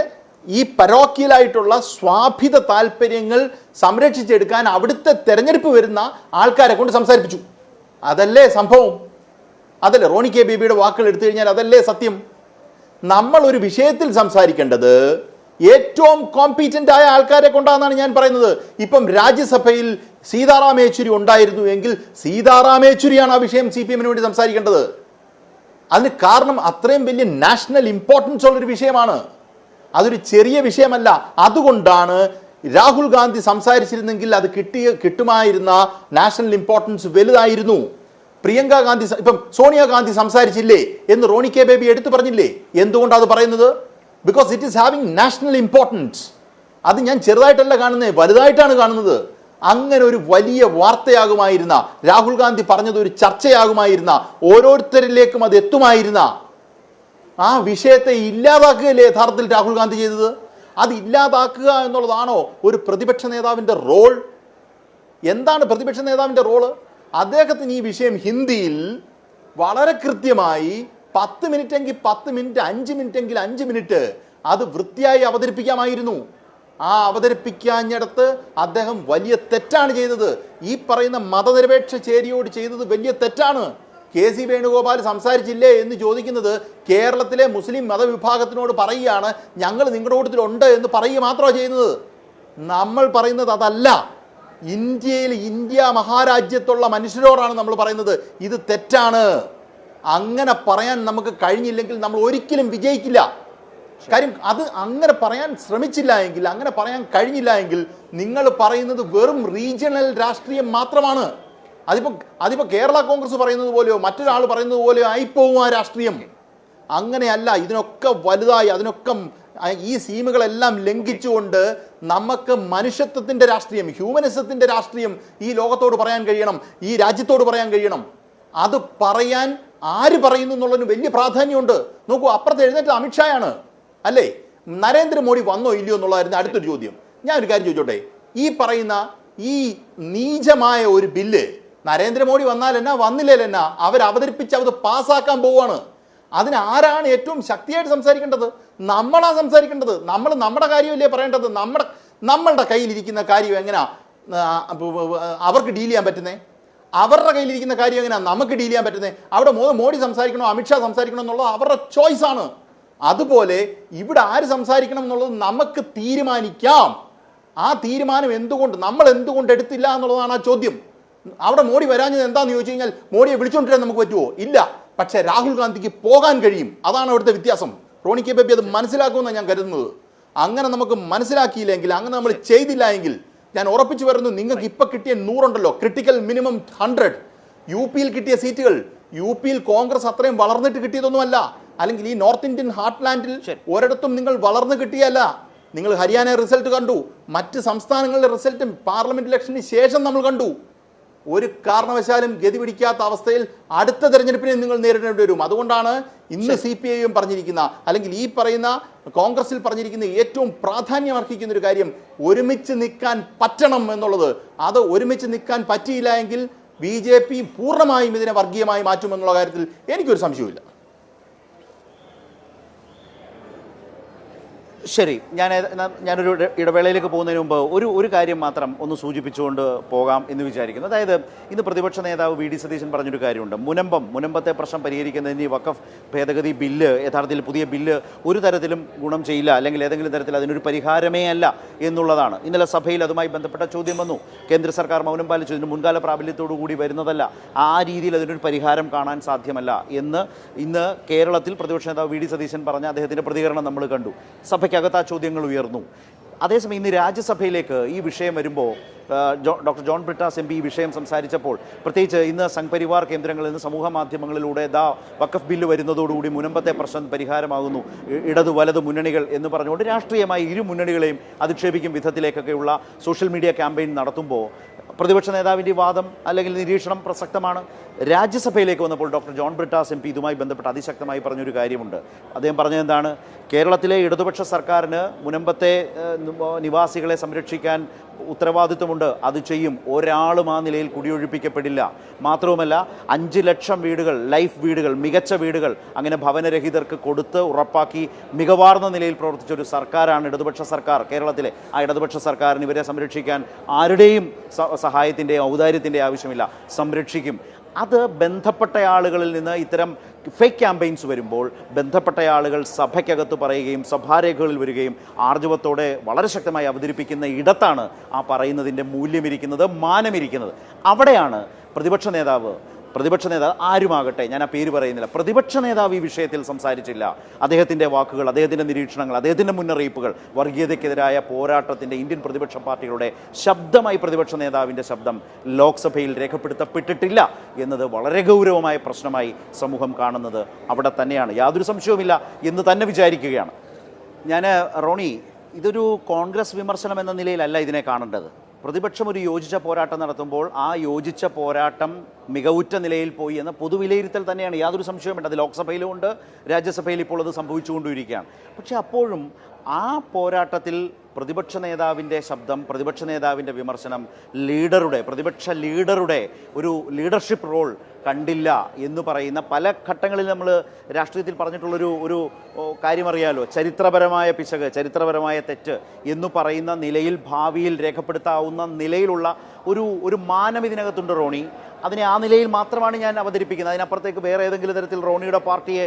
ഈ പരോക്കിയലായിട്ടുള്ള സ്വാഭിത താല്പര്യങ്ങൾ സംരക്ഷിച്ചെടുക്കാൻ അവിടുത്തെ തെരഞ്ഞെടുപ്പ് വരുന്ന ആൾക്കാരെ കൊണ്ട് സംസാരിപ്പിച്ചു. അതല്ലേ സംഭവം? അതല്ലേ റോണി കെ ബേബിയുടെ വാക്കുകൾ എടുത്തു കഴിഞ്ഞാൽ അതല്ലേ സത്യം? നമ്മൾ ഒരു വിഷയത്തിൽ സംസാരിക്കേണ്ടത് ഏറ്റവും കോമ്പീറ്റന്റ് ആയ ആൾക്കാരെ കൊണ്ടാണെന്നാണ് ഞാൻ പറയുന്നത്. ഇപ്പം രാജ്യസഭയിൽ സീതാറാം യെച്ചൂരി ഉണ്ടായിരുന്നു എങ്കിൽ സീതാറാം യെച്ചൂരിയാണ് ആ വിഷയം CPM-ന് വേണ്ടി സംസാരിക്കേണ്ടത്. അതിന് കാരണം അത്രയും വലിയ നാഷണൽ ഇമ്പോർട്ടൻസ് ഉള്ളൊരു വിഷയമാണ്. അതൊരു ചെറിയ വിഷയമല്ല. അതുകൊണ്ടാണ് രാഹുൽ ഗാന്ധി സംസാരിച്ചിരുന്നെങ്കിൽ അത് കിട്ടുമായിരുന്ന നാഷണൽ ഇമ്പോർട്ടൻസ് വലുതായിരുന്നു. പ്രിയങ്ക ഗാന്ധി, ഇപ്പം സോണിയാഗാന്ധി സംസാരിച്ചില്ലേ എന്ന് റോണി കെ ബേബി എടുത്തു പറഞ്ഞില്ലേ? എന്തുകൊണ്ടാണ് അത് പറയുന്നത്? Because it is having national importance. അത് ഞാൻ ചെറുതായിട്ടല്ല കാണുന്നത്, വലുതായിട്ടാണ് കാണുന്നത്. അങ്ങനെ ഒരു വലിയ വാർത്തയാകുമായിരുന്ന, രാഹുൽ ഗാന്ധി പറഞ്ഞത് ഒരു ചർച്ചയാകുമായിരുന്ന, ഓരോരുത്തരിലേക്കും അത് എത്തുമായിരുന്ന ആ വിഷയത്തെ ഇല്ലാതാക്കുകയല്ലേ യഥാർത്ഥത്തിൽ രാഹുൽ ഗാന്ധി ചെയ്തത്? അത് ഇല്ലാതാക്കുക എന്നുള്ളതാണോ ഒരു പ്രതിപക്ഷ നേതാവിൻ്റെ റോൾ? എന്താണ് പ്രതിപക്ഷ നേതാവിൻ്റെ റോള്? അദ്ദേഹത്തിന് ഈ വിഷയം ഹിന്ദിയിൽ വളരെ കൃത്യമായി 10 മിനിറ്റ് എങ്കിൽ 10 മിനിറ്റ്, 5 മിനിറ്റ് എങ്കിൽ 5 മിനിറ്റ് അത് വൃത്തിയായി അവതരിപ്പിക്കാമായിരുന്നു. ആ അവതരിപ്പിക്കാഞ്ഞിടത്ത് അദ്ദേഹം വലിയ തെറ്റാണ് ചെയ്തത്. ഈ പറയുന്ന മതനിരപേക്ഷ ചേരിയോട് ചെയ്തത് വലിയ തെറ്റാണ്. കെ.സി. വേണുഗോപാൽ സംസാരിച്ചില്ലേ എന്ന് ചോദിക്കുന്നത് കേരളത്തിലെ മുസ്ലിം മതവിഭാഗത്തിനോട് പറയുകയാണ്, ഞങ്ങൾ നിങ്ങളുടെ കൂട്ടത്തിലുണ്ട് എന്ന് പറയുക മാത്രമാണ് ചെയ്യുന്നത്. നമ്മൾ പറയുന്നത് അതല്ല. ഇന്ത്യ മഹാരാജ്യത്തുള്ള മനുഷ്യരോടാണ് നമ്മൾ പറയുന്നത് ഇത് തെറ്റാണ്. അങ്ങനെ പറയാൻ നമുക്ക് കഴിഞ്ഞില്ലെങ്കിൽ നമ്മൾ ഒരിക്കലും വിജയിക്കില്ല. കാര്യം അത് അങ്ങനെ പറയാൻ ശ്രമിച്ചില്ല എങ്കിൽ, അങ്ങനെ പറയാൻ കഴിഞ്ഞില്ല എങ്കിൽ നിങ്ങൾ പറയുന്നത് വെറും റീജിയണൽ രാഷ്ട്രീയം മാത്രമാണ്. അതിപ്പോ കേരള കോൺഗ്രസ് പറയുന്നത് പോലെയോ മറ്റൊരാൾ പറയുന്നത് പോലെയോ ആയിപ്പോവും ആ രാഷ്ട്രീയം. അങ്ങനെയല്ല. ഇതിനൊക്കെ വലുതായി, അതിനൊക്കെ ഈ സീമുകളെല്ലാം ലംഘിച്ചുകൊണ്ട് നമുക്ക് മനുഷ്യത്വത്തിന്റെ രാഷ്ട്രീയം, ഹ്യൂമനിസത്തിന്റെ രാഷ്ട്രീയം ഈ ലോകത്തോട് പറയാൻ കഴിയണം, ഈ രാജ്യത്തോട് പറയാൻ കഴിയണം. അത് പറയാൻ ആര് പറയുന്നു എന്നുള്ളതിന് വലിയ പ്രാധാന്യമുണ്ട്. നോക്കൂ, അപ്പുറത്ത് എഴുന്നേറ്റ് അമിത്ഷായാണ് അല്ലേ? നരേന്ദ്രമോദി വന്നോ ഇല്ലയോ എന്നുള്ളതായിരുന്നു അടുത്തൊരു ചോദ്യം. ഞാൻ ഒരു കാര്യം ചോദിച്ചോട്ടെ, ഈ പറയുന്ന ഈ നീചമായ ഒരു ബില്ല് നരേന്ദ്രമോദി വന്നാൽ എന്നാ വന്നില്ലേൽ എന്നാ, അവതരിപ്പിച്ച് അത് പാസ്സാക്കാൻ പോവുകയാണ്. അതിന് ആരാണ് ഏറ്റവും ശക്തിയായിട്ട് സംസാരിക്കേണ്ടത്? നമ്മളാ സംസാരിക്കേണ്ടത്. നമ്മൾ നമ്മുടെ കാര്യമല്ലേ പറയേണ്ടത്. നമ്മളുടെ കയ്യിലിരിക്കുന്ന കാര്യം എങ്ങനെയാ അവർക്ക് ഡീൽ ചെയ്യാൻ പറ്റുന്നേ? അവരുടെ കയ്യിലിരിക്കുന്ന കാര്യം എങ്ങനെയാ നമുക്ക് ഡീൽ ചെയ്യാൻ പറ്റുന്നേ? അവിടെ മോഡി സംസാരിക്കണോ അമിത്ഷാ സംസാരിക്കണോ എന്നുള്ളത് അവരുടെ ചോയ്സാണ്. അതുപോലെ ഇവിടെ ആര് സംസാരിക്കണം എന്നുള്ളത് നമുക്ക് തീരുമാനിക്കാം. ആ തീരുമാനം നമ്മൾ എന്തുകൊണ്ട് എടുത്തില്ല എന്നുള്ളതാണ് ആ ചോദ്യം. അവിടെ മോഡി വരാഞ്ഞത് എന്താണെന്ന് ചോദിച്ചു കഴിഞ്ഞാൽ മോഡിയെ വിളിച്ചുകൊണ്ടിരാൻ നമുക്ക് പറ്റുമോ? ഇല്ല. പക്ഷേ രാഹുൽ ഗാന്ധിക്ക് പോകാൻ കഴിയും. അതാണ് അവിടുത്തെ വ്യത്യാസം. റോണി കെ ബേബി അത് മനസ്സിലാക്കുമെന്നാണ് ഞാൻ കരുതുന്നത്. അങ്ങനെ നമുക്ക് മനസ്സിലാക്കിയില്ലെങ്കിൽ, അങ്ങനെ നമ്മൾ ചെയ്തില്ല എങ്കിൽ, ഞാൻ ഉറപ്പിച്ചു വരുന്നു, നിങ്ങൾക്ക് ഇപ്പൊ കിട്ടിയ 100 ഉണ്ടല്ലോ, ക്രിട്ടിക്കൽ മിനിമം 100 യു പിയിൽ കിട്ടിയ സീറ്റുകൾ, യു പിയിൽ കോൺഗ്രസ് അത്രയും വളർന്നിട്ട് കിട്ടിയതൊന്നുമല്ല. അല്ലെങ്കിൽ ഈ നോർത്ത് ഇന്ത്യൻ ഹാർട്ട്ലാൻഡിൽ ഒരിടത്തും നിങ്ങൾ വളർന്നു കിട്ടിയല്ല. നിങ്ങൾ ഹരിയാന റിസൾട്ട് കണ്ടു, മറ്റ് സംസ്ഥാനങ്ങളിലെ റിസൾട്ട് പാർലമെന്റ് ഇലക്ഷന് ശേഷം നമ്മൾ കണ്ടു. ഒരു കാരണവശാലും ഗതി പിടിക്കാത്ത അവസ്ഥയിൽ അടുത്ത തെരഞ്ഞെടുപ്പിനെ നിങ്ങൾ നേരിടേണ്ടി വരും. അതുകൊണ്ടാണ് ഇന്ന് CPIM പറഞ്ഞിരിക്കുന്ന, അല്ലെങ്കിൽ ഈ പറയുന്ന കോൺഗ്രസിൽ പറഞ്ഞിരിക്കുന്ന ഏറ്റവും പ്രാധാന്യം അർഹിക്കുന്ന ഒരു കാര്യം ഒരുമിച്ച് നിൽക്കാൻ പറ്റണം എന്നുള്ളത്. അത് ഒരുമിച്ച് നിൽക്കാൻ പറ്റിയില്ല എങ്കിൽ BJP പൂർണ്ണമായും ഇതിനെ വർഗീയമായി മാറ്റുമെന്നുള്ള കാര്യത്തിൽ എനിക്കൊരു സംശയവുമില്ല. ശരി, ഞാനൊരു ഇടവേളയിലേക്ക് പോകുന്നതിന് മുമ്പ് ഒരു കാര്യം മാത്രം ഒന്ന് സൂചിപ്പിച്ചുകൊണ്ട് പോകാം എന്ന് വിചാരിക്കുന്നു. അതായത് ഇന്ന് പ്രതിപക്ഷ നേതാവ് VD സതീശൻ പറഞ്ഞൊരു കാര്യമുണ്ട്. മുനമ്പത്തെ പ്രശ്നം പരിഹരിക്കുന്നതിന് ഈ വഖഫ് ഭേദഗതി ബില്ല്, യഥാർത്ഥത്തിൽ പുതിയ ബില്ല് ഒരു തരത്തിലും ഗുണം ചെയ്യില്ല, അല്ലെങ്കിൽ ഏതെങ്കിലും തരത്തിൽ അതിനൊരു പരിഹാരമേ അല്ല എന്നുള്ളതാണ്. ഇന്നലെ സഭയിൽ അതുമായി ബന്ധപ്പെട്ട ചോദ്യം വന്നു. കേന്ദ്ര സർക്കാർ മൗനം പാലിച്ചു, ഇതിന് മുൻകാല പ്രാബല്യത്തോടു കൂടി വരുന്നതല്ല, ആ രീതിയിൽ അതിനൊരു പരിഹാരം കാണാൻ സാധ്യമല്ല എന്ന് ഇന്ന് കേരളത്തിൽ പ്രതിപക്ഷ നേതാവ് VD സതീശൻ പറഞ്ഞ അദ്ദേഹത്തിൻ്റെ പ്രതികരണം നമ്മൾ കണ്ടു. സഭയ്ക്കകത്ത് ആ ചോദ്യങ്ങൾ ഉയർന്നു. അതേസമയം ഇന്ന് രാജ്യസഭയിലേക്ക് ഈ വിഷയം വരുമ്പോൾ ഡോക്ടർ ജോൺ ബ്രിട്ടാസ് MP ഈ വിഷയം സംസാരിച്ചപ്പോൾ, പ്രത്യേകിച്ച് ഇന്ന് സംഘ് പരിവാർ കേന്ദ്രങ്ങളിൽ നിന്ന് സമൂഹ മാധ്യമങ്ങളിലൂടെ വഖഫ് ബില്ല് വരുന്നതോടുകൂടി മുനമ്പത്തെ പ്രശ്നം പരിഹാരമാകുന്നു, ഇടതു വലതു മുന്നണികൾ എന്ന് പറഞ്ഞുകൊണ്ട് രാഷ്ട്രീയമായി ഇരു മുന്നണികളെയും അധിക്ഷേപിക്കും വിധത്തിലേക്കൊക്കെയുള്ള സോഷ്യൽ മീഡിയ ക്യാമ്പയിൻ നടത്തുമ്പോൾ പ്രതിപക്ഷ നേതാവിൻ്റെ വാദം അല്ലെങ്കിൽ നിരീക്ഷണം പ്രസക്തമാണ്. രാജ്യസഭയിലേക്ക് വന്നപ്പോൾ ഡോക്ടർ ജോൺ ബ്രിട്ടാസ് MP ഇതുമായി ബന്ധപ്പെട്ട് അതിശക്തമായി പറഞ്ഞൊരു കാര്യമുണ്ട്. അദ്ദേഹം പറഞ്ഞതെന്താണ്? കേരളത്തിലെ ഇടതുപക്ഷ സർക്കാരിന് മുനമ്പത്തെ നിവാസികളെ സംരക്ഷിക്കാൻ ഉത്തരവാദിത്വമുണ്ട്, അത് ചെയ്യും. ഒരാളും ആ നിലയിൽ കുടിയൊഴിപ്പിക്കപ്പെടില്ല. മാത്രവുമല്ല 5 ലക്ഷം വീടുകൾ, ലൈഫ് വീടുകൾ, മികച്ച വീടുകൾ അങ്ങനെ ഭവനരഹിതർക്ക് കൊടുത്ത് ഉറപ്പാക്കി മികവാർന്ന നിലയിൽ പ്രവർത്തിച്ച ഒരു സർക്കാരാണ് ഇടതുപക്ഷ സർക്കാർ കേരളത്തിലെ. ആ ഇടതുപക്ഷ സർക്കാരിന് ഇവരെ സംരക്ഷിക്കാൻ ആരുടെയും സഹായത്തിൻ്റെ ഔദാര്യത്തിൻ്റെ ആവശ്യമില്ല, സംരക്ഷിക്കും. അത് ബന്ധപ്പെട്ട ആളുകളിൽ നിന്ന് ഇത്തരം ഫേക്ക് ക്യാമ്പയിൻസ് വരുമ്പോൾ ബന്ധപ്പെട്ട ആളുകൾ സഭയ്ക്കകത്ത് പറയുകയും സഭാരേഖകളിൽ വരികയും ആർജവത്തോടെ വളരെ ശക്തമായി അവതരിപ്പിക്കുന്ന ഇടത്താണ് ആ പറയുന്നതിൻ്റെ മൂല്യമിരിക്കുന്നത്, മാനമിരിക്കുന്നത്. അവിടെയാണ് പ്രതിപക്ഷ നേതാവ് പ്രതിപക്ഷ നേതാവ് ആരുമാകട്ടെ, ഞാൻ ആ പേര് പറയുന്നില്ല, പ്രതിപക്ഷ നേതാവ് ഈ വിഷയത്തിൽ സംസാരിച്ചില്ല. അദ്ദേഹത്തിൻ്റെ വാക്കുകൾ, അദ്ദേഹത്തിൻ്റെ നിരീക്ഷണങ്ങൾ, അദ്ദേഹത്തിൻ്റെ മുന്നറിയിപ്പുകൾ, വർഗീയതയ്ക്കെതിരായ പോരാട്ടത്തിൻ്റെ ഇന്ത്യൻ പ്രതിപക്ഷ പാർട്ടികളുടെ ശബ്ദമായി പ്രതിപക്ഷ നേതാവിൻ്റെ ശബ്ദം ലോക്സഭയിൽ രേഖപ്പെടുത്തപ്പെട്ടിട്ടില്ല എന്നത് വളരെ ഗൗരവമായ പ്രശ്നമായി സമൂഹം കാണുന്നത് അവിടെ തന്നെയാണ്. യാതൊരു സംശയവുമില്ല എന്ന് തന്നെ വിചാരിക്കുകയാണ് ഞാൻ. റോണി, ഇതൊരു കോൺഗ്രസ് വിമർശനം എന്ന നിലയിലല്ല ഇതിനെ കാണേണ്ടത്. പ്രതിപക്ഷം ഒരു യോജിച്ച പോരാട്ടം നടത്തുമ്പോൾ ആ യോജിച്ച പോരാട്ടം മികവുറ്റ നിലയിൽ പോയി എന്ന പൊതുവിലയിരുത്തൽ തന്നെയാണ്, യാതൊരു സംശയവുമില്ല. അത് ലോക്സഭയിലും ഉണ്ട്, രാജ്യസഭയിൽ ഇപ്പോൾ അത് സംഭവിച്ചുകൊണ്ടിരിക്കുകയാണ്. പക്ഷേ അപ്പോഴും ആ പോരാട്ടത്തിൽ പ്രതിപക്ഷ നേതാവിൻ്റെ ശബ്ദം, പ്രതിപക്ഷ നേതാവിൻ്റെ വിമർശനം, പ്രതിപക്ഷ ലീഡറുടെ ഒരു ലീഡർഷിപ്പ് റോൾ കണ്ടില്ല എന്ന് പറയുന്ന പല ഘട്ടങ്ങളിൽ നമ്മൾ രാഷ്ട്രീയത്തിൽ പറഞ്ഞിട്ടുള്ളൊരു കാര്യം അറിയാലോ, ചരിത്രപരമായ പിശക്, ചരിത്രപരമായ തെറ്റ് എന്ന് പറയുന്ന നിലയിൽ ഭാവിയിൽ രേഖപ്പെടുത്താവുന്ന നിലയിലുള്ള ഒരു മാനം ഇതിനകത്തുണ്ട് റോണി. അതിനെ ആ നിലയിൽ മാത്രമാണ് ഞാൻ അവതരിപ്പിക്കുന്നത്. അതിനപ്പുറത്തേക്ക് വേറെ ഏതെങ്കിലും തരത്തിൽ റോണിയുടെ പാർട്ടിയെ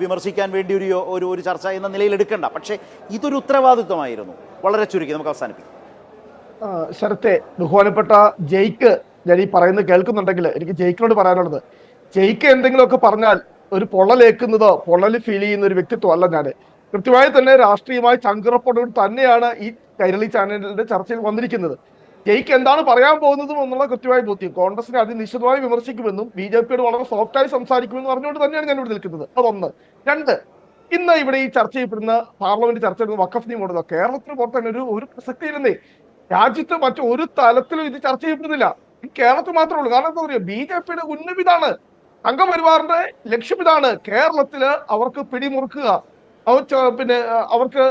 വിമർശിക്കാൻ വേണ്ടി ഒരു ചർച്ച എന്ന നിലയിൽ എടുക്കണ്ട. പക്ഷേ ഇതൊരു ഉത്തരവാദിത്വമായിരുന്നു. വളരെ ചുരുക്കി നമുക്ക് അവസാനിപ്പിക്കാം. ശരത്തെ, ബഹുമാനപ്പെട്ട ജയ്ക്ക്, ഞാൻ ഈ പറയുന്നത് കേൾക്കുന്നുണ്ടെങ്കിൽ എനിക്ക് ജയ്ക്കിനോട് പറയാനുള്ളത്, ജയ്ക്ക് എന്തെങ്കിലുമൊക്കെ പറഞ്ഞാൽ ഒരു പൊള്ളലേക്കുന്നതോ പൊള്ളൽ ഫീൽ ചെയ്യുന്ന ഒരു വ്യക്തിത്വം അല്ല ഞാൻ. കൃത്യമായി തന്നെ രാഷ്ട്രീയമായി ചങ്കുറപ്പോടുകൂടി തന്നെയാണ് ഈ കൈരളി ചാനലിന്റെ ചർച്ചയിൽ വന്നിരിക്കുന്നത്. ജയ്ക്ക് എന്താണ് പറയാൻ പോകുന്നതും എന്നുള്ള കൃത്യമായി ബോധ്യം. കോൺഗ്രസിനെ അതിനിശ്ചിതമായി വിമർശിക്കുമെന്നും BJP-യോട് വളരെ സോഫ്റ്റായി സംസാരിക്കുമെന്നും പറഞ്ഞുകൊണ്ട് തന്നെയാണ് ഞാൻ ഇവിടെ നിൽക്കുന്നത്. അതൊന്ന്. രണ്ട്, ഇന്ന് ഇവിടെ ഈ ചർച്ച ചെയ്യപ്പെടുന്ന പാർലമെന്റ് ചർച്ച ചെയ്യുന്ന വഖഫ് നിയമമുണ്ടോ, കേരളത്തിന് പുറത്ത് തന്നെ ഒരു പ്രസക്തിയില്ലെന്നേ. രാജ്യത്ത് മറ്റൊരു തലത്തിലും ഇത് ചർച്ച ചെയ്യപ്പെടുന്നില്ല. ഈ കേരളത്തിൽ മാത്രമേ ഉള്ളൂ. കാരണം എന്താ പറയുക, BJP-യുടെ ഉന്നം ഇതാണ്, സംഘപരിവാറിന്റെ ലക്ഷ്യം ഇതാണ്. കേരളത്തില് അവർക്ക് പിടിമുറുക്കുക, അവർക്ക്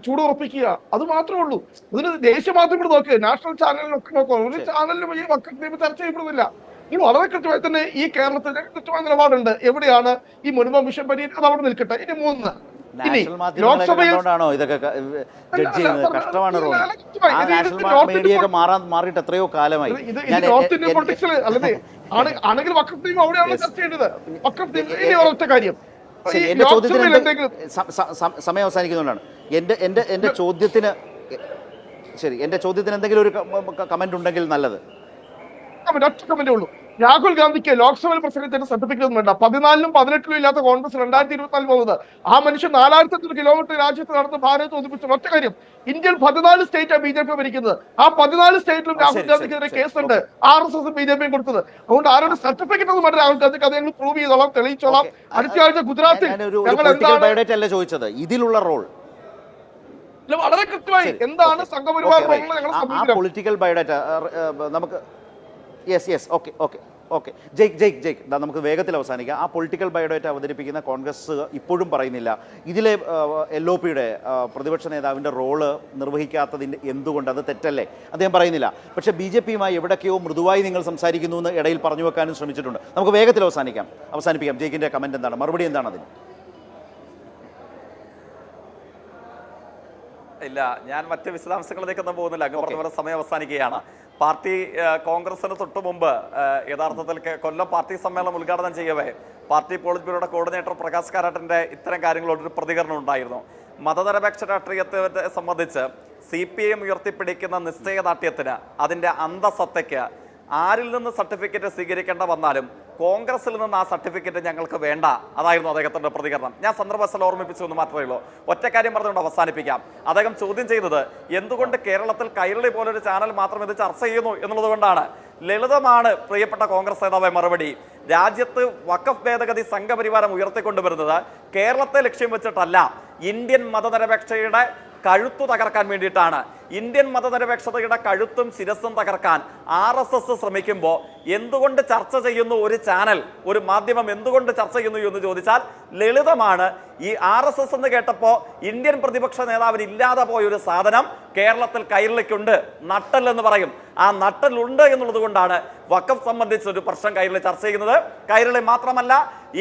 ചൂടുറപ്പിക്കുക, അത് മാത്രമേ ഉള്ളൂ. അതിന് ദേശീയ മാധ്യമങ്ങൾ നോക്കുക, നാഷണൽ ചാനലിലൊക്കെ നോക്കുക, ഒരു ചാനലിലും ഈ വഖഫ് നിയമം ചർച്ച ചെയ്യപ്പെടുന്നില്ല. ഇനി വളരെ കൃത്യമായി തന്നെ ഈ കേരളത്തിൽ കൃത്യമായ നിലപാടുണ്ട്. എവിടെയാണ് ഈ മുൻപ് മിഷൻ പരിഹരിക്കുക, അത് അവിടെ നിൽക്കട്ടെ. ഇനി മൂന്ന്, ലോക്സഭയിൽ മാറിയിട്ട് എത്രയോ കാലമായി. നോർത്ത് ഇന്ത്യൻ പൊളിറ്റിക്സിൽ അല്ലേ ആണെങ്കിൽ വഖഫ് നിയമം അവിടെയാണ് ചർച്ച ചെയ്യേണ്ടത്. വഖഫ് നിയമം ഇനി ഒരൊറ്റ കാര്യം, എന്റെ ചോദ്യത്തിന് സമയം അവസാനിക്കുന്നതുകൊണ്ടാണ് എന്റെ ചോദ്യത്തിന് ശരി, എന്റെ ചോദ്യത്തിന് എന്തെങ്കിലും ഒരു കമന്റ് ഉണ്ടെങ്കിൽ നല്ലത്. ഒറ്റ കമന്റേ ഉള്ളൂ. രാഹുൽ ഗാന്ധിക്ക് ലോക്സഭയിൽ പ്രസംഗത്തിന്റെ സർട്ടിഫിക്കറ്റ് ഒന്നും വേണ്ട. 14-ലും 18-ലും ഇല്ലാത്ത കോൺഗ്രസ് 2024 പോകുന്നത്. ആ മനുഷ്യൻ 4500 കിലോമീറ്റർ രാജ്യത്ത് നടന്ന് ഭാരതത്തെ ഒന്നിപ്പിച്ചു. ഒറ്റ കാര്യം, ഇന്ത്യയിൽ 14 സ്റ്റേറ്റാണ് BJP ഭരിക്കുന്നത്. ആ 14 സ്റ്റേറ്റിലും രാഹുൽ ഗാന്ധിക്കെതിരെ കേസുണ്ട്, RSS BJP കൊടുത്തത്. അതുകൊണ്ട് ആരോട് സർട്ടിഫിക്കറ്റ് ഒന്നും വേണ്ട രാഹുൽ ഗാന്ധിക്ക്. അത് ഞങ്ങൾ പ്രൂവ് ചെയ്തോളാം, തെളിയിച്ചോളാം. അടുത്ത ആഴ്ച ഗുജറാത്തിൽ ബയോഡേറ്റ അല്ല ചോദിച്ചത്, ഇതിലുള്ള റോൾ വളരെ കൃത്യമായി എന്താണ് സംഘപരിവാർ പൊളിറ്റിക്കൽ ബയോഡേറ്റ നമുക്ക് ജയ്ക്ക് നമുക്ക് വേഗത്തിൽ അവസാനിക്കാം. ആ പൊളിറ്റിക്കൽ ബയോഡേറ്റ അവതരിപ്പിക്കുന്ന കോൺഗ്രസ് ഇപ്പോഴും പറയുന്നില്ല ഇതിലെ LOPയുടെ പ്രതിപക്ഷ നേതാവിൻ്റെ റോള് നിർവഹിക്കാത്തതിൻ്റെ എന്തുകൊണ്ട്, അത് തെറ്റല്ലേ, അദ്ദേഹം പറയുന്നില്ല. പക്ഷേ BJP-യുമായി എവിടൊക്കെയോ മൃദുവായി നിങ്ങൾ സംസാരിക്കുന്നു എന്ന് ഇടയിൽ പറഞ്ഞു വെക്കാനും ശ്രമിച്ചിട്ടുണ്ട്. നമുക്ക് വേഗത്തിൽ അവസാനിപ്പിക്കാം. ജയ്ക്കിൻ്റെ കമൻറ്റ് എന്താണ്, മറുപടി എന്താണ് അതിന്? ഇല്ല, ഞാൻ മറ്റ് വിശദാംശങ്ങളിലേക്കൊന്നും പോകുന്നില്ല. അങ്ങ് പറഞ്ഞ പോലെ സമയം അവസാനിക്കുകയാണ്. പാർട്ടി കോൺഗ്രസിന് തൊട്ടു മുമ്പ് യഥാർത്ഥത്തിൽ കൊല്ലം പാർട്ടി സമ്മേളനം ഉദ്ഘാടനം ചെയ്യവേ പാർട്ടി പോളിറ്റ് ബ്യൂറോയുടെ കോർഡിനേറ്റർ പ്രകാശ് കാരാട്ടിന്റെ ഇത്തരം കാര്യങ്ങളോടൊരു പ്രതികരണം ഉണ്ടായിരുന്നു. മതനിരപേക്ഷ രാഷ്ട്രീയത്തെ സംബന്ധിച്ച് CPIM ഉയർത്തിപ്പിടിക്കുന്ന നിശ്ചയദാർഢ്യത്തിന്, അതിൻ്റെ അന്തസത്തയ്ക്ക് ആരിൽ നിന്ന് സർട്ടിഫിക്കറ്റ് സ്വീകരിക്കേണ്ട വന്നാലും കോൺഗ്രസിൽ നിന്ന് ആ സർട്ടിഫിക്കറ്റ് ഞങ്ങൾക്ക് വേണ്ട, അതായിരുന്നു അദ്ദേഹത്തിന്റെ പ്രതികരണം. ഞാൻ സന്ദർഭത്തിൽ ഓർമ്മിപ്പിച്ചു എന്ന് മാത്രമേ ഉള്ളൂ. ഒറ്റ കാര്യം പറഞ്ഞുകൊണ്ട് അവസാനിപ്പിക്കാം. അദ്ദേഹം ചോദ്യം ചെയ്തത് എന്തുകൊണ്ട് കേരളത്തിൽ കൈരളി പോലൊരു ചാനൽ മാത്രം ഇത് ചർച്ച ചെയ്യുന്നു എന്നുള്ളത് കൊണ്ടാണ്. ലളിതമാണ് പ്രിയപ്പെട്ട കോൺഗ്രസ് നേതാവ് മറുപടി. രാജ്യത്ത് വഖഫ് ഭേദഗതി സംഘപരിവാരം ഉയർത്തിക്കൊണ്ടുവരുന്നത് കേരളത്തെ ലക്ഷ്യം വെച്ചിട്ടല്ല, ഇന്ത്യൻ മതനിരപേക്ഷയുടെ കഴുത്തു തകർക്കാൻ വേണ്ടിയിട്ടാണ്. ഇന്ത്യൻ മതനിരപേക്ഷതയുടെ കഴുത്തും ശിരസ്സും തകർക്കാൻ RSS ശ്രമിക്കുമ്പോൾ എന്തുകൊണ്ട് ചർച്ച ചെയ്യുന്നു ഒരു ചാനൽ, ഒരു മാധ്യമം എന്തുകൊണ്ട് ചർച്ച ചെയ്യുന്നു എന്ന് ചോദിച്ചാൽ ലളിതമാണ്. ഈ RSS എന്ന് കേട്ടപ്പോൾ ഇന്ത്യൻ പ്രതിപക്ഷ നേതാവിന് ഇല്ലാതെ പോയൊരു സാധനം കേരളത്തിൽ കൈരളിക്കുണ്ട്, നട്ടൽ എന്ന് പറയും. ആ നട്ടലുണ്ട് എന്നുള്ളത് കൊണ്ടാണ് വഖഫ് സംബന്ധിച്ചൊരു പ്രശ്നം കൈരളി ചർച്ച ചെയ്യുന്നത്. കൈരളി മാത്രമല്ല,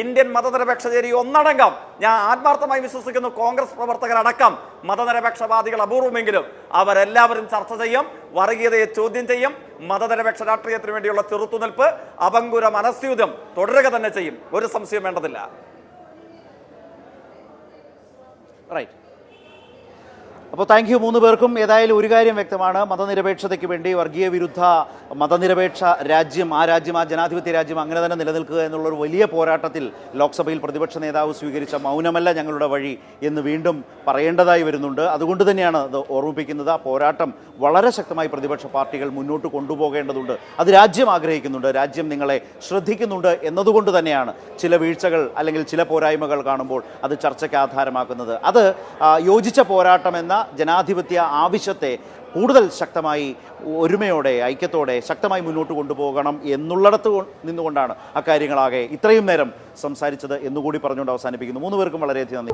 ഇന്ത്യൻ മതനിരപേക്ഷ ചേരി ഒന്നടങ്കം, ഞാൻ ആത്മാർത്ഥമായി വിശ്വസിക്കുന്നു, കോൺഗ്രസ് പ്രവർത്തകരടക്കം മതനിരപേക്ഷവാദികൾ അപൂർവമെങ്കിലും അവരെല്ലാവരും ചർച്ച ചെയ്യും, വർഗീയതയെ ചോദ്യം ചെയ്യും, മതനിരപേക്ഷ രാഷ്ട്രീയത്തിന് വേണ്ടിയുള്ള ചെറുത്തുനിൽപ്പ്, അപങ്കുര മനസ്യൂതം തുടരുക തന്നെ ചെയ്യും. ഒരു സംശയം വേണ്ടതില്ല. റൈറ്റ്. അപ്പോൾ താങ്ക് യു മൂന്ന് പേർക്കും. ഏതായാലും ഒരു കാര്യം വ്യക്തമാണ്, മതനിരപേക്ഷതയ്ക്ക് വേണ്ടി വർഗീയ വിരുദ്ധ മതനിരപേക്ഷ രാജ്യം, ആ ജനാധിപത്യ രാജ്യം അങ്ങനെ തന്നെ നിലനിൽക്കുക എന്നുള്ളൊരു വലിയ പോരാട്ടത്തിൽ ലോക്സഭയിൽ പ്രതിപക്ഷ നേതാവ് സ്വീകരിച്ച മൗനമല്ല ഞങ്ങളുടെ വഴി എന്ന് വീണ്ടും പറയേണ്ടതായി വരുന്നുണ്ട്. അതുകൊണ്ട് തന്നെയാണ് അത് ഓർമ്മിപ്പിക്കുന്നത്. ആ പോരാട്ടം വളരെ ശക്തമായി പ്രതിപക്ഷ പാർട്ടികൾ മുന്നോട്ട് കൊണ്ടുപോകേണ്ടതുണ്ട്. അത് രാജ്യം ആഗ്രഹിക്കുന്നുണ്ട്, രാജ്യം നിങ്ങളെ ശ്രദ്ധിക്കുന്നുണ്ട് എന്നതുകൊണ്ട് തന്നെയാണ് ചില വീഴ്ചകൾ അല്ലെങ്കിൽ ചില പോരായ്മകൾ കാണുമ്പോൾ അത് ചർച്ചയ്ക്ക് ആധാരമാക്കുന്നത്. അത് യോജിച്ച പോരാട്ടം എന്ന ജനാധിപത്യ ആവശ്യത്തെ കൂടുതൽ ശക്തമായി ഒരുമയോടെ ഐക്യത്തോടെ ശക്തമായി മുന്നോട്ട് കൊണ്ടുപോകണം എന്നുള്ളിടത്ത് നിന്നുകൊണ്ടാണ് അക്കാര്യങ്ങളാകെ ഇത്രയും നേരം സംസാരിച്ചത് എന്നുകൂടി പറഞ്ഞുകൊണ്ട് അവസാനിപ്പിക്കുന്നു. മൂന്ന് പേർക്കും വളരെയധികം നന്ദി.